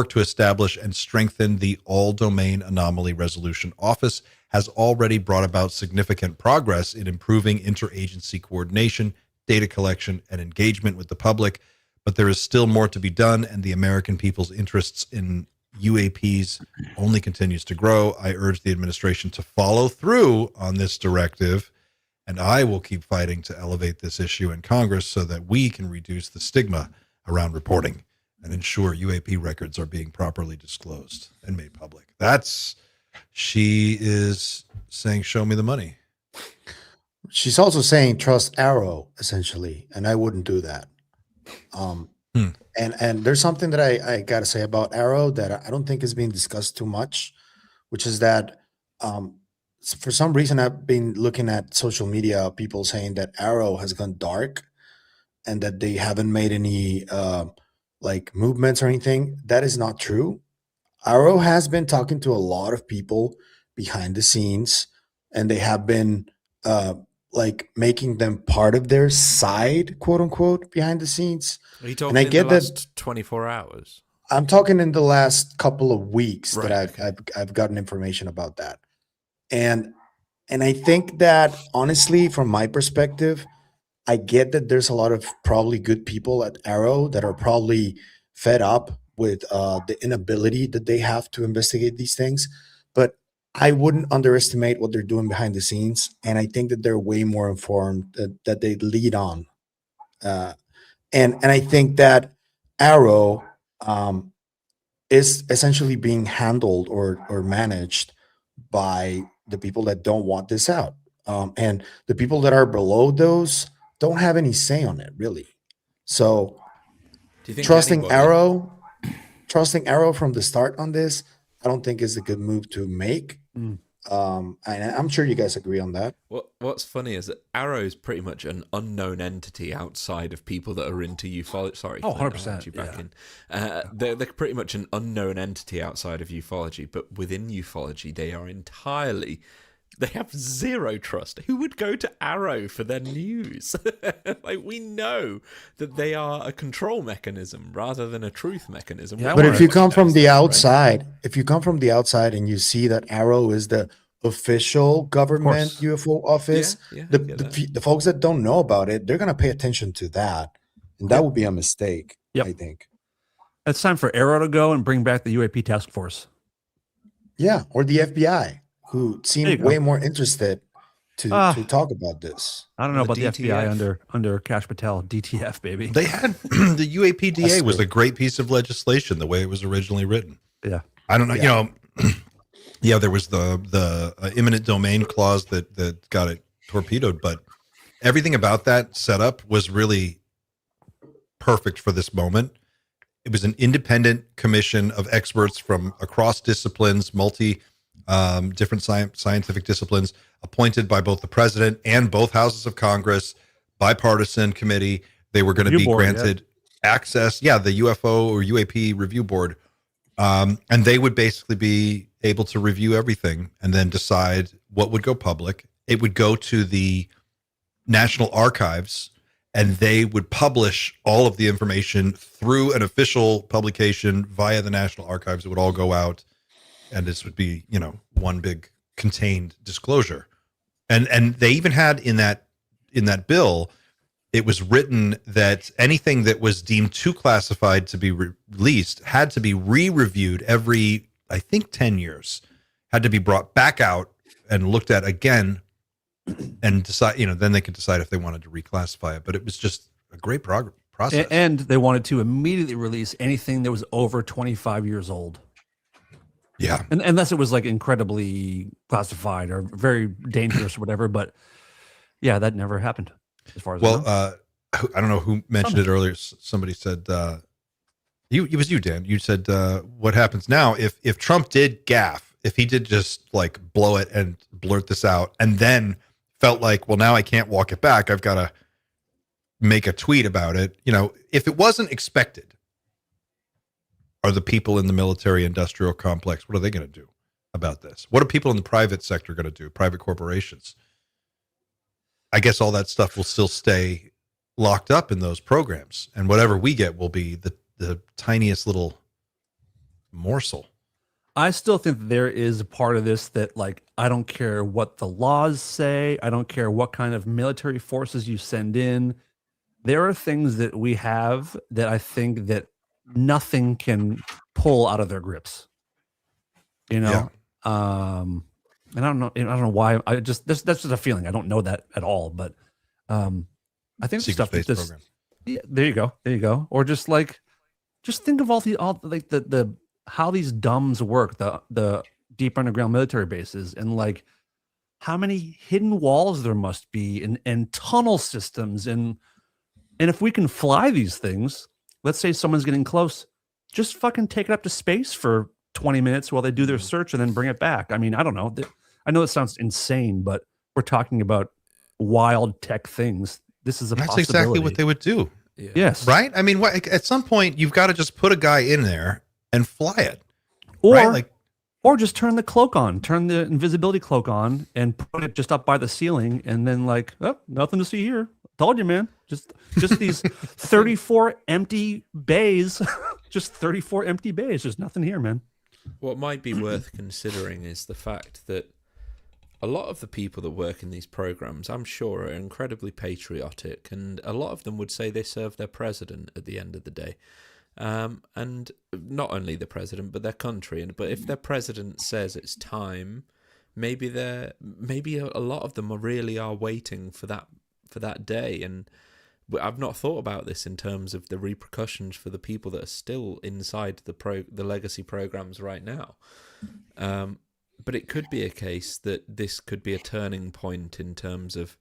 Speaker 1: to establish and strengthen the All-Domain Anomaly Resolution Office has already brought about significant progress in improving interagency coordination, data collection, and engagement with the public, but there is still more to be done, and the American people's interests in UAPs only continues to grow. I urge the administration to follow through on this directive, and I will keep fighting to elevate this issue in Congress so that we can reduce the stigma around reporting and ensure UAP records are being properly disclosed and made public. She is saying, show me the money.
Speaker 4: She's also saying trust Arrow, essentially, and I wouldn't do that. And there's something that I got to say about Arrow that I don't think is being discussed too much, which is that for some reason I've been looking at social media, people saying that Arrow has gone dark and that they haven't made any like movements or anything. That is not true. Arrow has been talking to a lot of people behind the scenes, and they have been like making them part of their side, quote unquote, behind the scenes.
Speaker 2: Are you talking in the last 24 hours?
Speaker 4: I'm talking in the last couple of weeks that I've gotten information about that. And I think that honestly, from my perspective, I get that there's a lot of probably good people at Arrow that are probably fed up with the inability that they have to investigate these things. But I wouldn't underestimate what they're doing behind the scenes. And I think that they're way more informed that they lead on. And I think that Arrow is essentially being handled or managed by the people that don't want this out. And the people that are below those don't have any say on it, really. So
Speaker 2: do you think
Speaker 4: trusting Arrow from the start on this, I don't think is a good move to make. And I'm sure you guys agree on that.
Speaker 2: What's funny is that Arrow is pretty much an unknown entity outside of people that are into ufology. Sorry,
Speaker 3: 100%.
Speaker 2: They're pretty much an unknown entity outside of ufology, but within ufology, they are entirely They have zero trust. Who would go to Arrow for their news? Like, we know that they are a control mechanism rather than a truth mechanism.
Speaker 3: Yeah,
Speaker 4: But if you
Speaker 2: Everyone
Speaker 4: come from
Speaker 2: knows
Speaker 4: the
Speaker 2: that, right?
Speaker 4: outside, if you come from the outside and you see that Arrow is the official government
Speaker 3: course.
Speaker 4: UFO office,
Speaker 2: Yeah, I
Speaker 4: the,
Speaker 2: get
Speaker 4: the
Speaker 2: that.
Speaker 4: the folks that don't know about it, they're gonna pay attention to that, and that
Speaker 3: Yep.
Speaker 4: would be a mistake.
Speaker 3: Yep.
Speaker 4: I think.
Speaker 3: It's time for Arrow to go and bring back the UAP task force.
Speaker 4: Yeah, or the FBI, who
Speaker 3: There
Speaker 4: seem
Speaker 3: you go.
Speaker 4: way more interested to
Speaker 3: Ah.
Speaker 4: talk about this.
Speaker 3: I don't know
Speaker 1: The
Speaker 3: about the FBI
Speaker 1: DTF.
Speaker 3: under Kash Patel. DTF, baby.
Speaker 1: They had the UAPDA
Speaker 4: That's
Speaker 1: was
Speaker 4: true.
Speaker 1: a great piece of legislation the way it was originally written.
Speaker 3: Yeah.
Speaker 1: I don't know,
Speaker 4: Yeah.
Speaker 1: yeah, there was the imminent domain clause that got it torpedoed, but everything about that setup was really perfect for this moment. It was an independent commission of experts from across disciplines, different scientific disciplines, appointed by both the president and both houses of Congress, bipartisan committee. They were going to
Speaker 3: Review
Speaker 1: be
Speaker 3: board,
Speaker 1: granted access. Yeah, the UFO or UAP review board. And they would basically be able to review everything and then decide what would go public. It would go to the National Archives, and they would publish all of the information through an official publication via the National Archives. It would all go out, and this would be, one big contained disclosure. And they even had in that bill, it was written that anything that was deemed too classified to be released had to be re-reviewed every, I think, 10 years, had to be brought back out and looked at again and decide, then they could decide if they wanted to reclassify it. But it was just a great process.
Speaker 3: And they wanted to immediately release anything that was over 25 years old.
Speaker 1: Yeah.
Speaker 3: And unless it was like incredibly classified or very dangerous or whatever. But yeah, that never happened as far as I know.
Speaker 1: I don't know who mentioned it earlier. Somebody said, it was you, Dan. You said, what happens now if Trump did gaffe, if he did just like blow it and blurt this out and then felt like, well, now I can't walk it back. I've got to make a tweet about it. If it wasn't expected, are the people in the military industrial complex, what are they going to do about this? What are people in the private sector going to do? Private corporations? I guess all that stuff will still stay locked up in those programs. And whatever we get will be the tiniest little morsel.
Speaker 3: I still think there is a part of this that, like, I don't care what the laws say. I don't care what kind of military forces you send in. There are things that we have that I think that nothing can pull out of their grips. And I don't know why. That's just a feeling. I don't know that at all, but I think the stuff that this
Speaker 1: program.
Speaker 3: Yeah, there you go. Or just think of the how these dumbs work, the deep underground military bases, and like how many hidden walls there must be and tunnel systems, and if we can fly these things, let's say someone's getting close, just fucking take it up to space for 20 minutes while they do their search and then bring it back. I mean, I don't know. I know it sounds insane, but we're talking about wild tech things. This is a
Speaker 1: That's
Speaker 3: possibility.
Speaker 1: exactly what they would do.
Speaker 2: Yeah.
Speaker 3: Yes.
Speaker 1: Right? I mean, at some point, you've got to just put a guy in there and fly it.
Speaker 3: Or,
Speaker 1: right?
Speaker 3: or just turn the cloak on, turn the invisibility cloak on and put it just up by the ceiling. And then like, oh, nothing to see here. Told you, man. Just these 34 empty bays, just 34 empty bays. There's nothing here, man.
Speaker 2: What might be worth considering is the fact that a lot of the people that work in these programs, I'm sure, are incredibly patriotic, and a lot of them would say they serve their president at the end of the day. And not only the president, but their country. But if their president says it's time, maybe a lot of them really are waiting for that day. And I've not thought about this in terms of the repercussions for the people that are still inside the legacy programs right now. But it could be a case that this could be a turning point in terms of,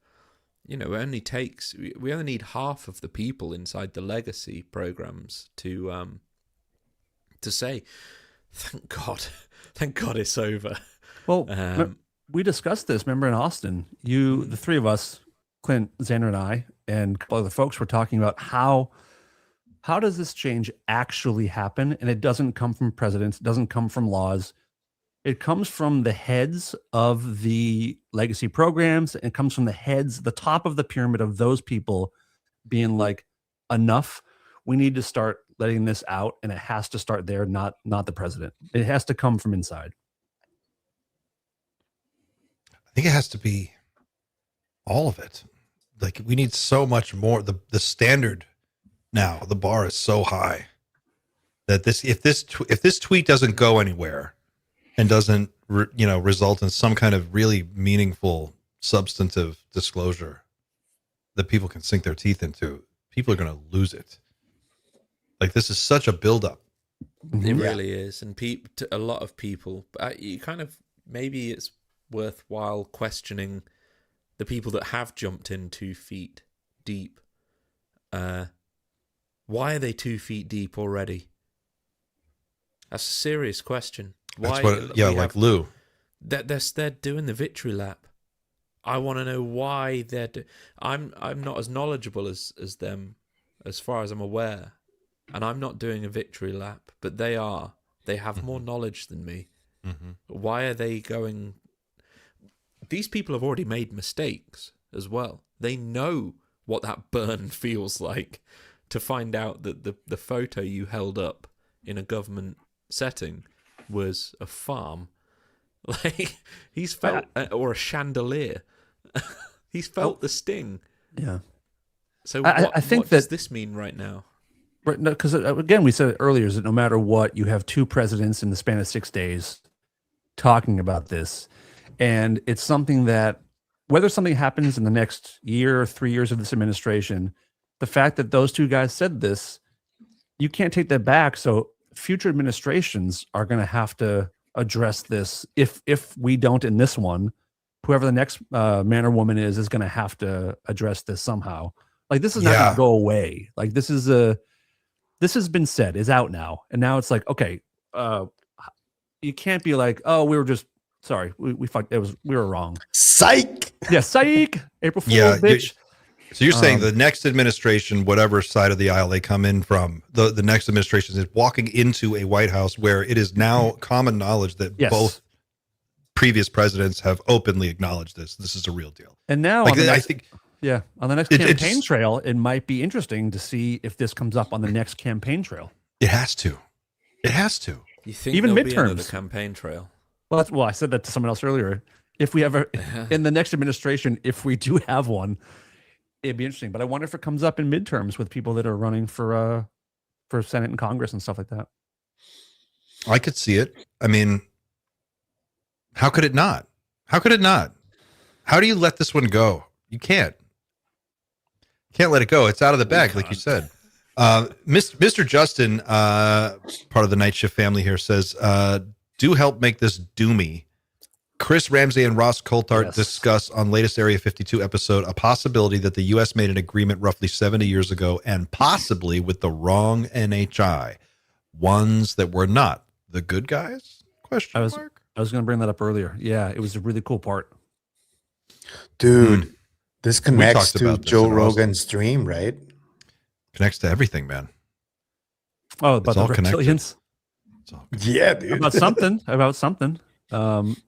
Speaker 2: we only need half of the people inside the legacy programs to say, thank God it's over.
Speaker 3: Well, we discussed this, remember, in Austin, the three of us, Clint, Xander, and I, and a couple other folks were talking about how does this change actually happen? And it doesn't come from presidents, it doesn't come from laws. It comes from the heads of the legacy programs. It comes from the top of the pyramid of those people being like, enough. We need to start letting this out, and it has to start there, not the president. It has to come from inside.
Speaker 1: I think it has to be all of it. Like, we need so much more. The standard now, the bar is so high that if this tweet doesn't go anywhere and doesn't result in some kind of really meaningful substantive disclosure that people can sink their teeth into, people are going to lose it. Like, this is such a buildup.
Speaker 2: It really is, and a lot of people. You kind of, maybe it's worthwhile questioning the people that have jumped in 2 feet deep. Why are they 2 feet deep already? That's a serious question. Why?
Speaker 1: Like Lou.
Speaker 2: They're doing the victory lap. I want to know why they're. I'm not as knowledgeable as them, as far as I'm aware, and I'm not doing a victory lap. But they are. They have more knowledge than me. Mm-hmm. Why are they going? These people have already made mistakes as well. They know what that burn feels like. To find out that the photo you held up in a government setting was a farm, like he's felt, or a chandelier. He's felt the sting.
Speaker 3: Yeah.
Speaker 2: So
Speaker 3: I think
Speaker 2: what does this mean right now?
Speaker 3: Right, because again, we said it earlier, is that no matter what, you have 2 presidents in the span of 6 days talking about this, and it's something that, whether something happens in the next year or 3 years of this administration, the fact that those 2 guys said this, you can't take that back. So future administrations are going to have to address this. If we don't in this one, whoever the next man or woman is going to have to address this somehow. Like, this is not going to go away. Like, this has been said, is out now, and now it's like, okay, you can't be like, oh, we were just sorry, we fucked. We were wrong.
Speaker 4: Psych.
Speaker 3: Yeah, psych. April Fool, bitch.
Speaker 1: So you're saying the next administration, whatever side of the aisle they come in from, the next administration is walking into a White House where it is now common knowledge that both previous presidents have openly acknowledged this. This is a real deal.
Speaker 3: And now,
Speaker 1: like,
Speaker 3: I
Speaker 1: think,
Speaker 3: on the next campaign trail, it might be interesting to see if this comes up on the next campaign trail.
Speaker 1: It has to. It has to.
Speaker 2: You think
Speaker 3: even
Speaker 2: there'll
Speaker 3: midterms?
Speaker 2: Be another campaign trail?
Speaker 3: Well, I said that to someone else earlier. If we ever in the next administration, if we do have one, it'd be interesting. But I wonder if it comes up in midterms with people that are running for Senate and Congress and stuff like that.
Speaker 1: I could see it. I mean, how could it not? How could it not? How do you let this one go? You can't. Can't let it go. It's out of the bag, like you said. Mr. Justin, part of the Night Shift family here, says, do help make this doomy. Chris Ramsey and Ross Coulthart discuss on latest Area 52 episode a possibility that the U.S. made an agreement roughly 70 years ago and possibly with the wrong NHI, ones that were not the good guys? Question mark?
Speaker 3: I was going to bring that up earlier. Yeah, it was a really cool part.
Speaker 4: Dude, this connects to Joe Rogan's dream, right?
Speaker 1: Connects to everything, man.
Speaker 3: Oh, about the reptilians?
Speaker 4: Yeah, dude.
Speaker 3: About something.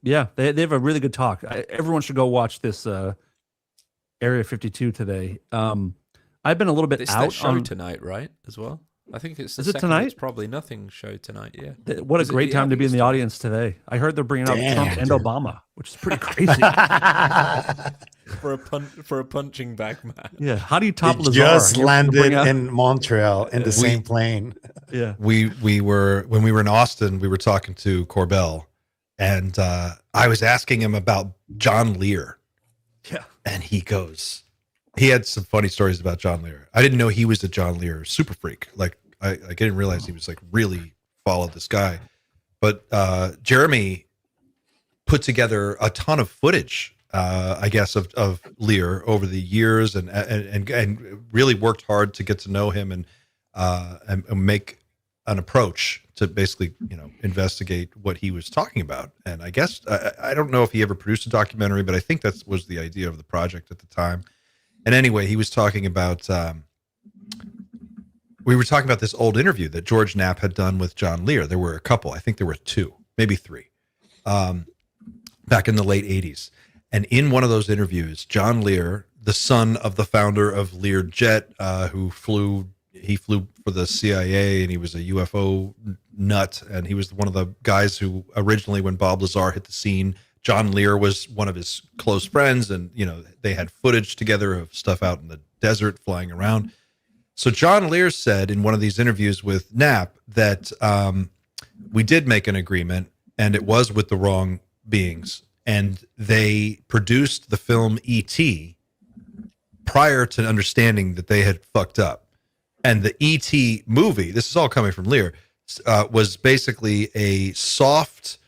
Speaker 3: Yeah, they have a really good talk. Everyone should go watch this Area 52 today. I've been a little bit out
Speaker 2: show
Speaker 3: on
Speaker 2: tonight, right? As well. I think it's.
Speaker 3: Is it tonight?
Speaker 2: It's probably nothing show tonight. Yeah.
Speaker 3: What a great time to be in the audience today. I heard they're bringing out Trump and Obama, which is pretty crazy.
Speaker 2: for a punching bag match.
Speaker 3: Yeah. How do you top Lazar?
Speaker 4: Just landed in Montreal in the same plane.
Speaker 3: Yeah.
Speaker 1: We were, when we were in Austin, we were talking to Corbell, and I was asking him about John Lear.
Speaker 3: Yeah.
Speaker 1: And he had some funny stories about John Lear. I didn't know he was a John Lear super freak. Like, I didn't realize he was like really followed this guy. But Jeremy put together a ton of footage, I guess, of Lear over the years, and really worked hard to get to know him and make an approach to basically, investigate what he was talking about. And I guess I don't know if he ever produced a documentary, but I think that was the idea of the project at the time. And anyway, he was talking about, we were talking about this old interview that George Knapp had done with John Lear. There were a couple, I think there were 2, maybe 3. back in the late 80s. And in one of those interviews, John Lear, the son of the founder of Learjet, who flew for the CIA, and he was a UFO nut. And he was one of the guys who originally, when Bob Lazar hit the scene, John Lear was one of his close friends. And, they had footage together of stuff out in the desert flying around. So John Lear said in one of these interviews with Knapp that we did make an agreement, and it was with the wrong beings. And they produced the film E.T. prior to understanding that they had fucked up. And the E.T. movie, this is all coming from Lear, was basically a soft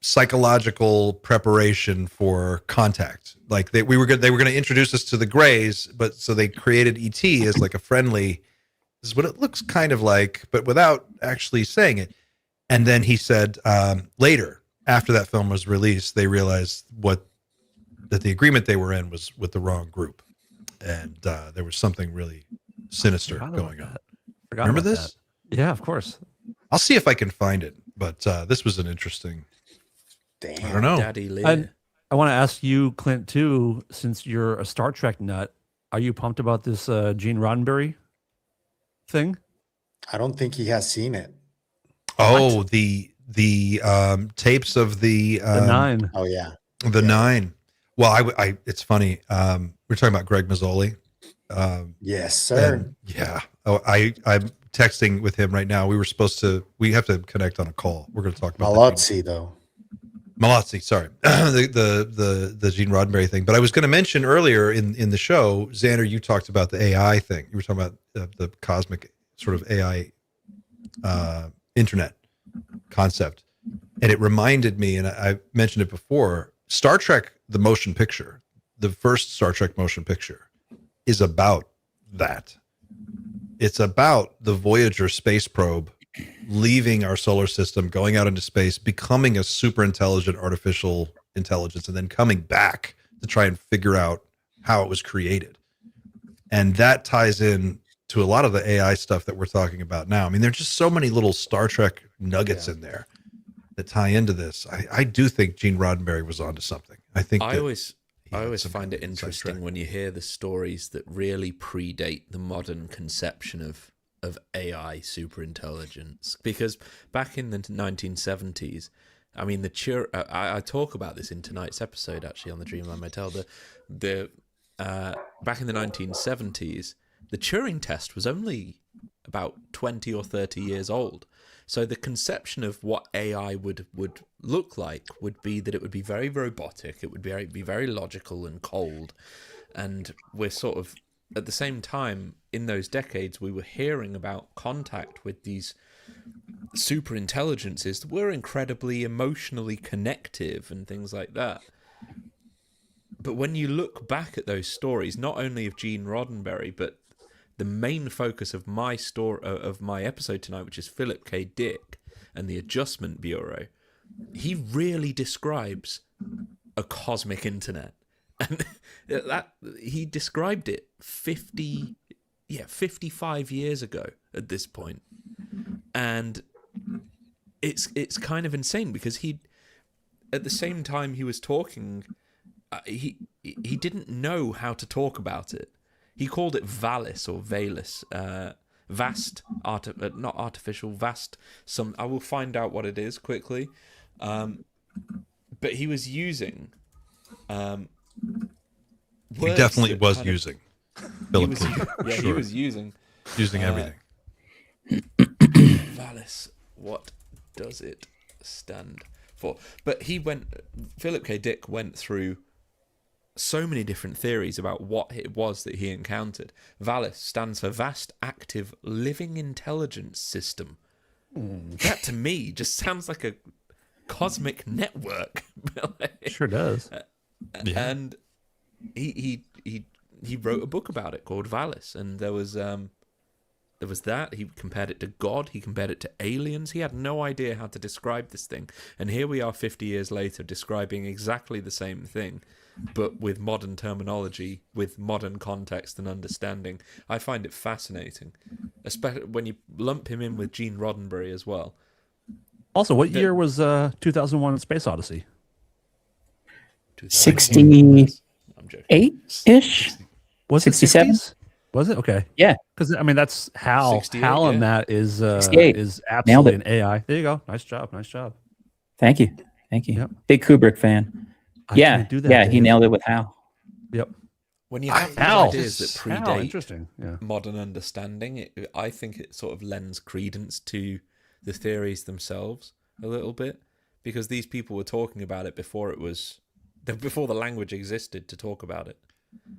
Speaker 1: psychological preparation for contact. Like they were going to introduce us to the Greys, but so they created E.T. as like a friendly, this is what it looks kind of like, but without actually saying it. And then he said later, after that film was released, they realized that the agreement they were in was with the wrong group. And there was something really sinister going on. Remember this?
Speaker 3: Yeah, of course.
Speaker 1: I'll see if I can find it. But this was an interesting.
Speaker 4: Damn.
Speaker 1: I don't know.
Speaker 2: Daddy Lear.
Speaker 3: I want to ask you, Clint, too, since you're a Star Trek nut, are you pumped about this Gene Roddenberry thing?
Speaker 4: I don't think he has seen it.
Speaker 1: Oh, the tapes of the
Speaker 3: Nine.
Speaker 4: Oh yeah,
Speaker 1: the Nine. Well, I it's funny. We're talking about Greg Mazzoli.
Speaker 4: Yes, sir.
Speaker 1: Yeah. Oh, I'm texting with him right now. We have to connect on a call. We're going to talk about
Speaker 4: Malazzi, though.
Speaker 1: Malazzi, sorry. the Gene Roddenberry thing. But I was going to mention earlier in the show, Xander, you talked about the AI thing. You were talking about the cosmic sort of AI internet concept. And it reminded me, and I mentioned it before, Star Trek, the motion picture, the first Star Trek motion picture is about that. It's about the Voyager space probe leaving our solar system, going out into space, becoming a super intelligent artificial intelligence, and then coming back to try and figure out how it was created. And that ties in to a lot of the AI stuff that we're talking about now. I mean, there's just so many little Star Trek nuggets in there that tie into this. I do think Gene Roddenberry was onto something. I think
Speaker 2: I always find it interesting when you hear the stories that really predate the modern conception of AI superintelligence, because back in the 1970s, I mean, I talk about this in tonight's episode actually on the Dreamland Motel. Back in the 1970s, the Turing test was only about 20 or 30 years old. So the conception of what AI would look like would be that it would be very robotic, it would be very logical and cold. And we're sort of, at the same time, in those decades, we were hearing about contact with these super intelligences that were incredibly emotionally connective and things like that. But when you look back at those stories, not only of Gene Roddenberry, but the main focus of my episode tonight, which is Philip K. Dick and the Adjustment Bureau, he really describes a cosmic internet. And that he described it 55 years ago at this point. And it's kind of insane because at the same time he was talking, he didn't know how to talk about it. He called it Valis or Valis, vast, not artificial, vast. I will find out what it is quickly. But he was using.
Speaker 1: He definitely was using. Philip K.
Speaker 2: Yeah, he was using
Speaker 1: everything.
Speaker 2: Valis. What does it stand for? But Philip K. Dick went through so many different theories about what it was that he encountered. Valis stands for Vast Active Living Intelligence System. That to me just sounds like a cosmic network.
Speaker 3: Sure does.
Speaker 2: And he wrote a book about it called Valis, and there was that. He compared it to God. He compared it to aliens. He had no idea how to describe this thing. And here we are 50 years later describing exactly the same thing, but with modern terminology, with modern context and understanding. I find it fascinating, especially when you lump him in with Gene Roddenberry as well.
Speaker 3: Also, what year was 2001: Space Odyssey?
Speaker 5: 68-ish?
Speaker 3: Was it
Speaker 5: 67?
Speaker 3: 60s? Was it? Okay.
Speaker 5: Yeah.
Speaker 3: Because I mean, that's Hal.
Speaker 2: 68,
Speaker 3: Hal in
Speaker 2: yeah.
Speaker 3: that is
Speaker 5: 68.
Speaker 3: absolutely
Speaker 5: Nailed
Speaker 3: an AI. There you go. Nice job. Nice job.
Speaker 5: Thank you.
Speaker 3: Yep.
Speaker 5: Big Kubrick fan.
Speaker 3: I
Speaker 5: Yeah.
Speaker 3: can't do that,
Speaker 5: Yeah, he
Speaker 3: Dave.
Speaker 5: nailed it with Hal.
Speaker 3: Yep.
Speaker 2: When you have these
Speaker 3: Hal.
Speaker 2: ideas that
Speaker 3: Hal,
Speaker 2: predate
Speaker 3: interesting. Yeah.
Speaker 2: modern understanding, I think it sort of lends credence to the theories themselves a little bit, because these people were talking about it before the language existed to talk about it.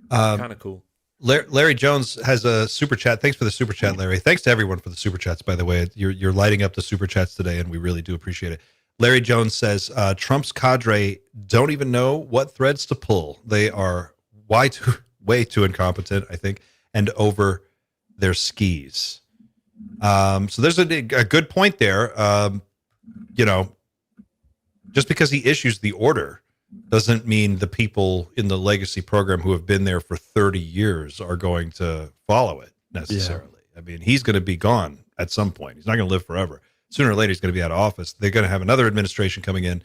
Speaker 2: Kind of cool.
Speaker 1: Larry Jones has a super chat. Thanks for the super chat, Larry. Thanks to everyone for the super chats, by the way. You're lighting up the super chats today, and we really do appreciate it. Larry Jones says, Trump's cadre don't even know what threads to pull. They are way too incompetent, I think, and over their skis. So there's a good point there. Just because he issues the order doesn't mean the people in the legacy program who have been there for 30 years are going to follow it necessarily. Yeah. I mean, he's going to be gone at some point. He's not going to live forever. Sooner or later, he's going to be out of office. They're going to have another administration coming in.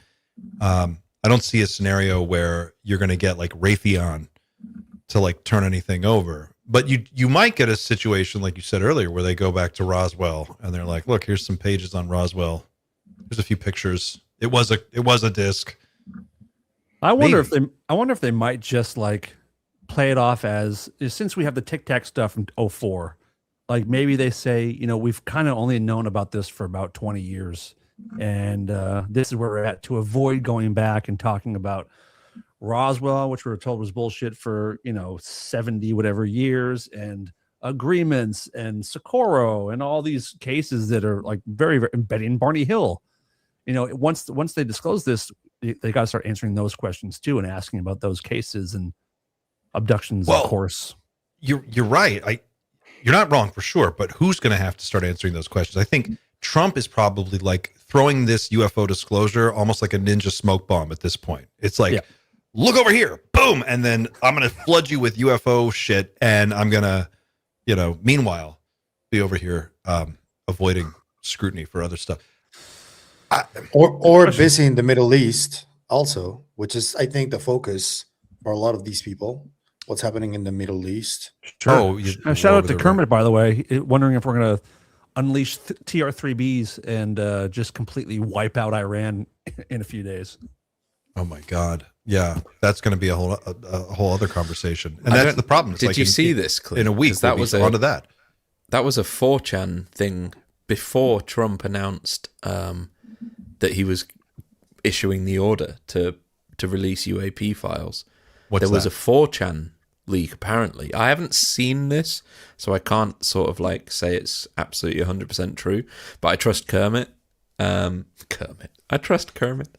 Speaker 1: I don't see a scenario where you're going to get like Raytheon to like turn anything over. But you might get a situation, like you said earlier, where they go back to Roswell and they're like, look, here's some pages on Roswell. Here's a few pictures. It was a disc.
Speaker 3: I wonder if they might just like play it off as, since we have the Tic Tac stuff from 2004, like maybe they say, we've kind of only known about this for about 20 years. And this is where we're at, to avoid going back and talking about Roswell, which we were told was bullshit for, 70 whatever years, and agreements and Socorro and all these cases that are like very, very embedding Barney Hill. Once they disclose this, they got to start answering those questions too, and asking about those cases and abductions. Well, of course,
Speaker 1: you're right. You're not wrong for sure, but who's going to have to start answering those questions? I think Trump is probably like throwing this UFO disclosure almost like a ninja smoke bomb at this point. It's like, look over here, boom, and then I'm going to flood you with UFO shit, and I'm going to, meanwhile, be over here avoiding scrutiny for other stuff.
Speaker 4: Or busy in the Middle East also, which is, I think, the focus for a lot of these people. What's happening in the Middle East?
Speaker 3: Sure. Shout out to Kermit, by the way, wondering if we're going to unleash TR-3Bs and just completely wipe out Iran in a few days.
Speaker 1: Oh my God! Yeah, that's going to be a whole other conversation, and that's the problem. It's
Speaker 2: did you see this clip?
Speaker 1: In a week? That was onto that.
Speaker 2: That was a 4chan thing before Trump announced that he was issuing the order to release UAP files. There was a 4chan leak, apparently. I haven't seen this, so I can't sort of like say it's absolutely 100% true, but I trust Kermit. I trust Kermit.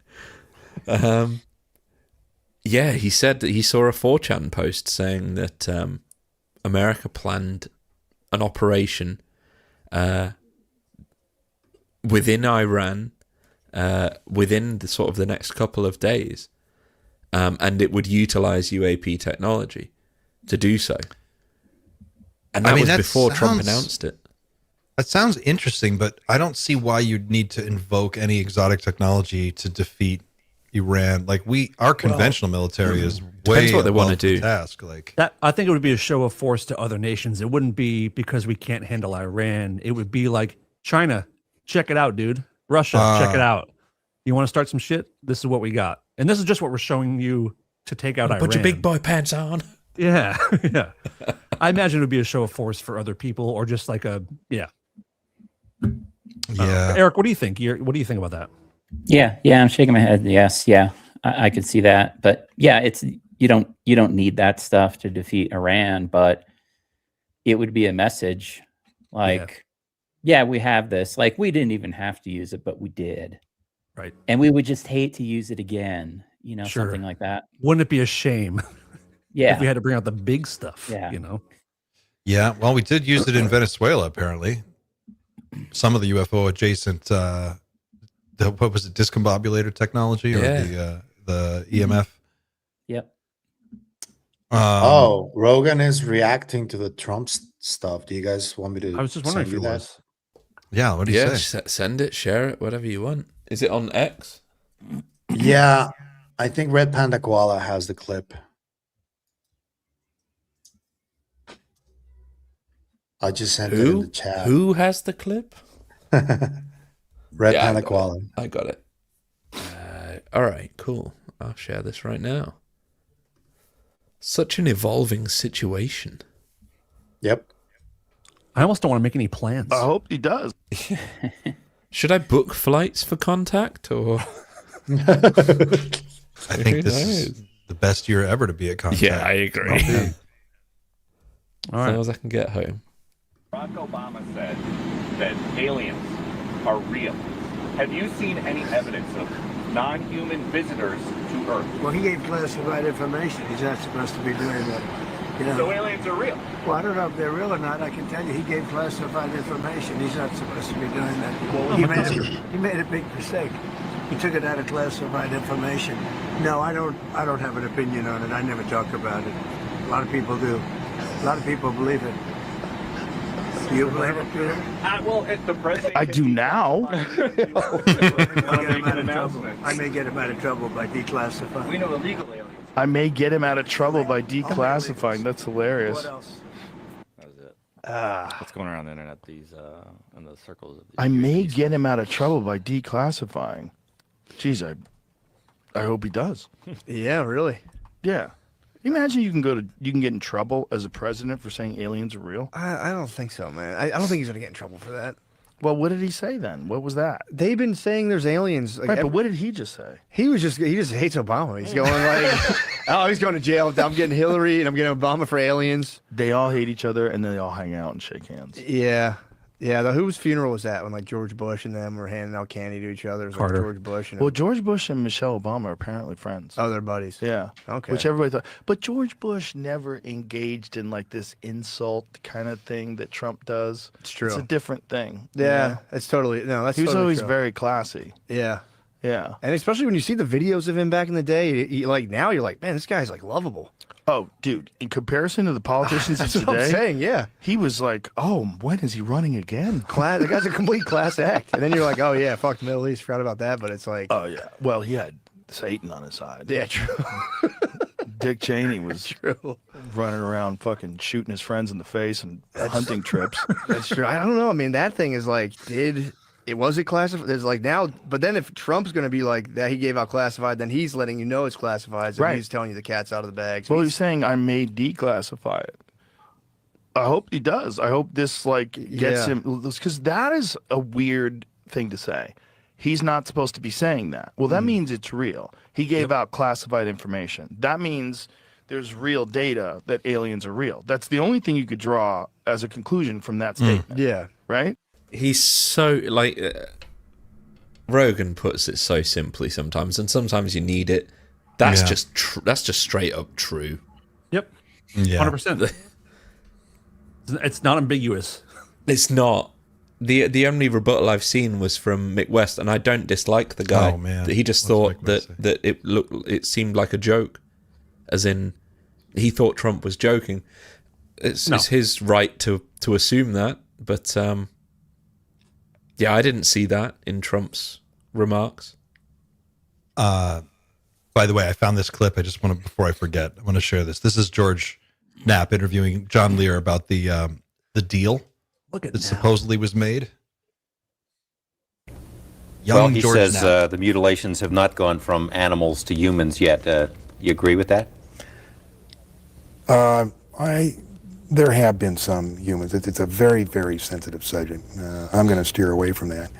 Speaker 2: Yeah, he said that he saw a 4chan post saying that America planned an operation within Iran within the sort of the next couple of days, and it would utilize UAP technology to do so. And that was before Trump announced it.
Speaker 1: That sounds interesting, but I don't see why you'd need to invoke any exotic technology to defeat Iran. Like our conventional military is way
Speaker 2: what they want to do.
Speaker 1: Task. Like
Speaker 3: that, I think it would be a show of force to other nations. It wouldn't be because we can't handle Iran. It would be like, China, check it out, dude. Russia, check it out. You want to start some shit? This is what we got, and this is just what we're showing you to take out Iran.
Speaker 2: Put your big boy pants on.
Speaker 3: Yeah, yeah. I imagine it would be a show of force for other people, or just like yeah. Eric, what do you think? What do you think about that?
Speaker 5: Yeah, I'm shaking my head. Yes, yeah, I could see that. But yeah, it's you don't need that stuff to defeat Iran, but it would be a message like, yeah, we have this. Like, we didn't even have to use it, but we did.
Speaker 3: Right.
Speaker 5: And we would just hate to use it again, something like that.
Speaker 3: Wouldn't it be a shame?
Speaker 5: Yeah.
Speaker 3: If we had to bring out the big stuff,
Speaker 5: Yeah.
Speaker 1: Yeah, well, we did use it in Venezuela, apparently. Some of the UFO adjacent, what was it, discombobulator technology or the EMF?
Speaker 5: Yep.
Speaker 4: Rogan is reacting to the Trump stuff. Do you guys want me to?
Speaker 3: I was just wondering if he was.
Speaker 1: Yeah, what do you say?
Speaker 2: Send it, share it, whatever you want. Is it on X?
Speaker 4: Yeah, I think Red Panda Koala has the clip. I just sent it in the chat.
Speaker 2: Who has the clip?
Speaker 4: Red Panda Koala.
Speaker 2: I got it. All right, cool. I'll share this right now. Such an evolving situation.
Speaker 4: Yep.
Speaker 3: I almost don't want to make any plans.
Speaker 13: I hope he does.
Speaker 2: Should I book flights for contact or?
Speaker 1: I think this is the best year ever to be at contact.
Speaker 2: Yeah, I agree.
Speaker 1: Okay.
Speaker 2: As long as I can get home.
Speaker 8: Barack Obama said that aliens are real. Have you seen any evidence of non-human visitors to Earth?
Speaker 9: Well, he gave classified information. He's not supposed to be doing that. You know.
Speaker 8: So aliens are real.
Speaker 9: Well, I don't know if they're real or not. I can tell you, he gave classified information. He's not supposed to be doing that.
Speaker 8: Well,
Speaker 9: he made a big mistake. He took it out of classified information. No, I don't have an opinion on it. I never talk about it. A lot of people do. A lot of people believe it. Do you believe it, Peter?
Speaker 8: Well, if the president.
Speaker 13: I do now.
Speaker 9: I may get him out of trouble by declassifying.
Speaker 8: We know illegal aliens.
Speaker 13: I may get him out of trouble by declassifying. That's hilarious.
Speaker 9: What else?
Speaker 14: That was it. What's going around the internet? These in the circles of these.
Speaker 13: I may get him out of trouble by declassifying. Jeez, I hope he does.
Speaker 6: Yeah, really.
Speaker 13: Yeah. Imagine you can get in trouble as a president for saying aliens are real.
Speaker 6: I don't think so, man. I don't think he's gonna get in trouble for that.
Speaker 13: Well, what did he say then? What was that?
Speaker 6: They've been saying there's aliens. Like,
Speaker 13: Right, but what did he just say?
Speaker 6: he just hates Obama. He's going like, oh, he's going to jail. I'm getting Hillary and I'm getting Obama for aliens.
Speaker 13: They all hate each other and then they all hang out and shake hands.
Speaker 6: Yeah. Yeah, whose funeral was that when like George Bush and them were handing out candy to each other? It was like
Speaker 3: Carter.
Speaker 6: George Bush and
Speaker 13: Well, George Bush and Michelle Obama are apparently friends.
Speaker 6: oh, they're buddies.
Speaker 13: Yeah.
Speaker 6: Okay.
Speaker 13: Which everybody thought. But George Bush never engaged in like this insult kind of thing that Trump does.
Speaker 6: It's true.
Speaker 13: It's a different thing. you
Speaker 6: Yeah,
Speaker 13: know?
Speaker 6: it's totally that's.
Speaker 13: He was
Speaker 6: totally
Speaker 13: always
Speaker 6: true.
Speaker 13: very classy.
Speaker 6: Yeah,
Speaker 13: Yeah.
Speaker 6: and especially when you see the videos of him back in the day, like now you're like, man, this guy's like lovable.
Speaker 13: Oh, dude, in comparison to the politicians of
Speaker 6: That's what I'm
Speaker 13: today,
Speaker 6: saying. Yeah,
Speaker 13: he was like, oh, when is he running again?
Speaker 6: the guy's a complete class act. And then you're like, oh yeah, fuck the Middle East, forgot about that. But it's like,
Speaker 13: Oh, yeah. Well, he had Satan on his side.
Speaker 6: yeah, true.
Speaker 13: Dick Cheney was
Speaker 6: True.
Speaker 13: running around fucking shooting his friends in the face and hunting trips.
Speaker 6: That's true. I don't know. I mean, that thing is like, was it classified? There's like now, but then if Trump's going to be like that, he gave out classified, then he's letting you know it's classified. So
Speaker 13: Right.
Speaker 6: he's telling you the cat's out of the bag. So
Speaker 13: Well, he's saying I may declassify it. I hope he does. I hope this like gets
Speaker 6: Yeah.
Speaker 13: him, because that is a weird thing to say. He's not supposed to be saying that. Well, that means it's real. He gave out classified information. That means there's real data that aliens are real. That's the only thing you could draw as a conclusion from that statement.
Speaker 6: yeah.
Speaker 13: Right?
Speaker 2: He's so like Rogan puts it so simply sometimes, and sometimes you need it. That's
Speaker 1: Yeah.
Speaker 2: that's just straight up true.
Speaker 3: Yep.
Speaker 1: Yeah.
Speaker 3: 100%. It's not ambiguous.
Speaker 2: It's not. The only rebuttal I've seen was from Mick West, and I don't dislike the guy.
Speaker 1: Oh, man.
Speaker 2: He just
Speaker 1: What's
Speaker 2: thought
Speaker 1: Mick West say?
Speaker 2: that it seemed like a joke, as in he thought Trump was joking. It's his right to assume that, but yeah, I didn't see that in Trump's remarks.
Speaker 1: By the way, I found this clip. I just want to, before I forget, I want to share this. This is George Knapp interviewing John Lear about the deal
Speaker 3: Look at
Speaker 1: that
Speaker 3: now.
Speaker 1: supposedly was made. Young
Speaker 14: Well, he
Speaker 1: George
Speaker 14: says
Speaker 1: Knapp.
Speaker 14: the mutilations have not gone from animals to humans yet. You agree with that?
Speaker 15: There have been some humans. It's a very, very sensitive subject. I'm going to steer away from that.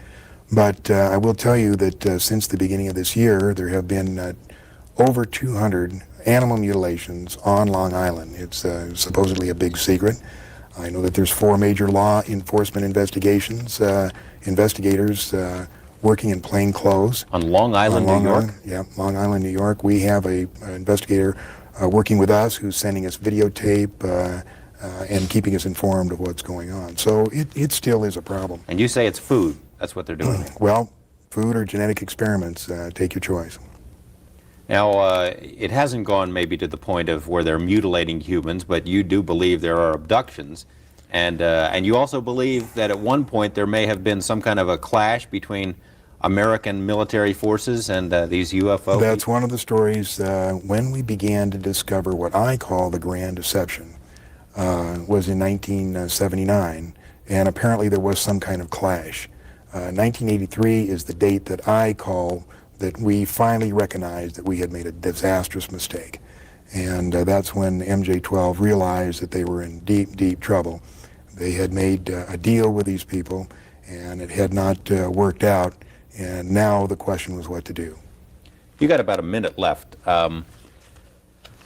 Speaker 15: But I will tell you that since the beginning of this year, there have been over 200 animal mutilations on Long Island. It's supposedly a big secret. I know that there's 4 major law enforcement investigations, investigators working in plain clothes.
Speaker 14: On Long Island, New York?
Speaker 15: Yeah, Long Island, New York. We have an investigator working with us who's sending us videotape and keeping us informed of what's going on. So it still is a problem.
Speaker 14: And you say it's food. That's what they're doing.
Speaker 15: Well, food or genetic experiments, take your choice.
Speaker 14: Now, it hasn't gone maybe to the point of where they're mutilating humans, but you do believe there are abductions. And you also believe that at one point there may have been some kind of a clash between American military forces and these UFO?
Speaker 15: That's one of the stories. When we began to discover what I call the Grand Deception was in 1979, and apparently there was some kind of clash. 1983 is the date that I call that we finally recognized that we had made a disastrous mistake. And that's when MJ-12 realized that they were in deep, deep trouble. They had made a deal with these people, and it had not worked out, and now the question was what to do.
Speaker 14: You got about a minute left.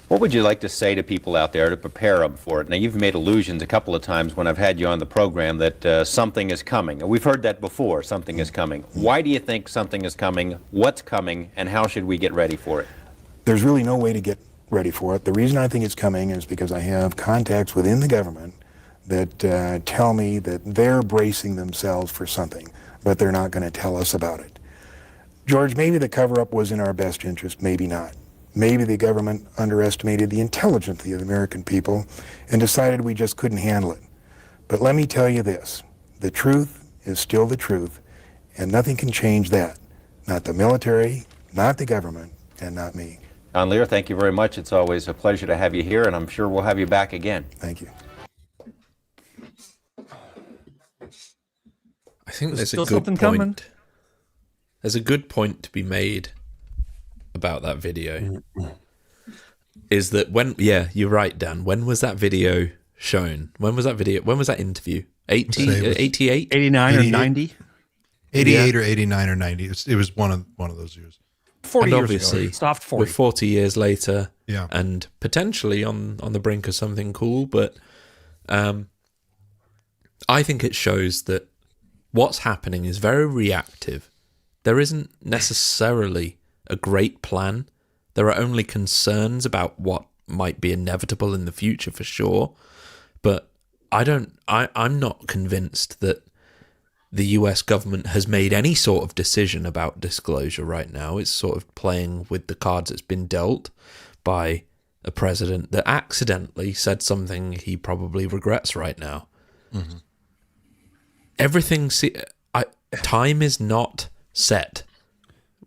Speaker 14: What would you like to say to people out there to prepare them for it? Now, you've made allusions a couple of times when I've had you on the program that something is coming. We've heard that before, something is coming. Why do you think something is coming? What's coming? And how should we get ready for it?
Speaker 15: There's really no way to get ready for it. The reason I think it's coming is because I have contacts within the government that tell me that they're bracing themselves for something, but they're not going to tell us about it. George, maybe the cover-up was in our best interest, maybe not. Maybe the government underestimated the intelligence of the American people and decided we just couldn't handle it. But let me tell you this, the truth is still the truth, and nothing can change that. Not the military, not the government, and not me.
Speaker 14: Don Lear, thank you very much. It's always a pleasure to have you here, and I'm sure we'll have you back again.
Speaker 15: Thank you.
Speaker 2: I think there's a
Speaker 3: still
Speaker 2: good
Speaker 3: something
Speaker 2: point.
Speaker 3: coming?
Speaker 2: There's a good point to be made about that video. Is that when? Yeah, you're right, Dan. When was that video shown? When was that video? When was that interview? 88,
Speaker 3: 89 or 90,
Speaker 1: 88 or 89 or 90. It was one of those years.
Speaker 3: 40
Speaker 2: and
Speaker 3: years
Speaker 2: obviously,
Speaker 3: ago. Soft 40.
Speaker 2: we're 40 years later,
Speaker 1: Yeah.
Speaker 2: and potentially on the brink of something cool. But I think it shows that what's happening is very reactive. There isn't necessarily a great plan. There are only concerns about what might be inevitable in the future for sure. But I'm not convinced that the US government has made any sort of decision about disclosure right now. It's sort of playing with the cards that's been dealt by a president that accidentally said something he probably regrets right now.
Speaker 1: Mm-hmm.
Speaker 2: Time is not set.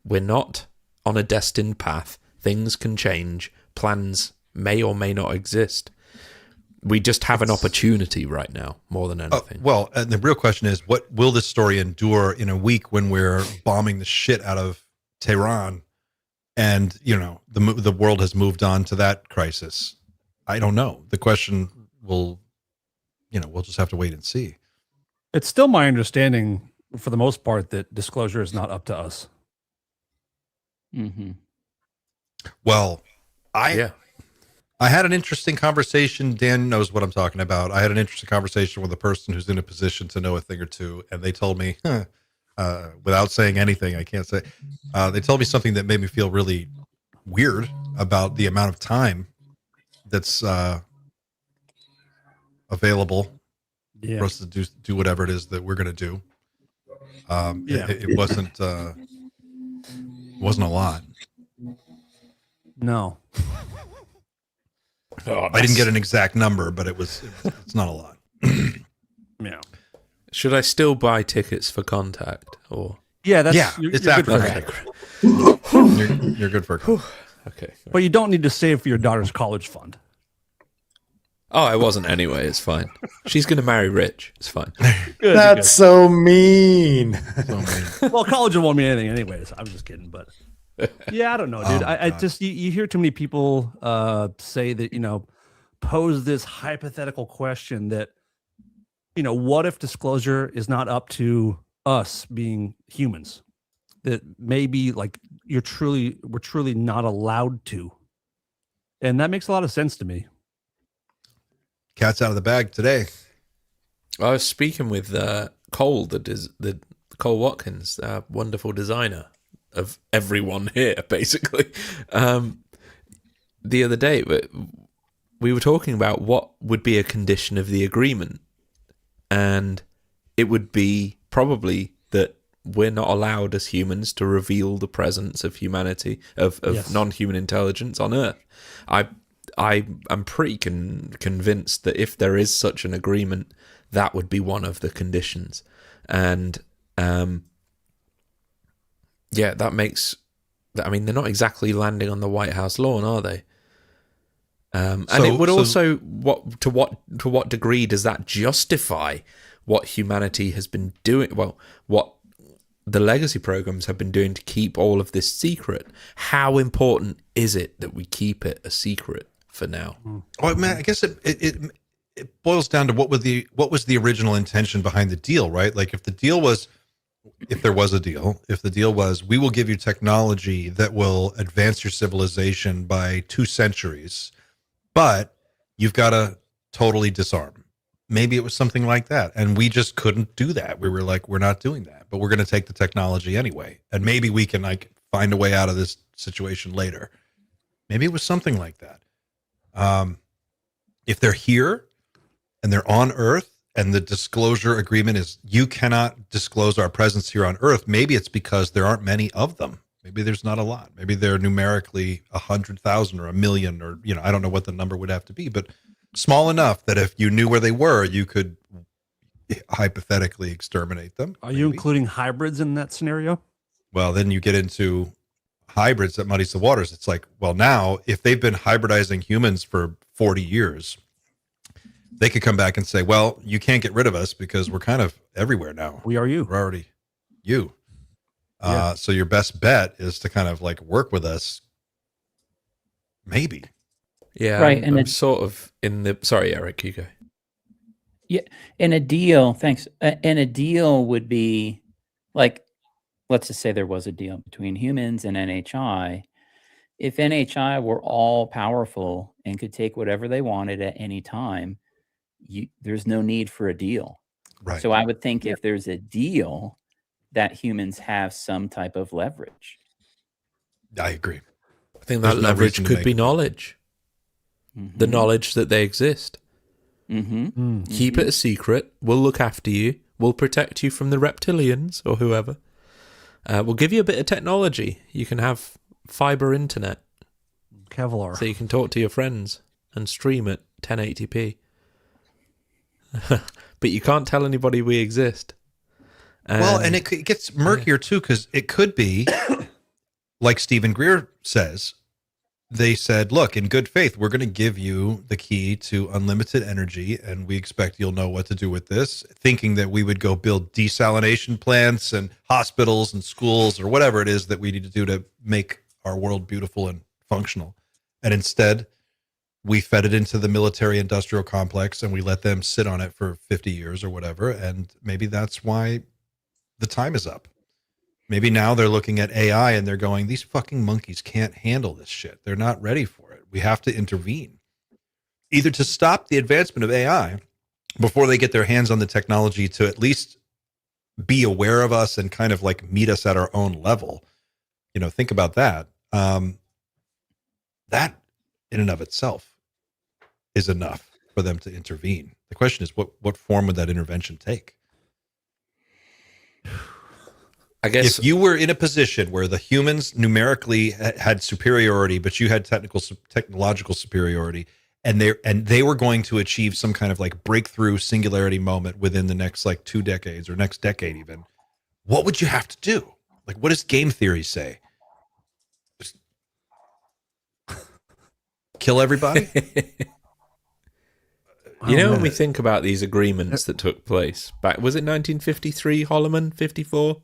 Speaker 2: We're not on a destined path. Things can change. Plans may or may not exist. We just have an opportunity right now, more than anything.
Speaker 1: Well, and the real question is, what will this story endure in a week when we're bombing the shit out of Tehran, and the world has moved on to that crisis? I don't know. The question will, we'll just have to wait and see.
Speaker 3: It's still my understanding, for the most part, that disclosure is not up to us.
Speaker 5: Mm-hmm.
Speaker 1: Well, I had an interesting conversation. Dan knows what I'm talking about. I had an interesting conversation with a person who's in a position to know a thing or two, and they told me, without saying anything, I can't say, they told me something that made me feel really weird about the amount of time that's available for us to do whatever it is that we're going to do. It wasn't a lot.
Speaker 3: No.
Speaker 1: I didn't get an exact number, but it's not a lot.
Speaker 3: Yeah.
Speaker 2: Should I still buy tickets for Contact? Or
Speaker 1: it's after
Speaker 2: okay.
Speaker 1: You're good for it.
Speaker 2: Okay.
Speaker 3: But you don't need to save for your daughter's college fund.
Speaker 2: Oh, I wasn't anyway. It's fine. She's going to marry rich. It's fine.
Speaker 3: Good,
Speaker 4: That's so mean.
Speaker 3: Well, college won't mean anything anyways. I'm just kidding, but yeah, I don't know, dude. I just you hear too many people say that, pose this hypothetical question that, what if disclosure is not up to us being humans? That maybe like we're truly not allowed to. And that makes a lot of sense to me.
Speaker 1: Cat's out of the bag today.
Speaker 2: I was speaking with Cole, the Cole Watkins, wonderful designer of everyone here, basically. The other day, we were talking about what would be a condition of the agreement, and it would be probably that we're not allowed as humans to reveal the presence of humanity, of non-human intelligence on Earth. I'm pretty convinced that if there is such an agreement, that would be one of the conditions. And Yeah, that makes. I mean, they're not exactly landing on the White House lawn, are they? And it would also, to what degree does that justify what humanity has been doing? Well, what the legacy programs have been doing to keep all of this secret. How important is it that we keep it a secret for now?
Speaker 1: Well, man, I guess it boils down to what was the original intention behind the deal, right? Like if the deal was, if the deal was, we will give you technology that will advance your civilization by 2 centuries, but you've got to totally disarm. Maybe it was something like that. And we just couldn't do that. We were like, we're not doing that, but we're going to take the technology anyway. And maybe we can like find a way out of this situation later. Maybe it was something like that. If they're here and they're on Earth and the disclosure agreement is you cannot disclose our presence here on Earth, maybe it's because there aren't many of them. Maybe there's not a lot. Maybe they're numerically 100,000 or 1 million, or, you know, I don't know what the number would have to be, but small enough that if you knew where they were, you could hypothetically exterminate them.
Speaker 3: Are you including hybrids in that scenario?
Speaker 1: Well, then you get into hybrids that muddies the waters. It's like, well, now if they've been hybridizing humans for 40 years, they could come back and say, well, you can't get rid of us because we're kind of everywhere now.
Speaker 3: We are you.
Speaker 1: We're already you.
Speaker 3: Yeah.
Speaker 1: So your best bet is to kind of like work with us. Maybe.
Speaker 2: Yeah,
Speaker 5: Right, and
Speaker 2: I'm
Speaker 5: it's-
Speaker 2: sort of in the. Sorry, Eric, you go.
Speaker 5: Yeah, and a deal. Thanks. And a deal would be like, let's just say there was a deal between humans and NHI. If NHI were all powerful and could take whatever they wanted at any time, there's no need for a deal.
Speaker 1: Right.
Speaker 5: So I would think if there's a deal, that humans have some type of leverage.
Speaker 1: I agree.
Speaker 2: I think
Speaker 1: There's
Speaker 2: that
Speaker 1: no
Speaker 2: leverage
Speaker 1: reason to
Speaker 2: could
Speaker 1: make
Speaker 2: be
Speaker 1: it.
Speaker 2: knowledge. The knowledge that they exist. Keep it a secret. We'll look after you. We'll protect you from the reptilians or whoever. We'll give you a bit of technology. You can have fiber internet.
Speaker 3: Kevlar.
Speaker 2: So you can talk to your friends and stream at 1080p. But you can't tell anybody we exist.
Speaker 1: Well, and it gets murkier too, because it could be, like Stephen Greer says, they said, look, in good faith, we're going to give you the key to unlimited energy, and we expect you'll know what to do with this, thinking that we would go build desalination plants and hospitals and schools or whatever it is that we need to do to make our world beautiful and functional. And instead, we fed it into the military industrial complex and we let them sit on it for 50 years or whatever. And maybe that's why the time is up. Maybe now they're looking at AI and they're going, these fucking monkeys can't handle this shit. They're not ready for it. We have to intervene, either to stop the advancement of AI before they get their hands on the technology to at least be aware of us and kind of like meet us at our own level. You know, think about that. That in and of itself is enough for them to intervene. The question is, what form would that intervention take?
Speaker 2: I guess
Speaker 1: if you were in a position where the humans numerically had superiority, but you had technological superiority, and they were going to achieve some kind of like breakthrough singularity moment within the next like 2 decades or next decade even, what would you have to do? Like, what does game theory say? Just kill everybody?
Speaker 2: You know, when we think about these agreements that took place back, was it 1953, Holloman, 54?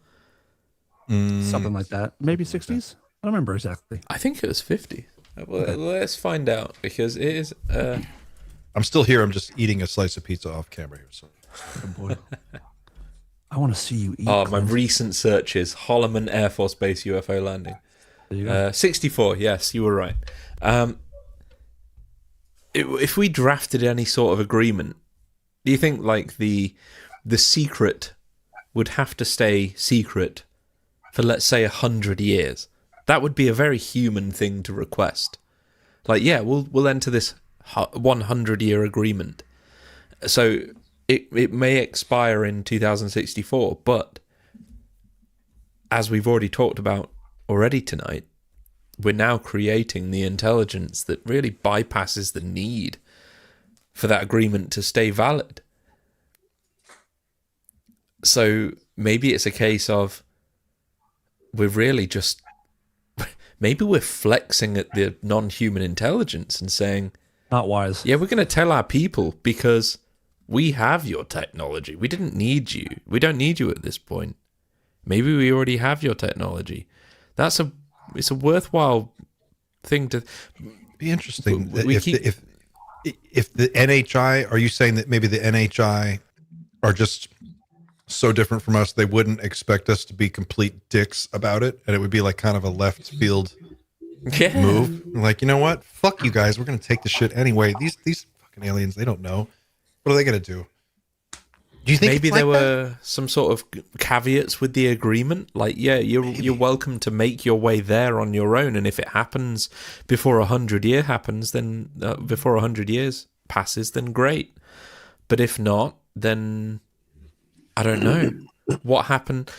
Speaker 3: Something like that. Maybe 60s? I don't remember exactly.
Speaker 2: I think it was 50. Well, let's find out, because it is...
Speaker 1: I'm still here. I'm just eating a slice of pizza off camera here. So.
Speaker 3: Good boy. I want to see you eat.
Speaker 2: Oh, my recent searches. Holloman Air Force Base UFO landing.
Speaker 3: There you go.
Speaker 2: 64, yes, you were right. If we drafted any sort of agreement, do you think like the secret would have to stay secret for, let's say, 100 years? That would be a very human thing to request. Like, yeah, we'll enter this 100-year agreement. So it may expire in 2064, but as we've already talked about already tonight, we're now creating the intelligence that really bypasses the need for that agreement to stay valid. So maybe it's a case of we're really just, maybe we're flexing at the non-human intelligence and saying,
Speaker 3: not wise.
Speaker 2: Yeah, we're going to tell our people because we have your technology. We didn't need you. We don't need you at this point. Maybe we already have your technology. It's a worthwhile thing to
Speaker 1: be interesting. If the NHI, are you saying that maybe the NHI are just so different from us, they wouldn't expect us to be complete dicks about it, and it would be like kind of a left field move? Like, you know what? Fuck you guys. We're gonna take the shit anyway. These fucking aliens, they don't know. What are they gonna do? Do you think
Speaker 2: maybe
Speaker 1: there
Speaker 2: were some sort of caveats with the agreement? Like, yeah, you're welcome to make your way there on your own, and if it happens before 100 years passes, then great. But if not, then I don't know what happened.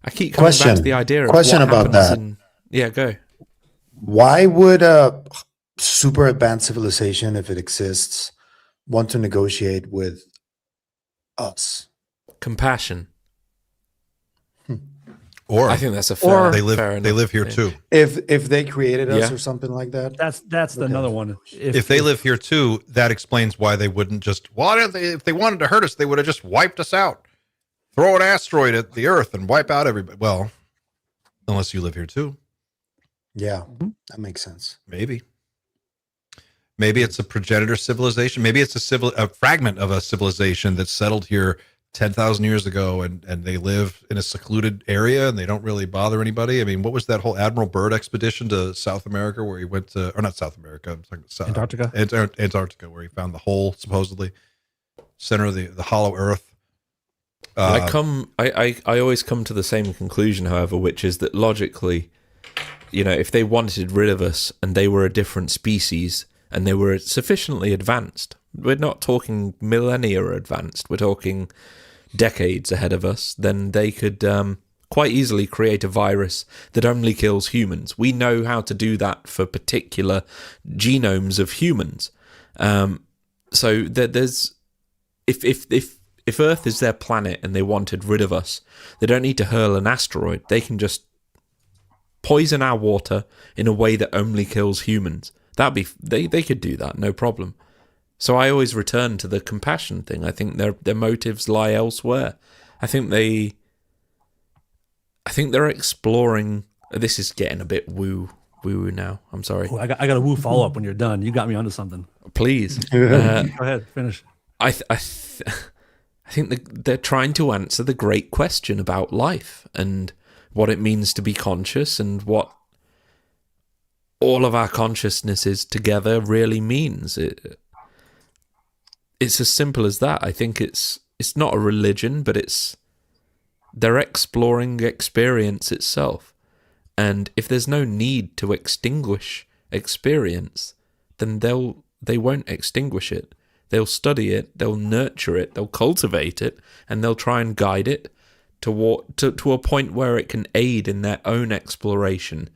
Speaker 2: I keep coming back to the idea of
Speaker 4: question
Speaker 2: what
Speaker 4: about
Speaker 2: happens
Speaker 4: that.
Speaker 2: Yeah, go.
Speaker 4: Why would a super advanced civilization, if it exists, want to negotiate with us?
Speaker 2: Compassion.
Speaker 1: Or
Speaker 2: I think that's a fair.
Speaker 1: They live here too.
Speaker 4: If they created us or something like that.
Speaker 3: That's another one.
Speaker 1: If they live here too, that explains why they wouldn't just. If they wanted to hurt us, they would have just wiped us out. Throw an asteroid at the Earth and wipe out everybody. Well, unless you live here too.
Speaker 4: Yeah, that makes sense.
Speaker 1: Maybe it's a progenitor civilization. Maybe it's a fragment of a civilization that settled here 10,000 years ago, and they live in a secluded area and they don't really bother anybody. I mean, what was that whole Admiral Byrd expedition to South America where he went to, or not South America,
Speaker 3: Antarctica?
Speaker 1: Antarctica, where he found the hole, supposedly, center of the hollow Earth.
Speaker 2: I always come to the same conclusion, however, which is that logically, if they wanted rid of us and they were a different species and they were sufficiently advanced, we're not talking millennia advanced, we're talking decades ahead of us, then they could quite easily create a virus that only kills humans. We know how to do that for particular genomes of humans. So there's if Earth is their planet and they wanted rid of us, they don't need to hurl an asteroid. They can just poison our water in a way that only kills humans. They could do that, no problem. So I always return to the compassion thing. I think their motives lie elsewhere. I think they're exploring. This is getting a bit woo now. I'm sorry.
Speaker 3: I got a woo follow up when you're done. You got me onto something.
Speaker 2: Please.
Speaker 3: Go ahead, finish.
Speaker 2: I think they're trying to answer the great question about life and what it means to be conscious and what all of our consciousnesses together really means. It's as simple as that. I think it's not a religion, but they're exploring experience itself. And if there's no need to extinguish experience, then they won't extinguish it. They'll study it, they'll nurture it, they'll cultivate it, and they'll try and guide it to a point where it can aid in their own exploration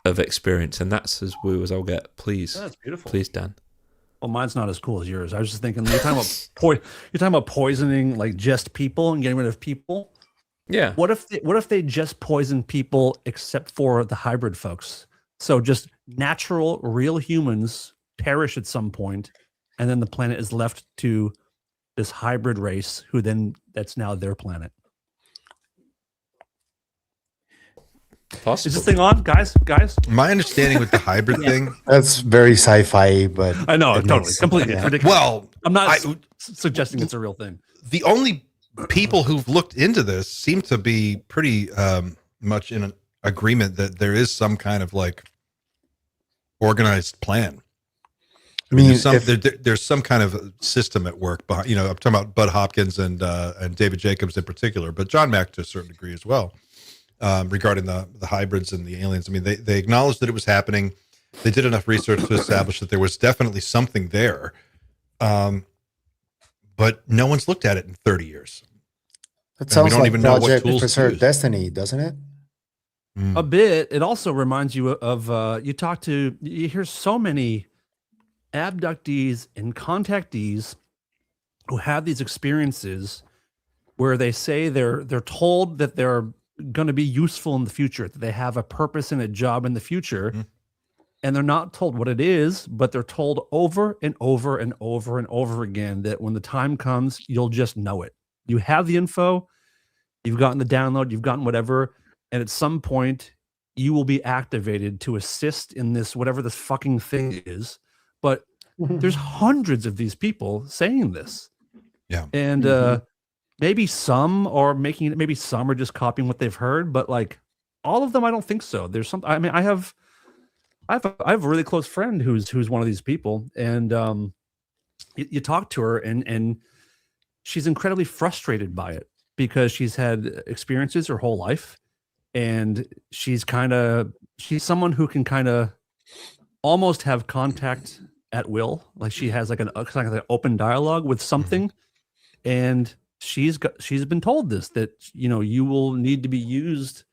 Speaker 2: of experience. And that's as woo as I'll get. Please.
Speaker 3: That's beautiful.
Speaker 2: Please, Dan.
Speaker 3: Well, mine's not as cool as yours. I was just thinking you're talking about poisoning like just people and getting rid of people.
Speaker 2: Yeah.
Speaker 3: What if they just poison people except for the hybrid folks? So just natural, real humans perish at some point, and then the planet is left to this hybrid race who then that's now their planet.
Speaker 2: Possible.
Speaker 3: Is this thing on, guys?
Speaker 1: My understanding with the hybrid thing,
Speaker 4: that's very sci-fi, but
Speaker 3: I know, totally, completely ridiculous.
Speaker 1: Well,
Speaker 3: I'm not suggesting it's a real thing.
Speaker 1: The only people who've looked into this seem to be pretty much in an agreement that there is some kind of like organized plan. I mean, there's some kind of system at work behind. I'm talking about Bud Hopkins and David Jacobs in particular, but John Mack to a certain degree as well. Regarding the hybrids and the aliens. I mean, they acknowledged that it was happening. They did enough research to establish that there was definitely something there. But no one's looked at it in 30 years.
Speaker 4: That sounds like Project Preserve Destiny, doesn't it?
Speaker 3: A bit. It also reminds you of, you hear so many abductees and contactees who have these experiences where they say they're told that they're going to be useful in the future, that they have a purpose and a job in the future. And they're not told what it is, but they're told over and over and over and over again that when the time comes, you'll just know it. You have the info, you've gotten the download, you've gotten whatever, and at some point you will be activated to assist in this, whatever this fucking thing is. But there's hundreds of these people saying this.
Speaker 1: Yeah.
Speaker 3: And maybe some are making it, maybe some are just copying what they've heard, but like all of them, I don't think so. There's some, I mean, I have a really close friend who's one of these people, and you talk to her, and she's incredibly frustrated by it because she's had experiences her whole life, and she's someone who can kind of almost have contact at will, like she has like an open dialogue with something, and she's been told this, that you will need to be used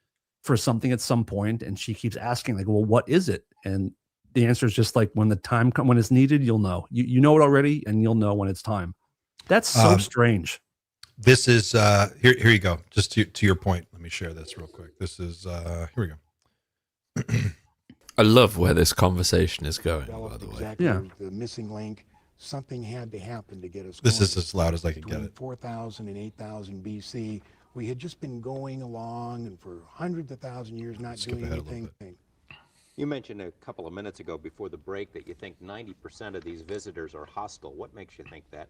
Speaker 3: for something at some point, and she keeps asking like, well, what is it? And the answer is just like, when the time comes, when it's needed, you'll know. You know it already, and you'll know when it's time. That's so strange.
Speaker 1: This is here you go. Just to your point, let me share this real quick. This is here we go.
Speaker 2: I love where this conversation is going, by the way.
Speaker 15: Exactly the missing link. Something had to happen to get us
Speaker 1: This
Speaker 15: going.
Speaker 1: is as loud as I can get it.
Speaker 15: 4,000 and 8,000 BC, we had just been going along, and for hundreds of thousand years not doing anything.
Speaker 14: You mentioned a couple of minutes ago before the break that you think 90% of these visitors are hostile. What makes you think that?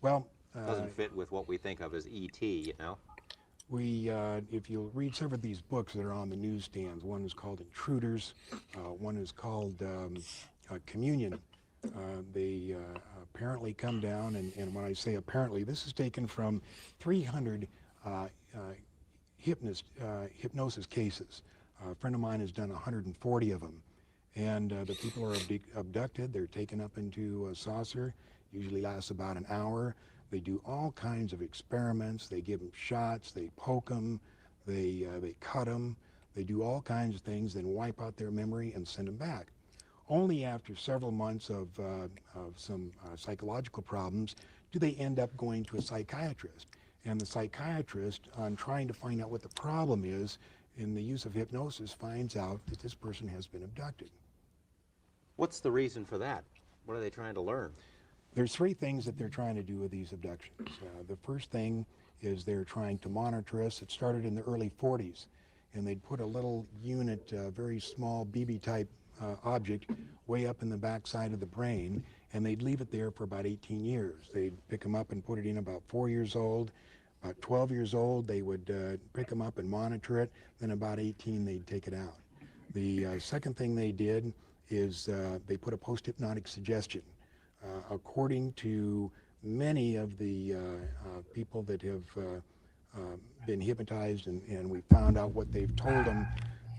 Speaker 15: Well,
Speaker 14: doesn't fit with what we think of as ET, you know?
Speaker 15: We, if you'll read some of these books that are on the newsstands, one is called Intruders, one is called Communion. They apparently come down, and when I say apparently, this is taken from 300 hypnosis cases. A friend of mine has done 140 of them, and the people are abducted. They're taken up into a saucer, usually lasts about an hour. They do all kinds of experiments. They give them shots, they poke them, they cut them, they do all kinds of things, then wipe out their memory and send them back. Only after several months of some psychological problems do they end up going to a psychiatrist. And the psychiatrist, on trying to find out what the problem is, in the use of hypnosis, finds out that this person has been abducted.
Speaker 14: What's the reason for that? What are they trying to learn?
Speaker 15: There's three things that they're trying to do with these abductions. The first thing is they're trying to monitor us. It started in the early 40s, and they'd put a little unit, very small BB-type object, way up in the backside of the brain, and they'd leave it there for about 18 years. They'd pick them up and put it in about 4 years old. About 12 years old, they would pick them up and monitor it. Then about 18, they'd take it out. The second thing they did is they put a post-hypnotic suggestion. According to many of the people that have been hypnotized, and we found out what they've told them,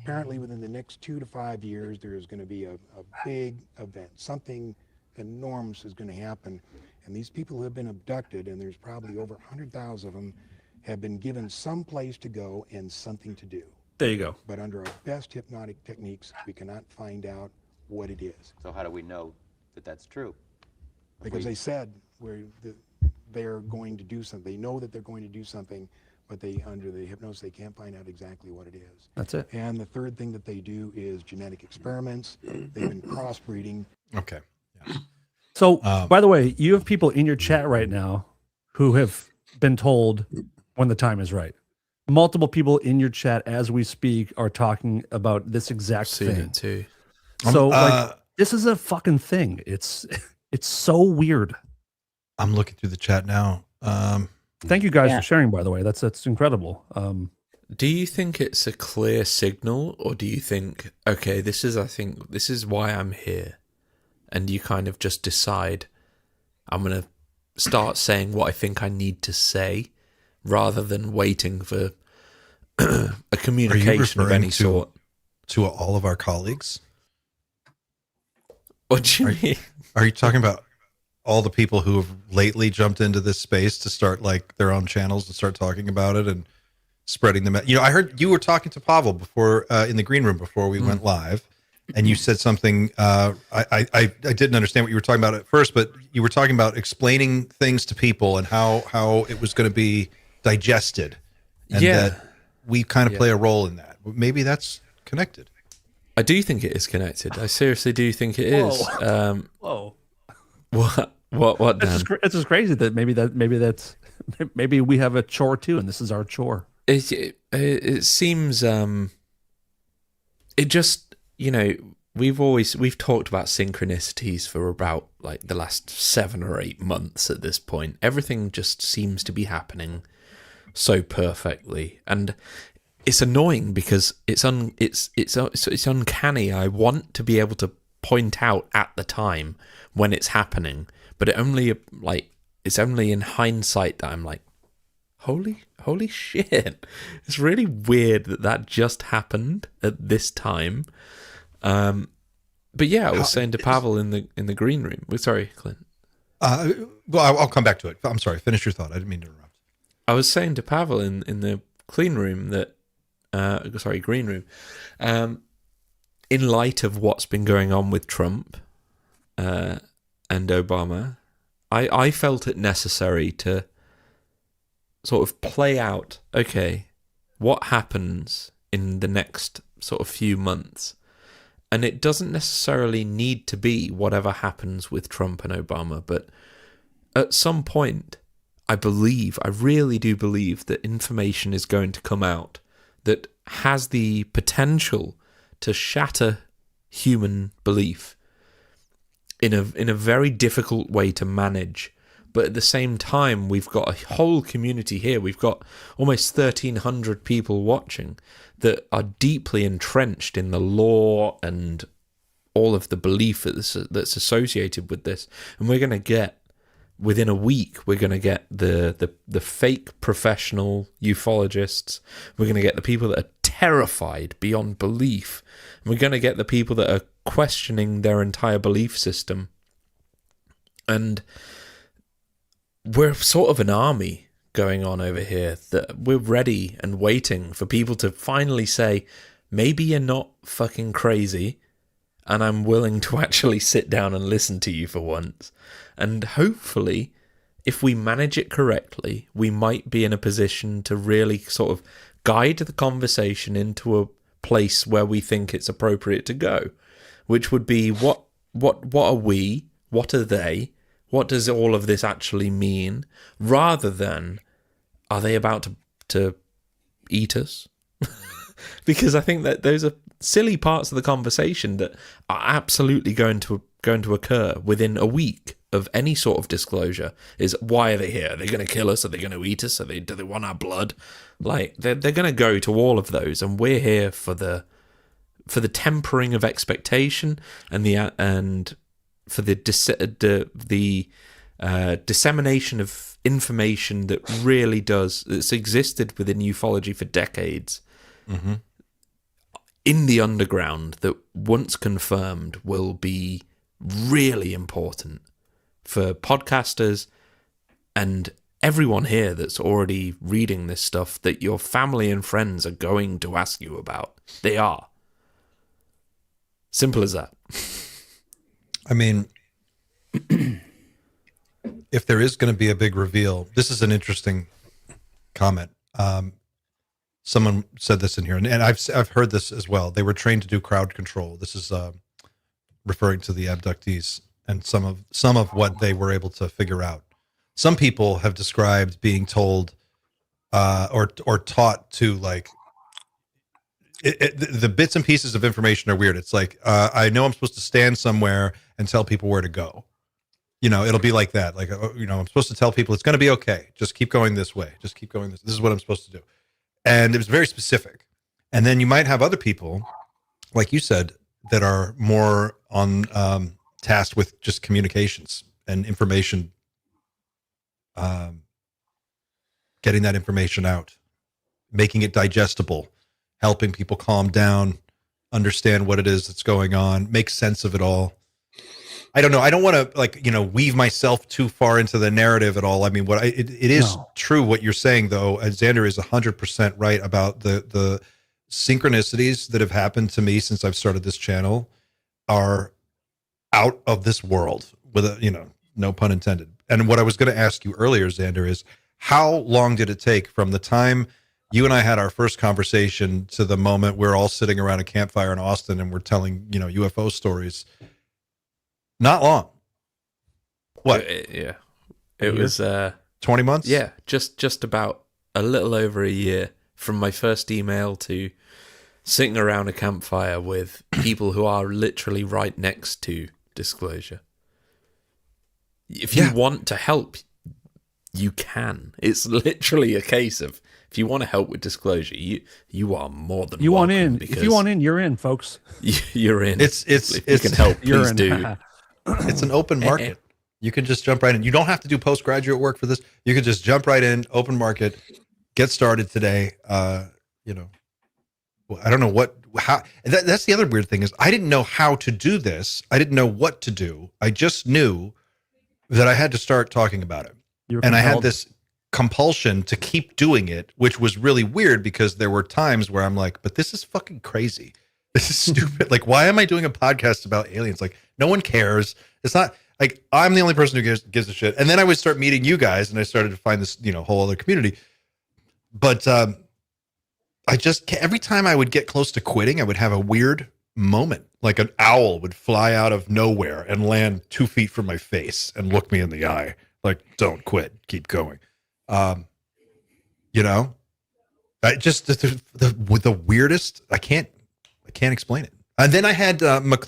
Speaker 15: apparently within the next 2 to 5 years, there is going to be a big event. Something enormous is going to happen. And these people who have been abducted, and there's probably over 100,000 of them, have been given some place to go and something to do.
Speaker 3: There you go.
Speaker 15: But under our best hypnotic techniques, we cannot find out what it is.
Speaker 14: So how do we know that that's true?
Speaker 15: Because they said they're going to do something. They know that they're going to do something, but under the hypnosis, they can't find out exactly what it is.
Speaker 3: That's it.
Speaker 15: And the third thing that they do is genetic experiments. They've been crossbreeding.
Speaker 1: Okay. Yeah.
Speaker 3: So, by the way, you have people in your chat right now who have been told when the time is right. Multiple people in your chat as we speak are talking about this exact thing.
Speaker 2: It too.
Speaker 3: So, this is a fucking thing. It's so weird.
Speaker 1: I'm looking through the chat now.
Speaker 3: Thank you guys for sharing, by the way. That's incredible.
Speaker 2: Do you think it's a clear signal, or do you think, okay, this is why I'm here, and you kind of just decide, I'm going to start saying what I think I need to say, rather than waiting for a communication of any sort?
Speaker 1: To all of our colleagues?
Speaker 2: What do you mean?
Speaker 1: Are you talking about all the people who have lately jumped into this space to start like their own channels and start talking about it and spreading them? You know, I heard you were talking to Pavel before in the green room before we went live, and you said something. I didn't understand what you were talking about at first, but you were talking about explaining things to people and how it was going to be digested. And that we kind of play a role in that. Maybe that's connected.
Speaker 2: I do think it is connected. I seriously do think it is.
Speaker 3: Whoa.
Speaker 2: What, Dan?
Speaker 3: It's just crazy that maybe we have a chore too, and this is our chore.
Speaker 2: It seems it just, we've talked about synchronicities for about like the last 7 or 8 months at this point. Everything just seems to be happening so perfectly, and it's annoying because it's uncanny. I want to be able to point out at the time when it's happening, but it's only in hindsight that I'm like, holy shit, it's really weird that just happened at this time. But yeah, I was saying to Pavel in the green room. Green Clint.
Speaker 1: Well, I'll come back to it. I'm sorry. Finish your thought. I didn't mean to interrupt.
Speaker 2: I was saying to Pavel in the clean room that, green room, in light of what's been going on with Trump and Obama, I felt it necessary to sort of play out, okay, what happens in the next sort of few months. And it doesn't necessarily need to be whatever happens with Trump and Obama, but at some point, I really do believe that information is going to come out that has the potential to shatter human belief in a very difficult way to manage. But at the same time, we've got a whole community here. We've got almost 1,300 people watching that are deeply entrenched in the law and all of the belief that's associated with this. And we're going to get, within a week, we're going to get the fake professional ufologists. We're going to get the people that are terrified beyond belief. And we're going to get the people that are questioning their entire belief system. And we're sort of an army going on over here that we're ready and waiting for people to finally say, maybe you're not fucking crazy, and I'm willing to actually sit down and listen to you for once. And hopefully, if we manage it correctly, we might be in a position to really sort of guide the conversation into a place where we think it's appropriate to go, which would be what are we? What are they? What does all of this actually mean? Rather than, are they about to eat us? Because I think that those are silly parts of the conversation that are absolutely going to occur within a week of any sort of disclosure. Is, why are they here? Are they going to kill us? Are they going to eat us? Do they want our blood? Like, they're going to go to all of those, and we're here for the tempering of expectation and for the dissemination of information that really it's existed within ufology for decades, in the underground, that once confirmed will be really important for podcasters and everyone here that's already reading this stuff that your family and friends are going to ask you about. They are. Simple as that.
Speaker 1: I mean, if there is going to be a big reveal, this is an interesting comment. Someone said this in here, and I've heard this as well. They were trained to do crowd control. This is referring to the abductees and some of what they were able to figure out. Some people have described being told or taught to, like, the bits and pieces of information are weird. It's like, I know I'm supposed to stand somewhere and tell people where to go. It'll be like that. Like, I'm supposed to tell people it's going to be okay. Just keep going this way. Just keep going this. This is what I'm supposed to do. And it was very specific. And then you might have other people, like you said, that are more on tasked with just communications and information, getting that information out, making it digestible, helping people calm down, understand what it is that's going on, make sense of it all. I don't know. I don't want to weave myself too far into the narrative at all. I mean, it is true what you're saying, though. Xander is 100% right about the synchronicities that have happened to me since I've started this channel are out of this world, with no pun intended. And what I was going to ask you earlier, Xander, is how long did it take from the time you and I had our first conversation to the moment we're all sitting around a campfire in Austin and we're telling, UFO stories. Not long. What?
Speaker 2: Yeah. It was
Speaker 1: 20 months?
Speaker 2: Yeah, just about a little over a year from my first email to sitting around a campfire with people who are literally right next to disclosure. If you want to help, you can. It's literally a case of, if you want to help with disclosure, you are more than
Speaker 3: you want
Speaker 2: welcome.
Speaker 3: in. If you want in, you're in, folks.
Speaker 2: You're in.
Speaker 1: If
Speaker 2: you can help, please do.
Speaker 1: It's an open market. You can just jump right in. You don't have to do postgraduate work for this. You can just jump right in, open market, get started today. I don't know how. That's the other weird thing is I didn't know how to do this. I didn't know what to do. I just knew that I had to start talking about it. And I had this compulsion to keep doing it, which was really weird because there were times where I'm like, but this is fucking crazy. This is stupid. Like, why am I doing a podcast about aliens? Like, no one cares. It's not like I'm the only person who gives a shit. And then I would start meeting you guys and I started to find this, whole other community. But I just, every time I would get close to quitting, I would have a weird moment. Like an owl would fly out of nowhere and land 2 feet from my face and look me in the eye. Like, don't quit, keep going. I just, the weirdest, I can't explain it. And then I had Mike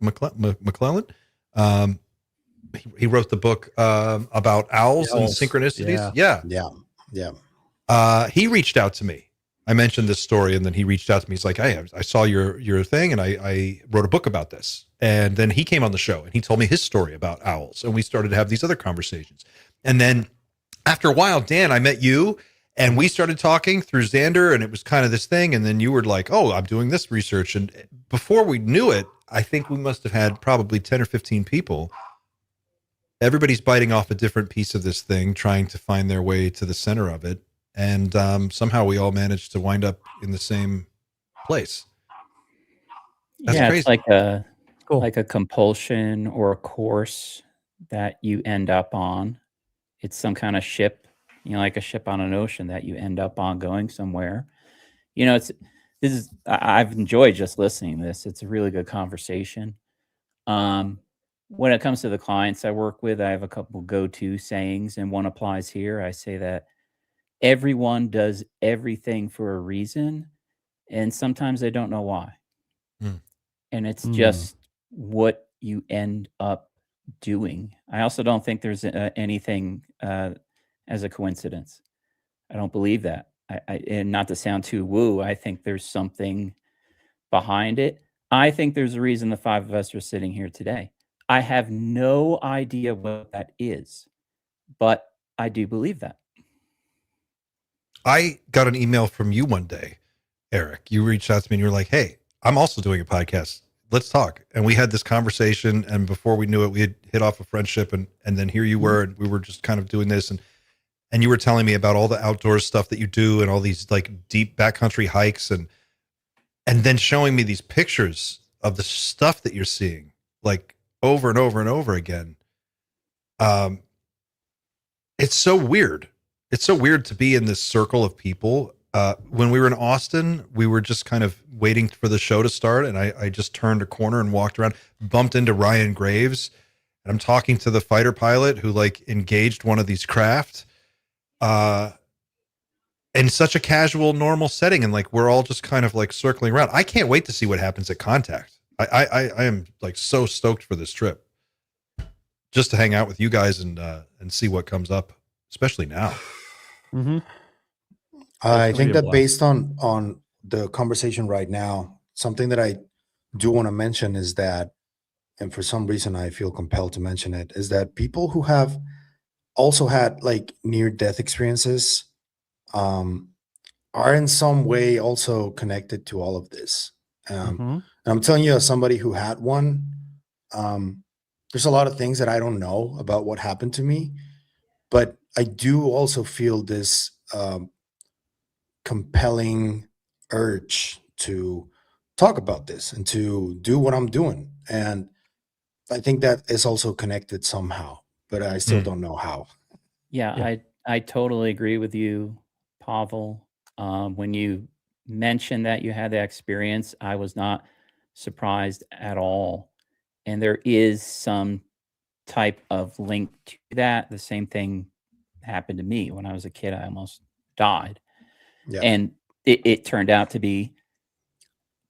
Speaker 1: McClellan. He wrote the book about owls and synchronicities. Yeah. He reached out to me. I mentioned this story, and then he reached out to me. He's like, "Hey, I saw your thing, and I wrote a book about this." And then he came on the show, and he told me his story about owls, and we started to have these other conversations. And then after a while, Dan, I met you, and we started talking through Xander, and it was kind of this thing. And then you were like, "Oh, I'm doing this research," and before we knew it, I think we must have had probably 10 or 15 people. Everybody's biting off a different piece of this thing, trying to find their way to the center of it. And somehow we all managed to wind up in the same place. That's crazy.
Speaker 5: It's like a compulsion or a course that you end up on. It's some kind of ship, like a ship on an ocean that you end up on going somewhere. I've enjoyed just listening to this. It's a really good conversation. When it comes to the clients I work with, I have a couple go-to sayings, and one applies here. I say that everyone does everything for a reason, and sometimes they don't know why. And it's just what you end up doing. I also don't think there's anything as a coincidence. I don't believe that. And not to sound too woo, I think there's something behind it. I think there's a reason the five of us are sitting here today. I have no idea what that is, but I do believe that.
Speaker 1: I got an email from you one day, Eric. You reached out to me and you were like, "Hey, I'm also doing a podcast. Let's talk." And we had this conversation, and before we knew it, we had hit off a friendship, and then here you were, and we were just kind of doing this, and you were telling me about all the outdoors stuff that you do and all these like deep backcountry hikes, and then showing me these pictures of the stuff that you're seeing like over and over and over again. It's so weird. It's so weird to be in this circle of people. When we were in Austin, we were just kind of waiting for the show to start, and I just turned a corner and walked around, bumped into Ryan Graves, and I'm talking to the fighter pilot who like engaged one of these craft in such a casual, normal setting, and like we're all just kind of like circling around. I can't wait to see what happens at Contact. I am like so stoked for this trip, just to hang out with you guys and see what comes up, especially now.
Speaker 4: I think that based on the conversation right now, something that I do want to mention is that, and for some reason I feel compelled to mention it, is that people who have also had like near-death experiences are in some way also connected to all of this. And I'm telling you, as somebody who had one, there's a lot of things that I don't know about what happened to me, but I do also feel this compelling urge to talk about this and to do what I'm doing. And I think that is also connected somehow, but I still don't know how.
Speaker 5: Yeah, I totally agree with you, Pavel. When you mentioned that you had that experience, I was not surprised at all. And there is some type of link to that. The same thing happened to me when I was a kid. I almost died.
Speaker 4: Yeah.
Speaker 5: And it turned out to be,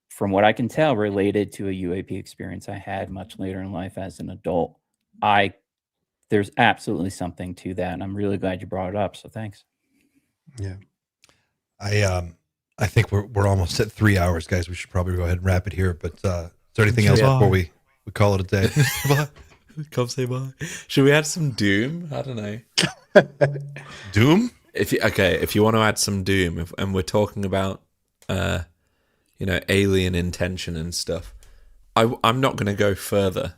Speaker 5: from what I can tell, related to a UAP experience I had much later in life as an adult. There's absolutely something to that, and I'm really glad you brought it up. So thanks.
Speaker 4: Yeah.
Speaker 1: I think we're almost at 3 hours, guys. We should probably go ahead and wrap it here. But is there anything else before we call it a day?
Speaker 2: Come say bye. Should we add some doom? I don't know.
Speaker 1: Doom?
Speaker 2: If you want to add some doom, and we're talking about alien intention and stuff, I'm not going to go further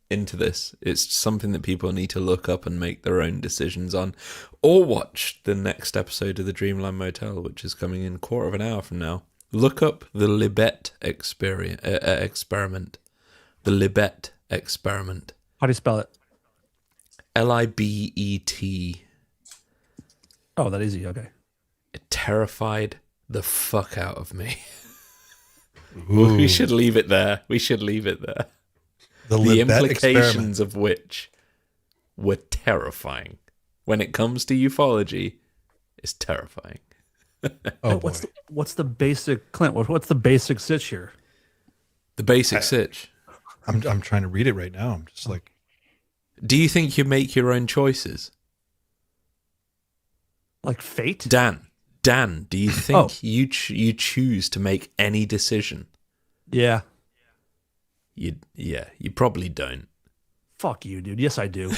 Speaker 2: into this. It's something that people need to look up and make their own decisions on, or watch the next episode of the Dreamland Motel, which is coming in a quarter of an hour from now. Look up the Libet experiment. The Libet experiment.
Speaker 3: How do you spell it?
Speaker 2: Libet.
Speaker 3: Oh, that easy. Okay.
Speaker 2: It terrified the fuck out of me.
Speaker 1: Ooh.
Speaker 2: We should leave it there. The implications of which were terrifying. When it comes to ufology, it's terrifying.
Speaker 1: Oh,
Speaker 3: what's the basic, Clint? What's the basic sitch here?
Speaker 2: The basic sitch.
Speaker 1: I'm trying to read it right now. I'm just like,
Speaker 2: do you think you make your own choices?
Speaker 3: Like fate?
Speaker 2: Dan, do you think you choose to make any decision?
Speaker 3: Yeah.
Speaker 2: You probably don't.
Speaker 3: Fuck you, dude. Yes, I do.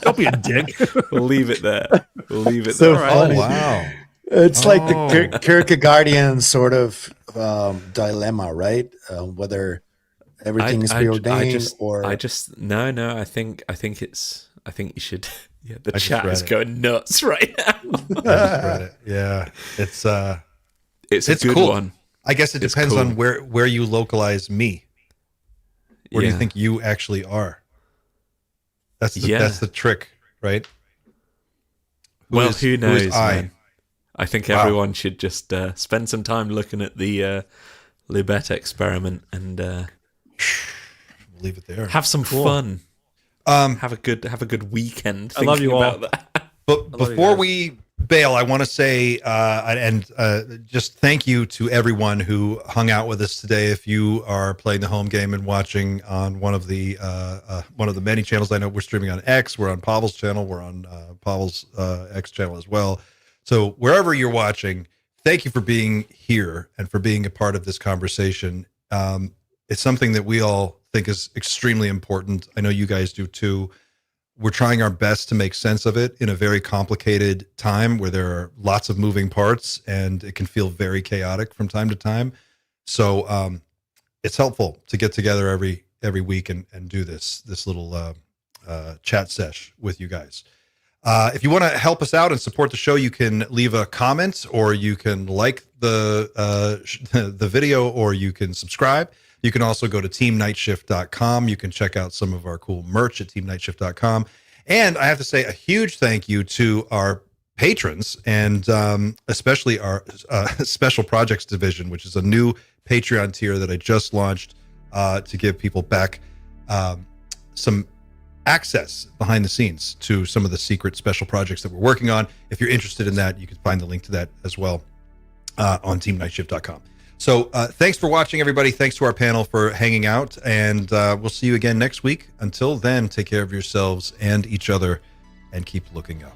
Speaker 3: Don't be a dick.
Speaker 2: We'll leave it there.
Speaker 4: So
Speaker 2: there.
Speaker 4: funny.
Speaker 1: oh, wow.
Speaker 4: It's like the Kierkegaardian sort of dilemma, right? Whether everything is preordained or
Speaker 2: I think you should. Yeah, the
Speaker 1: I
Speaker 2: chat is
Speaker 1: it.
Speaker 2: going nuts right now.
Speaker 1: I just read it. Yeah, it's a good
Speaker 2: cool
Speaker 1: one. I guess it depends on where you localize me. Where do you think you actually are? That's the trick, right?
Speaker 2: Who knows?
Speaker 1: Who is I?
Speaker 2: Man? I think everyone should just spend some time looking at the Libet experiment and
Speaker 1: we'll leave it there.
Speaker 2: Have some fun. Have a good weekend.
Speaker 3: I love you all.
Speaker 2: About that.
Speaker 1: But before we bail, I want to say just thank you to everyone who hung out with us today. If you are playing the home game and watching on one of the many channels, I know we're streaming on X. We're on Pavel's channel. We're on Pavel's X channel as well. So wherever you're watching, thank you for being here and for being a part of this conversation. It's something that we all think is extremely important. I know you guys do too. We're trying our best to make sense of it in a very complicated time where there are lots of moving parts and it can feel very chaotic from time to time. So it's helpful to get together every week and do this little chat sesh with you guys. If you want to help us out and support the show, you can leave a comment, or you can like the video, or you can subscribe. You can also go to teamnightshift.com. You can check out some of our cool merch at teamnightshift.com. And I have to say a huge thank you to our patrons, and especially our Special Projects Division, which is a new Patreon tier that I just launched to give people back some access behind the scenes to some of the secret special projects that we're working on. If you're interested in that, you can find the link to that as well on teamnightshift.com. So thanks for watching, everybody. Thanks to our panel for hanging out, and we'll see you again next week. Until then, take care of yourselves and each other, and keep looking up.